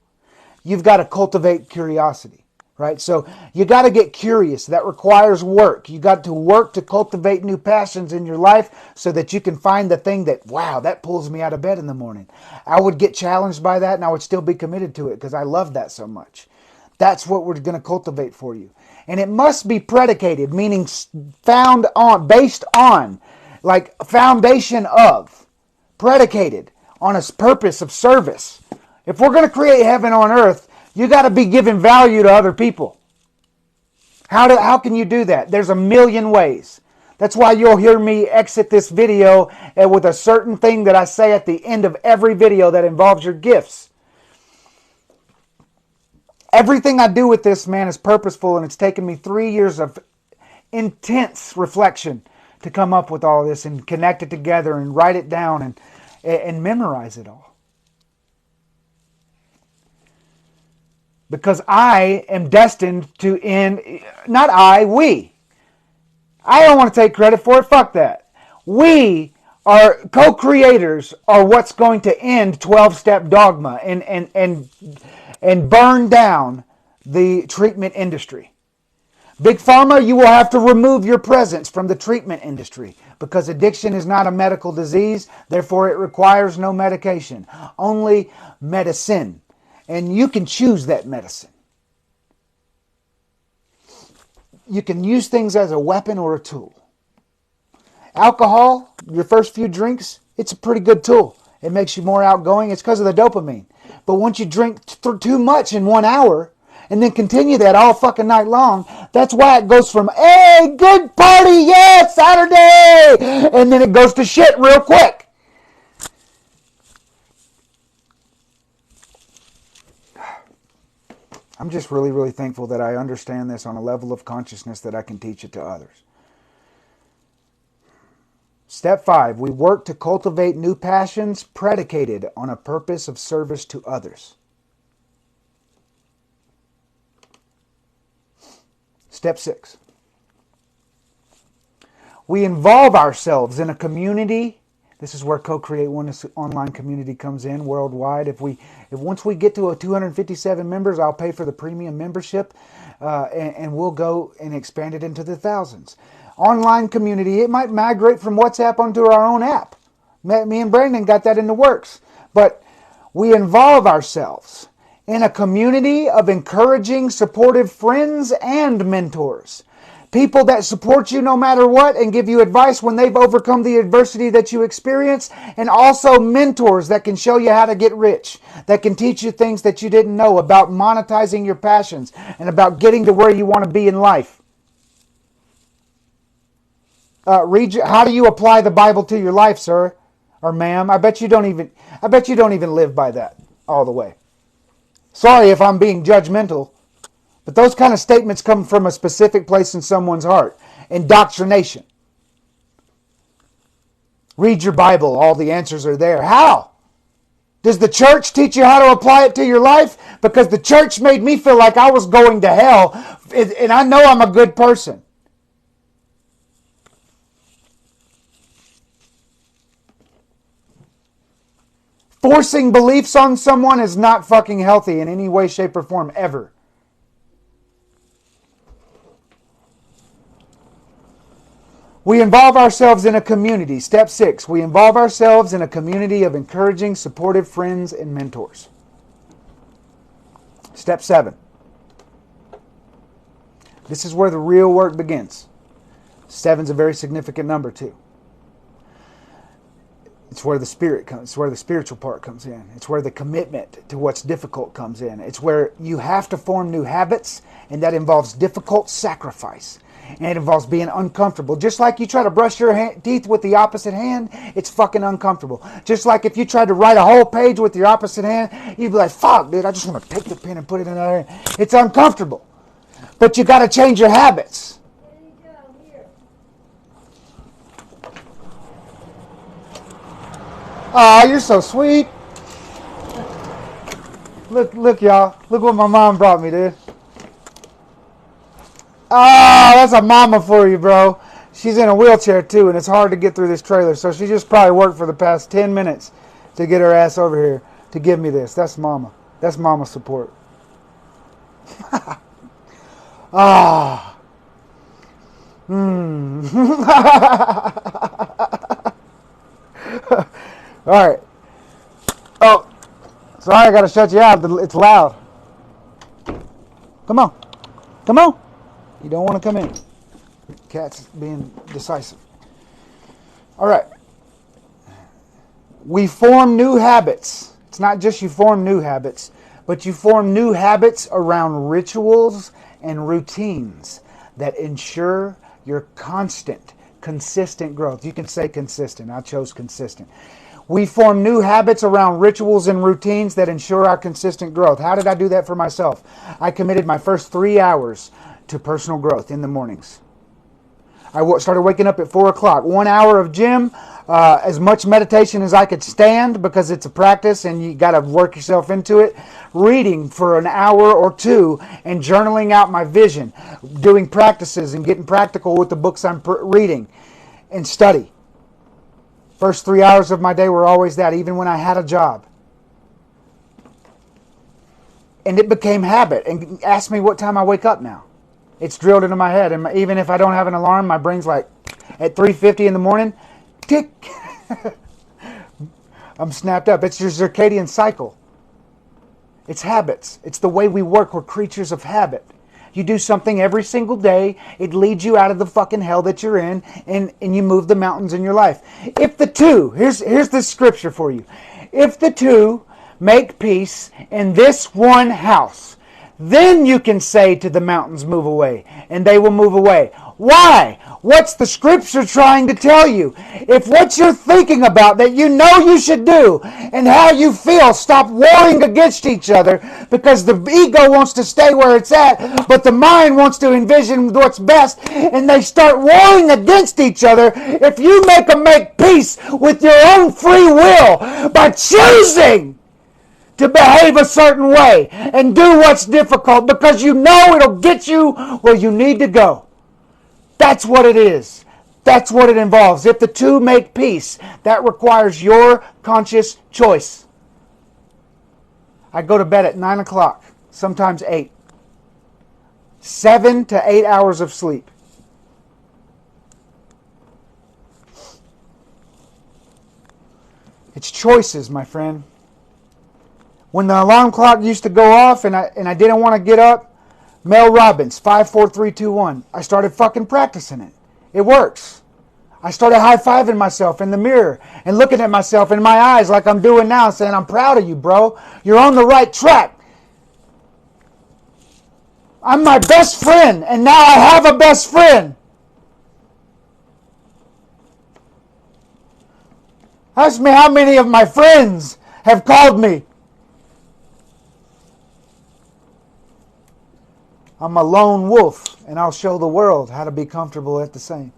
you've got to cultivate curiosity, right? So you got to get curious. That requires work. You got to work to cultivate new passions in your life so that you can find the thing that, wow, that pulls me out of bed in the morning. I would get challenged by that and I would still be committed to it because I love that so much. That's what we're going to cultivate for you. And it must be predicated, meaning based on, like foundation of, predicated on a purpose of service. If we're going to create heaven on earth, you got to be giving value to other people. How can you do that? There's a million ways. That's why you'll hear me exit this video with a certain thing that I say at the end of every video that involves your gifts. Everything I do with this, man, is purposeful, and it's taken me 3 years of intense reflection to come up with all this and connect it together and write it down and memorize it all. Because I am destined to end, not I, we. I don't want to take credit for it. Fuck that. We are co-creators are what's going to end 12-step dogma and burn down the treatment industry. Big Pharma, you will have to remove your presence from the treatment industry because addiction is not a medical disease. Therefore, it requires no medication, only medicine. And you can choose that medicine. You can use things as a weapon or a tool. Alcohol, your first few drinks, it's a pretty good tool. It makes you more outgoing. It's because of the dopamine. But once you drink too much in 1 hour and then continue that all fucking night long, that's why it goes from, hey, good party, yeah, Saturday, and then it goes to shit real quick. I'm just really, really thankful that I understand this on a level of consciousness that I can teach it to others. Step 5, we work to cultivate new passions predicated on a purpose of service to others. Step 6, we involve ourselves in a community. This is where Co-Create Oneness online community comes in worldwide. If once we get to 257 members, I'll pay for the premium membership, and we'll go and expand it into the thousands. Online community, it might migrate from WhatsApp onto our own app. Me and Brandon got that in the works. But we involve ourselves in a community of encouraging, supportive friends and mentors. People that support you no matter what and give you advice when they've overcome the adversity that you experience. And also mentors that can show you how to get rich. That can teach you things that you didn't know about monetizing your passions and about getting to where you want to be in life. How do you apply the Bible to your life, sir or ma'am? I bet you don't even live by that all the way. Sorry if I'm being judgmental. But those kind of statements come from a specific place in someone's heart. Indoctrination. Read your Bible. All the answers are there. How? Does the church teach you how to apply it to your life? Because the church made me feel like I was going to hell. And I know I'm a good person. Forcing beliefs on someone is not fucking healthy in any way, shape, or form, ever. We involve ourselves in a community. Step 6, we involve ourselves in a community of encouraging, supportive friends and mentors. Step 7. This is where the real work begins. 7 is a very significant number too. It's where the spirit comes. It's where the spiritual part comes in. It's where the commitment to what's difficult comes in. It's where you have to form new habits, and that involves difficult sacrifice. And it involves being uncomfortable. Just like you try to brush your teeth with the opposite hand, it's fucking uncomfortable. Just like if you tried to write a whole page with your opposite hand, you'd be like, fuck, dude, I just want to take the pen and put it in another hand. It's uncomfortable. But you got to change your habits. Oh, you're so sweet. Look, y'all. Look what my mom brought me, dude. Oh, that's a mama for you, bro. She's in a wheelchair, too, and it's hard to get through this trailer. So she just probably worked for the past 10 minutes to get her ass over here to give me this. That's mama. That's mama support. Ah. All right. Oh, sorry, I got to shut you out. It's loud. Come on. Come on. You don't want to come in. Cat's being decisive. All right. We form new habits. It's not just you form new habits, but you form new habits around rituals and routines that ensure your constant, consistent growth. You can say consistent. I chose consistent. We form new habits around rituals and routines that ensure our consistent growth. How did I do that for myself? I committed my first 3 hours to personal growth in the mornings. I started waking up at 4 o'clock. 1 hour of gym, as much meditation as I could stand because it's a practice and you got to work yourself into it. Reading for an hour or two and journaling out my vision. Doing practices and getting practical with the books I'm reading. And study. First 3 hours of my day were always that, even when I had a job. And it became habit. And ask me what time I wake up now. It's drilled into my head. And even if I don't have an alarm, my brain's like, at 3:50 in the morning, tick. I'm snapped up. It's your circadian cycle. It's habits. It's the way we work. We're creatures of habit. You do something every single day, it leads you out of the fucking hell that you're in, and you move the mountains in your life. If the two, here's the scripture for you. If the two make peace in this one house, then you can say to the mountains, move away, and they will move away. Why? What's the scripture trying to tell you? If what you're thinking about that you know you should do and how you feel, stop warring against each other because the ego wants to stay where it's at, but the mind wants to envision what's best, and they start warring against each other. If you make peace with your own free will by choosing to behave a certain way and do what's difficult because you know it'll get you where you need to go. That's what it is. That's what it involves. If the two make peace, that requires your conscious choice. I go to bed at 9 o'clock, sometimes 8. 7 to 8 hours of sleep. It's choices, my friend. When the alarm clock used to go off and I didn't want to get up, Mel Robbins, 5, 4, 3, 2, 1. I started fucking practicing it. It works. I started high-fiving myself in the mirror and looking at myself in my eyes like I'm doing now, saying, I'm proud of you, bro. You're on the right track. I'm my best friend, and now I have a best friend. Ask me how many of my friends have called me. I'm a lone wolf, and I'll show the world how to be comfortable at the same.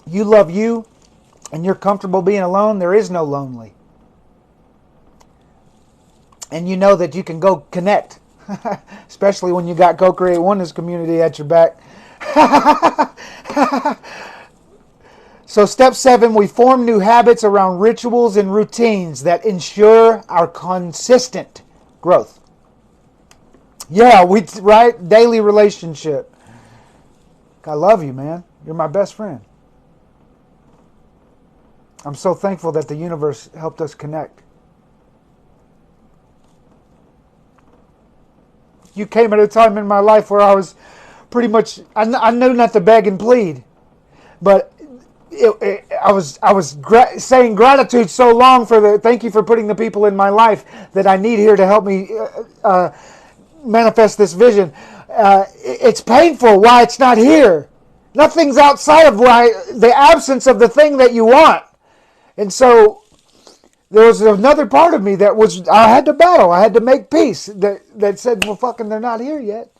You love you, and you're comfortable being alone. There is no lonely. And you know that you can go connect, especially when you got Co-Create Oneness community at your back. So step 7, we form new habits around rituals and routines that ensure our consistent growth. Yeah, right? Daily relationship. I love you, man. You're my best friend. I'm so thankful that the universe helped us connect. You came at a time in my life where I was pretty much, I knew not to beg and plead, but I was saying gratitude so long for thank you for putting the people in my life that I need here to help me manifest this vision. It's painful why it's not here. Nothing's outside of the absence of the thing that you want. And so there was another part of me that I had to battle. I had to make peace that said, well, fucking, they're not here yet.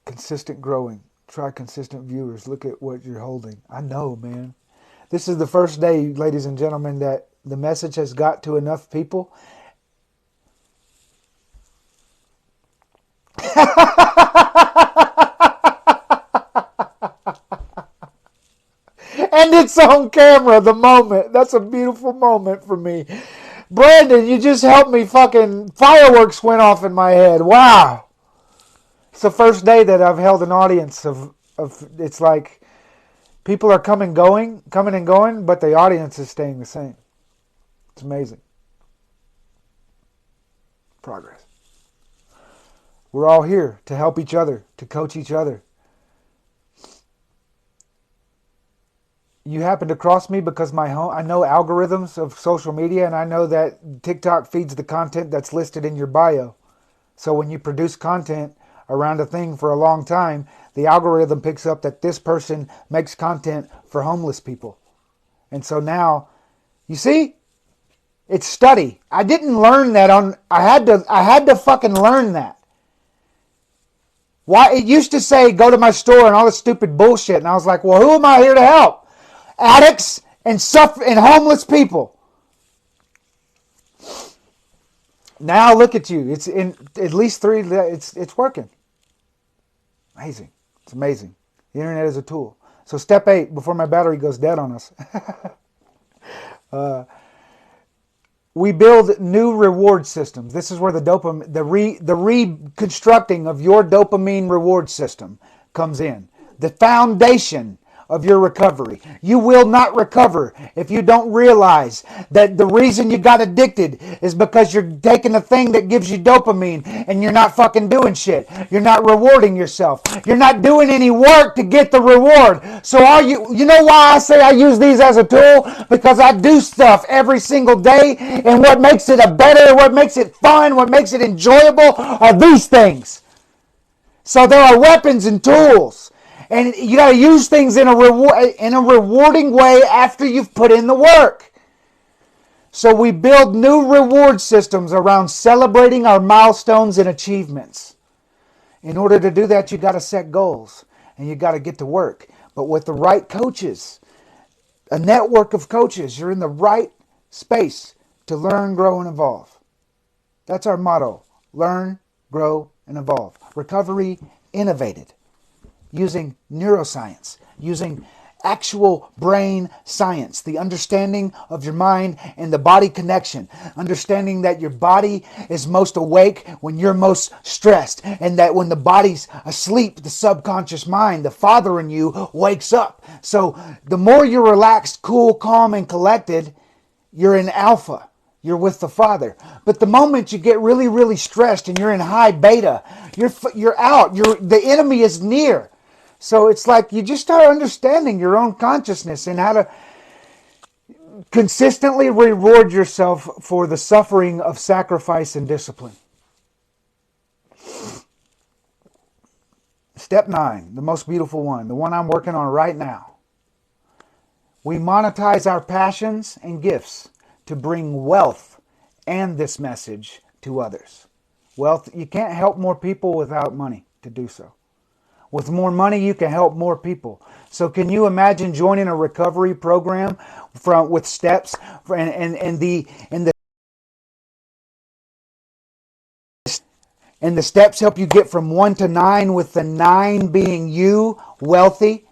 Consistent growing. Try consistent viewers. Look at what you're holding. I know, man. This is the first day, ladies and gentlemen, that the message has got to enough people. And it's on camera, the moment. That's a beautiful moment for me. Brandon, you just helped me. Fucking fireworks went off in my head. Wow. It's the first day that I've held an audience of it's like people are coming and going, but the audience is staying the same. It's amazing. Progress. We're all here to help each other, to coach each other. You happen to cross me because I know algorithms of social media, and I know that TikTok feeds the content that's listed in your bio. So when you produce content around a thing for a long time, the algorithm picks up that this person makes content for homeless people. And so now, you see, it's study. I didn't learn that I had to fucking learn that. Why it used to say go to my store and all this stupid bullshit, and I was like, well, who am I here to help? Addicts and homeless people. Now look at you. It's in at least 3. It's working. Amazing. It's amazing. The internet is a tool. So step 8, before my battery goes dead on us. We build new reward systems. This is where the reconstructing of your dopamine reward system comes in. The foundation of your recovery. You will not recover if you don't realize that the reason you got addicted is because you're taking a thing that gives you dopamine and you're not fucking doing shit. You're not rewarding yourself. You're not doing any work to get the reward. So you know why I say I use these as a tool? Because I do stuff every single day, and what makes it what makes it fun, what makes it enjoyable are these things. So there are weapons and tools. And you got to use things in a rewarding way after you've put in the work. So we build new reward systems around celebrating our milestones and achievements. In order to do that, you got to set goals and you got to get to work. But with the right coaches, a network of coaches, you're in the right space to learn, grow, and evolve. That's our motto. Learn, grow, and evolve. Recovery innovated. Using neuroscience, using actual brain science, the understanding of your mind and the body connection, understanding that your body is most awake when you're most stressed, and that when the body's asleep, the subconscious mind, the father in you, wakes up. So the more you're relaxed, cool, calm, and collected, you're in alpha. You're with the Father. But the moment you get really, really stressed and you're in high beta, you're out. The enemy is near. So it's like you just start understanding your own consciousness and how to consistently reward yourself for the suffering of sacrifice and discipline. Step 9, the most beautiful one, the one I'm working on right now. We monetize our passions and gifts to bring wealth and this message to others. Wealth, you can't help more people without money to do so. With more money, you can help more people. So can you imagine joining a recovery program with steps and the steps help you get from 1 to 9, with the 9 being you, wealthy,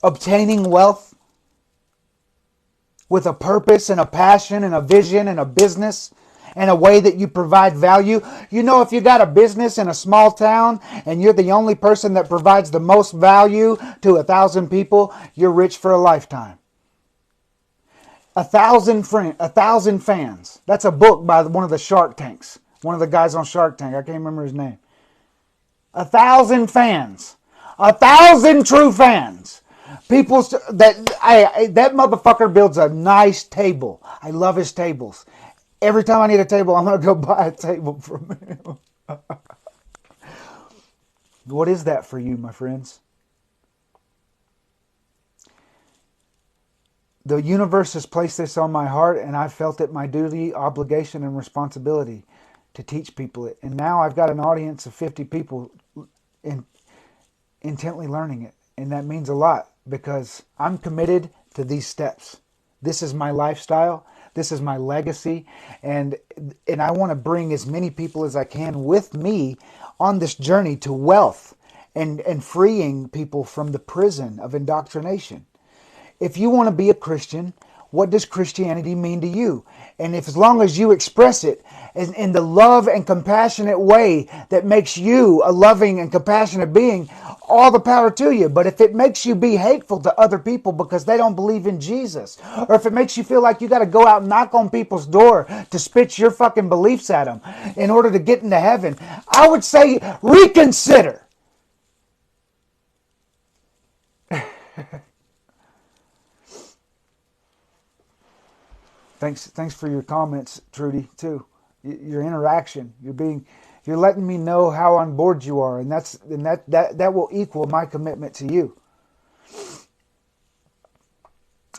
obtaining wealth with a purpose and a passion and a vision and a business and a way that you provide value. You know, if you got a business in a small town and you're the only person that provides the most value to 1,000 people, you're rich for a lifetime. 1,000 fans. That's a book by one of the Shark Tanks. One of the guys on Shark Tank. I can't remember his name. 1,000 fans. 1,000 true fans. People that motherfucker builds a nice table. I love his tables. Every time I need a table, I'm going to go buy a table from him. What is that for you, my friends? The universe has placed this on my heart, and I felt it my duty, obligation, and responsibility to teach people it. And now I've got an audience of 50 people intently learning it. And that means a lot because I'm committed to these steps. This is my lifestyle. This is my legacy, and I want to bring as many people as I can with me on this journey to wealth and freeing people from the prison of indoctrination. If you want to be a Christian, what does Christianity mean to you? And if as long as you express it in the love and compassionate way that makes you a loving and compassionate being, all the power to you. But if it makes you be hateful to other people because they don't believe in Jesus, or if it makes you feel like you got to go out and knock on people's door to spit your fucking beliefs at them in order to get into heaven, I would say reconsider. Thanks for your comments, Trudy, too. Your interaction. You're letting me know how on board you are, and that will equal my commitment to you.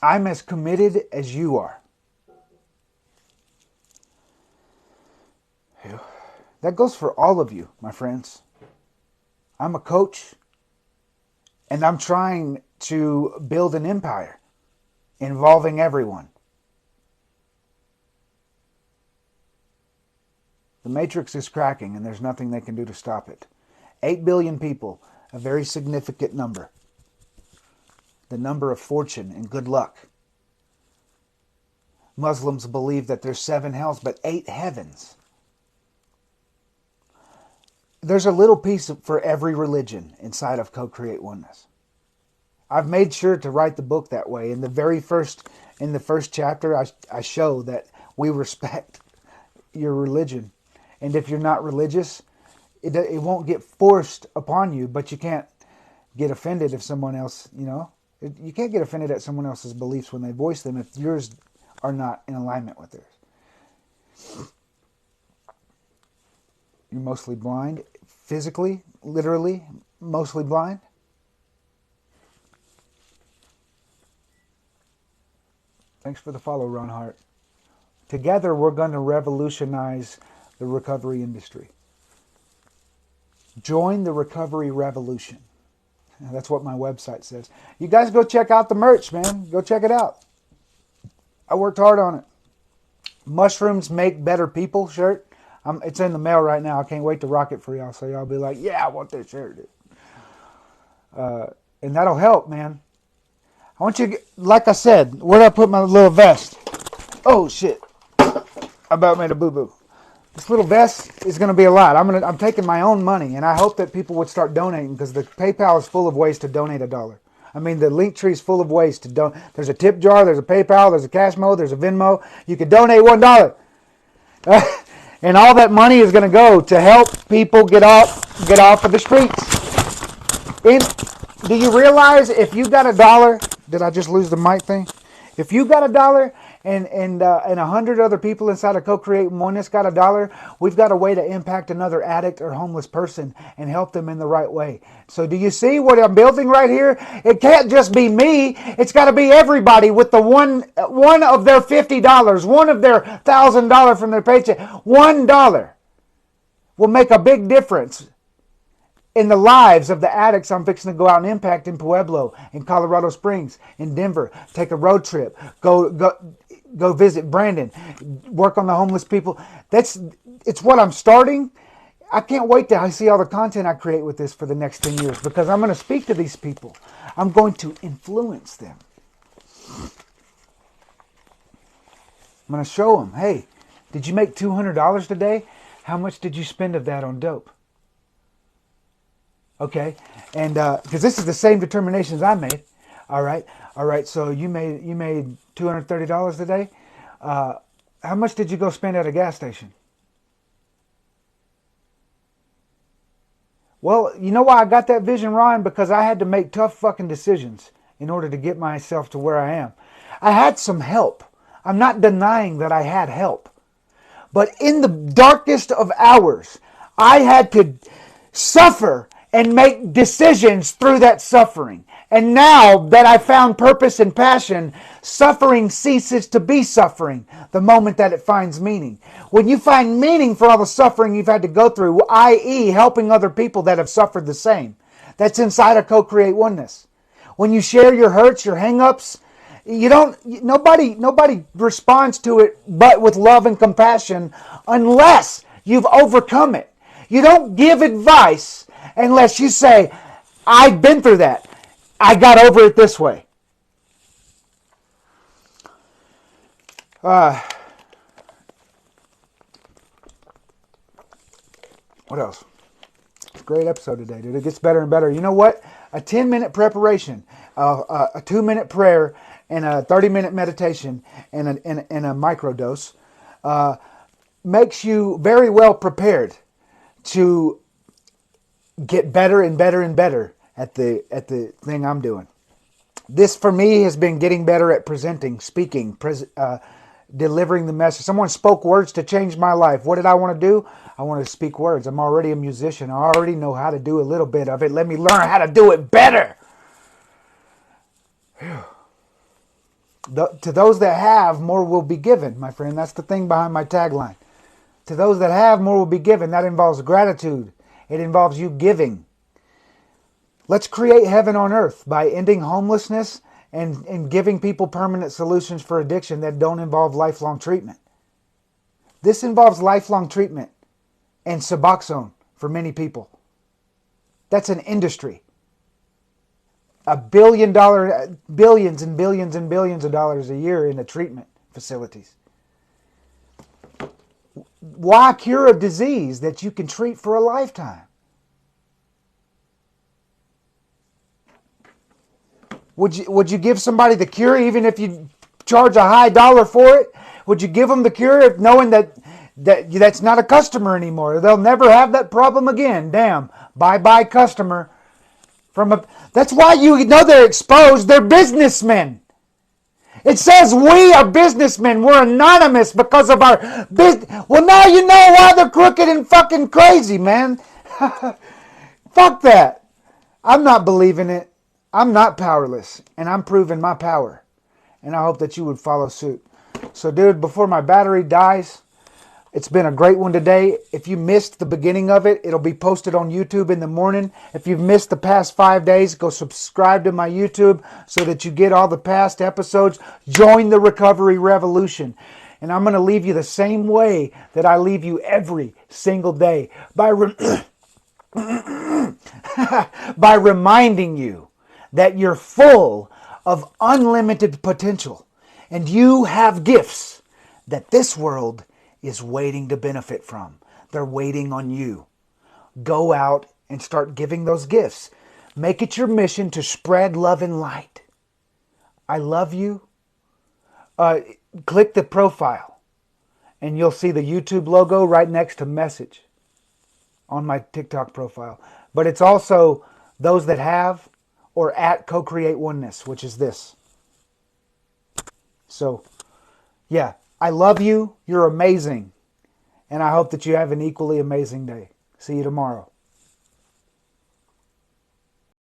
I'm as committed as you are. That goes for all of you, my friends. I'm a coach, and I'm trying to build an empire involving everyone. The matrix is cracking, and there's nothing they can do to stop it. 8 billion people, a very significant number. The number of fortune and good luck. Muslims believe that there's 7 hells, but 8 heavens. There's a little piece for every religion inside of Co-Create Oneness. I've made sure to write the book that way. In the first chapter, I show that we respect your religion. And if you're not religious, it won't get forced upon you, but you can't get offended if someone else, you can't get offended at someone else's beliefs when they voice them if yours are not in alignment with theirs. You're mostly blind, physically, literally, mostly blind. Thanks for the follow, Ron Hart. Together, we're going to revolutionize the recovery industry. Join the recovery revolution. That's what my website says. You guys go check out the merch, man. Go check it out. I worked hard on it. Mushrooms Make Better People shirt. It's in the mail right now. I can't wait to rock it for y'all. So y'all be like, yeah, I want this shirt. And that'll help, man. I want you to like I said, where did I put my little vest? Oh, shit. I about made a boo-boo. This little vest is going to be a lot. I'm taking my own money, and I hope that people would start donating because the PayPal is full of ways to donate $1. I mean, the link tree is full of ways to donate. There's a tip jar, there's a PayPal, there's a Cashmo, there's a Venmo. You can donate $1. And all that money is going to go to help people get off of the streets. Do you realize if you got $1, did I just lose the mic thing? If you got $1 and 100 other people inside of Co-Create Oneness got $1, we've got a way to impact another addict or homeless person and help them in the right way. So do you see what I'm building right here? It can't just be me. It's got to be everybody with the one of their $50, one of their $1,000 from their paycheck. $1 will make a big difference in the lives of the addicts I'm fixing to go out and impact in Pueblo, in Colorado Springs, in Denver. Take a road trip. Go visit Brandon. Work on the homeless people. It's what I'm starting. I can't wait to see all the content I create with this for the next 10 years because I'm going to speak to these people. I'm going to influence them. I'm going to show them, hey, did you make $200 today? How much did you spend of that on dope? Okay, and because this is the same determinations I made. All right. So you made $230 today. How much did you go spend at a gas station? Well, you know why I got that vision, Ron? Because I had to make tough fucking decisions in order to get myself to where I am. I had some help. I'm not denying that I had help, but in the darkest of hours, I had to suffer and make decisions through that suffering. And now that I found purpose and passion, suffering ceases to be suffering the moment that it finds meaning. When you find meaning for all the suffering you've had to go through, i.e. helping other people that have suffered the same, that's inside of Co-Create Oneness. When you share your hurts, your hang-ups, nobody responds to it but with love and compassion unless you've overcome it. You don't give advice unless you say, I've been through that. I got over it this way. What else? It's a great episode today, dude. It gets better and better. You know what? A 10-minute preparation, a 2-minute prayer, and a 30-minute meditation, and a microdose makes you very well prepared to get better and better and better at the thing I'm doing. This for me has been getting better at presenting, speaking, delivering the message. Someone spoke words to change my life. What did I want to do? I want to speak words. I'm already a musician. I already know how to do a little bit of it. Let me learn how to do it better. To those that have, more will be given, my friend. That's the thing behind my tagline. To those that have, more will be given. That involves gratitude. It involves you giving. Let's create heaven on earth by ending homelessness and giving people permanent solutions for addiction that don't involve lifelong treatment. This involves lifelong treatment and Suboxone for many people. That's an industry. Billions and billions and billions of dollars a year in the treatment facilities. Why cure a disease that you can treat for a lifetime? Would you give somebody the cure even if you charge a high dollar for it? Would you give them the cure knowing that's not a customer anymore? They'll never have that problem again. Damn. Bye-bye customer. That's why you know they're exposed. They're businessmen. It says we are businessmen. We're anonymous because of our business. Well, now you know why they're crooked and fucking crazy, man. Fuck that. I'm not believing it. I'm not powerless, and I'm proving my power. And I hope that you would follow suit. So, dude, before my battery dies, it's been a great one today. If you missed the beginning of it, it'll be posted on YouTube in the morning. If you've missed the past 5 days, go subscribe to my YouTube so that you get all the past episodes. Join the recovery revolution. And I'm going to leave you the same way that I leave you every single day by by reminding you that you're full of unlimited potential and you have gifts that this world is waiting to benefit from. They're waiting on you. Go out and start giving those gifts. Make it your mission to spread love and light. I love you. Click the profile and you'll see the YouTube logo right next to message on my TikTok profile. But it's also those that have or at Co-Create Oneness, which is this. So, yeah, I love you. You're amazing. And I hope that you have an equally amazing day. See you tomorrow.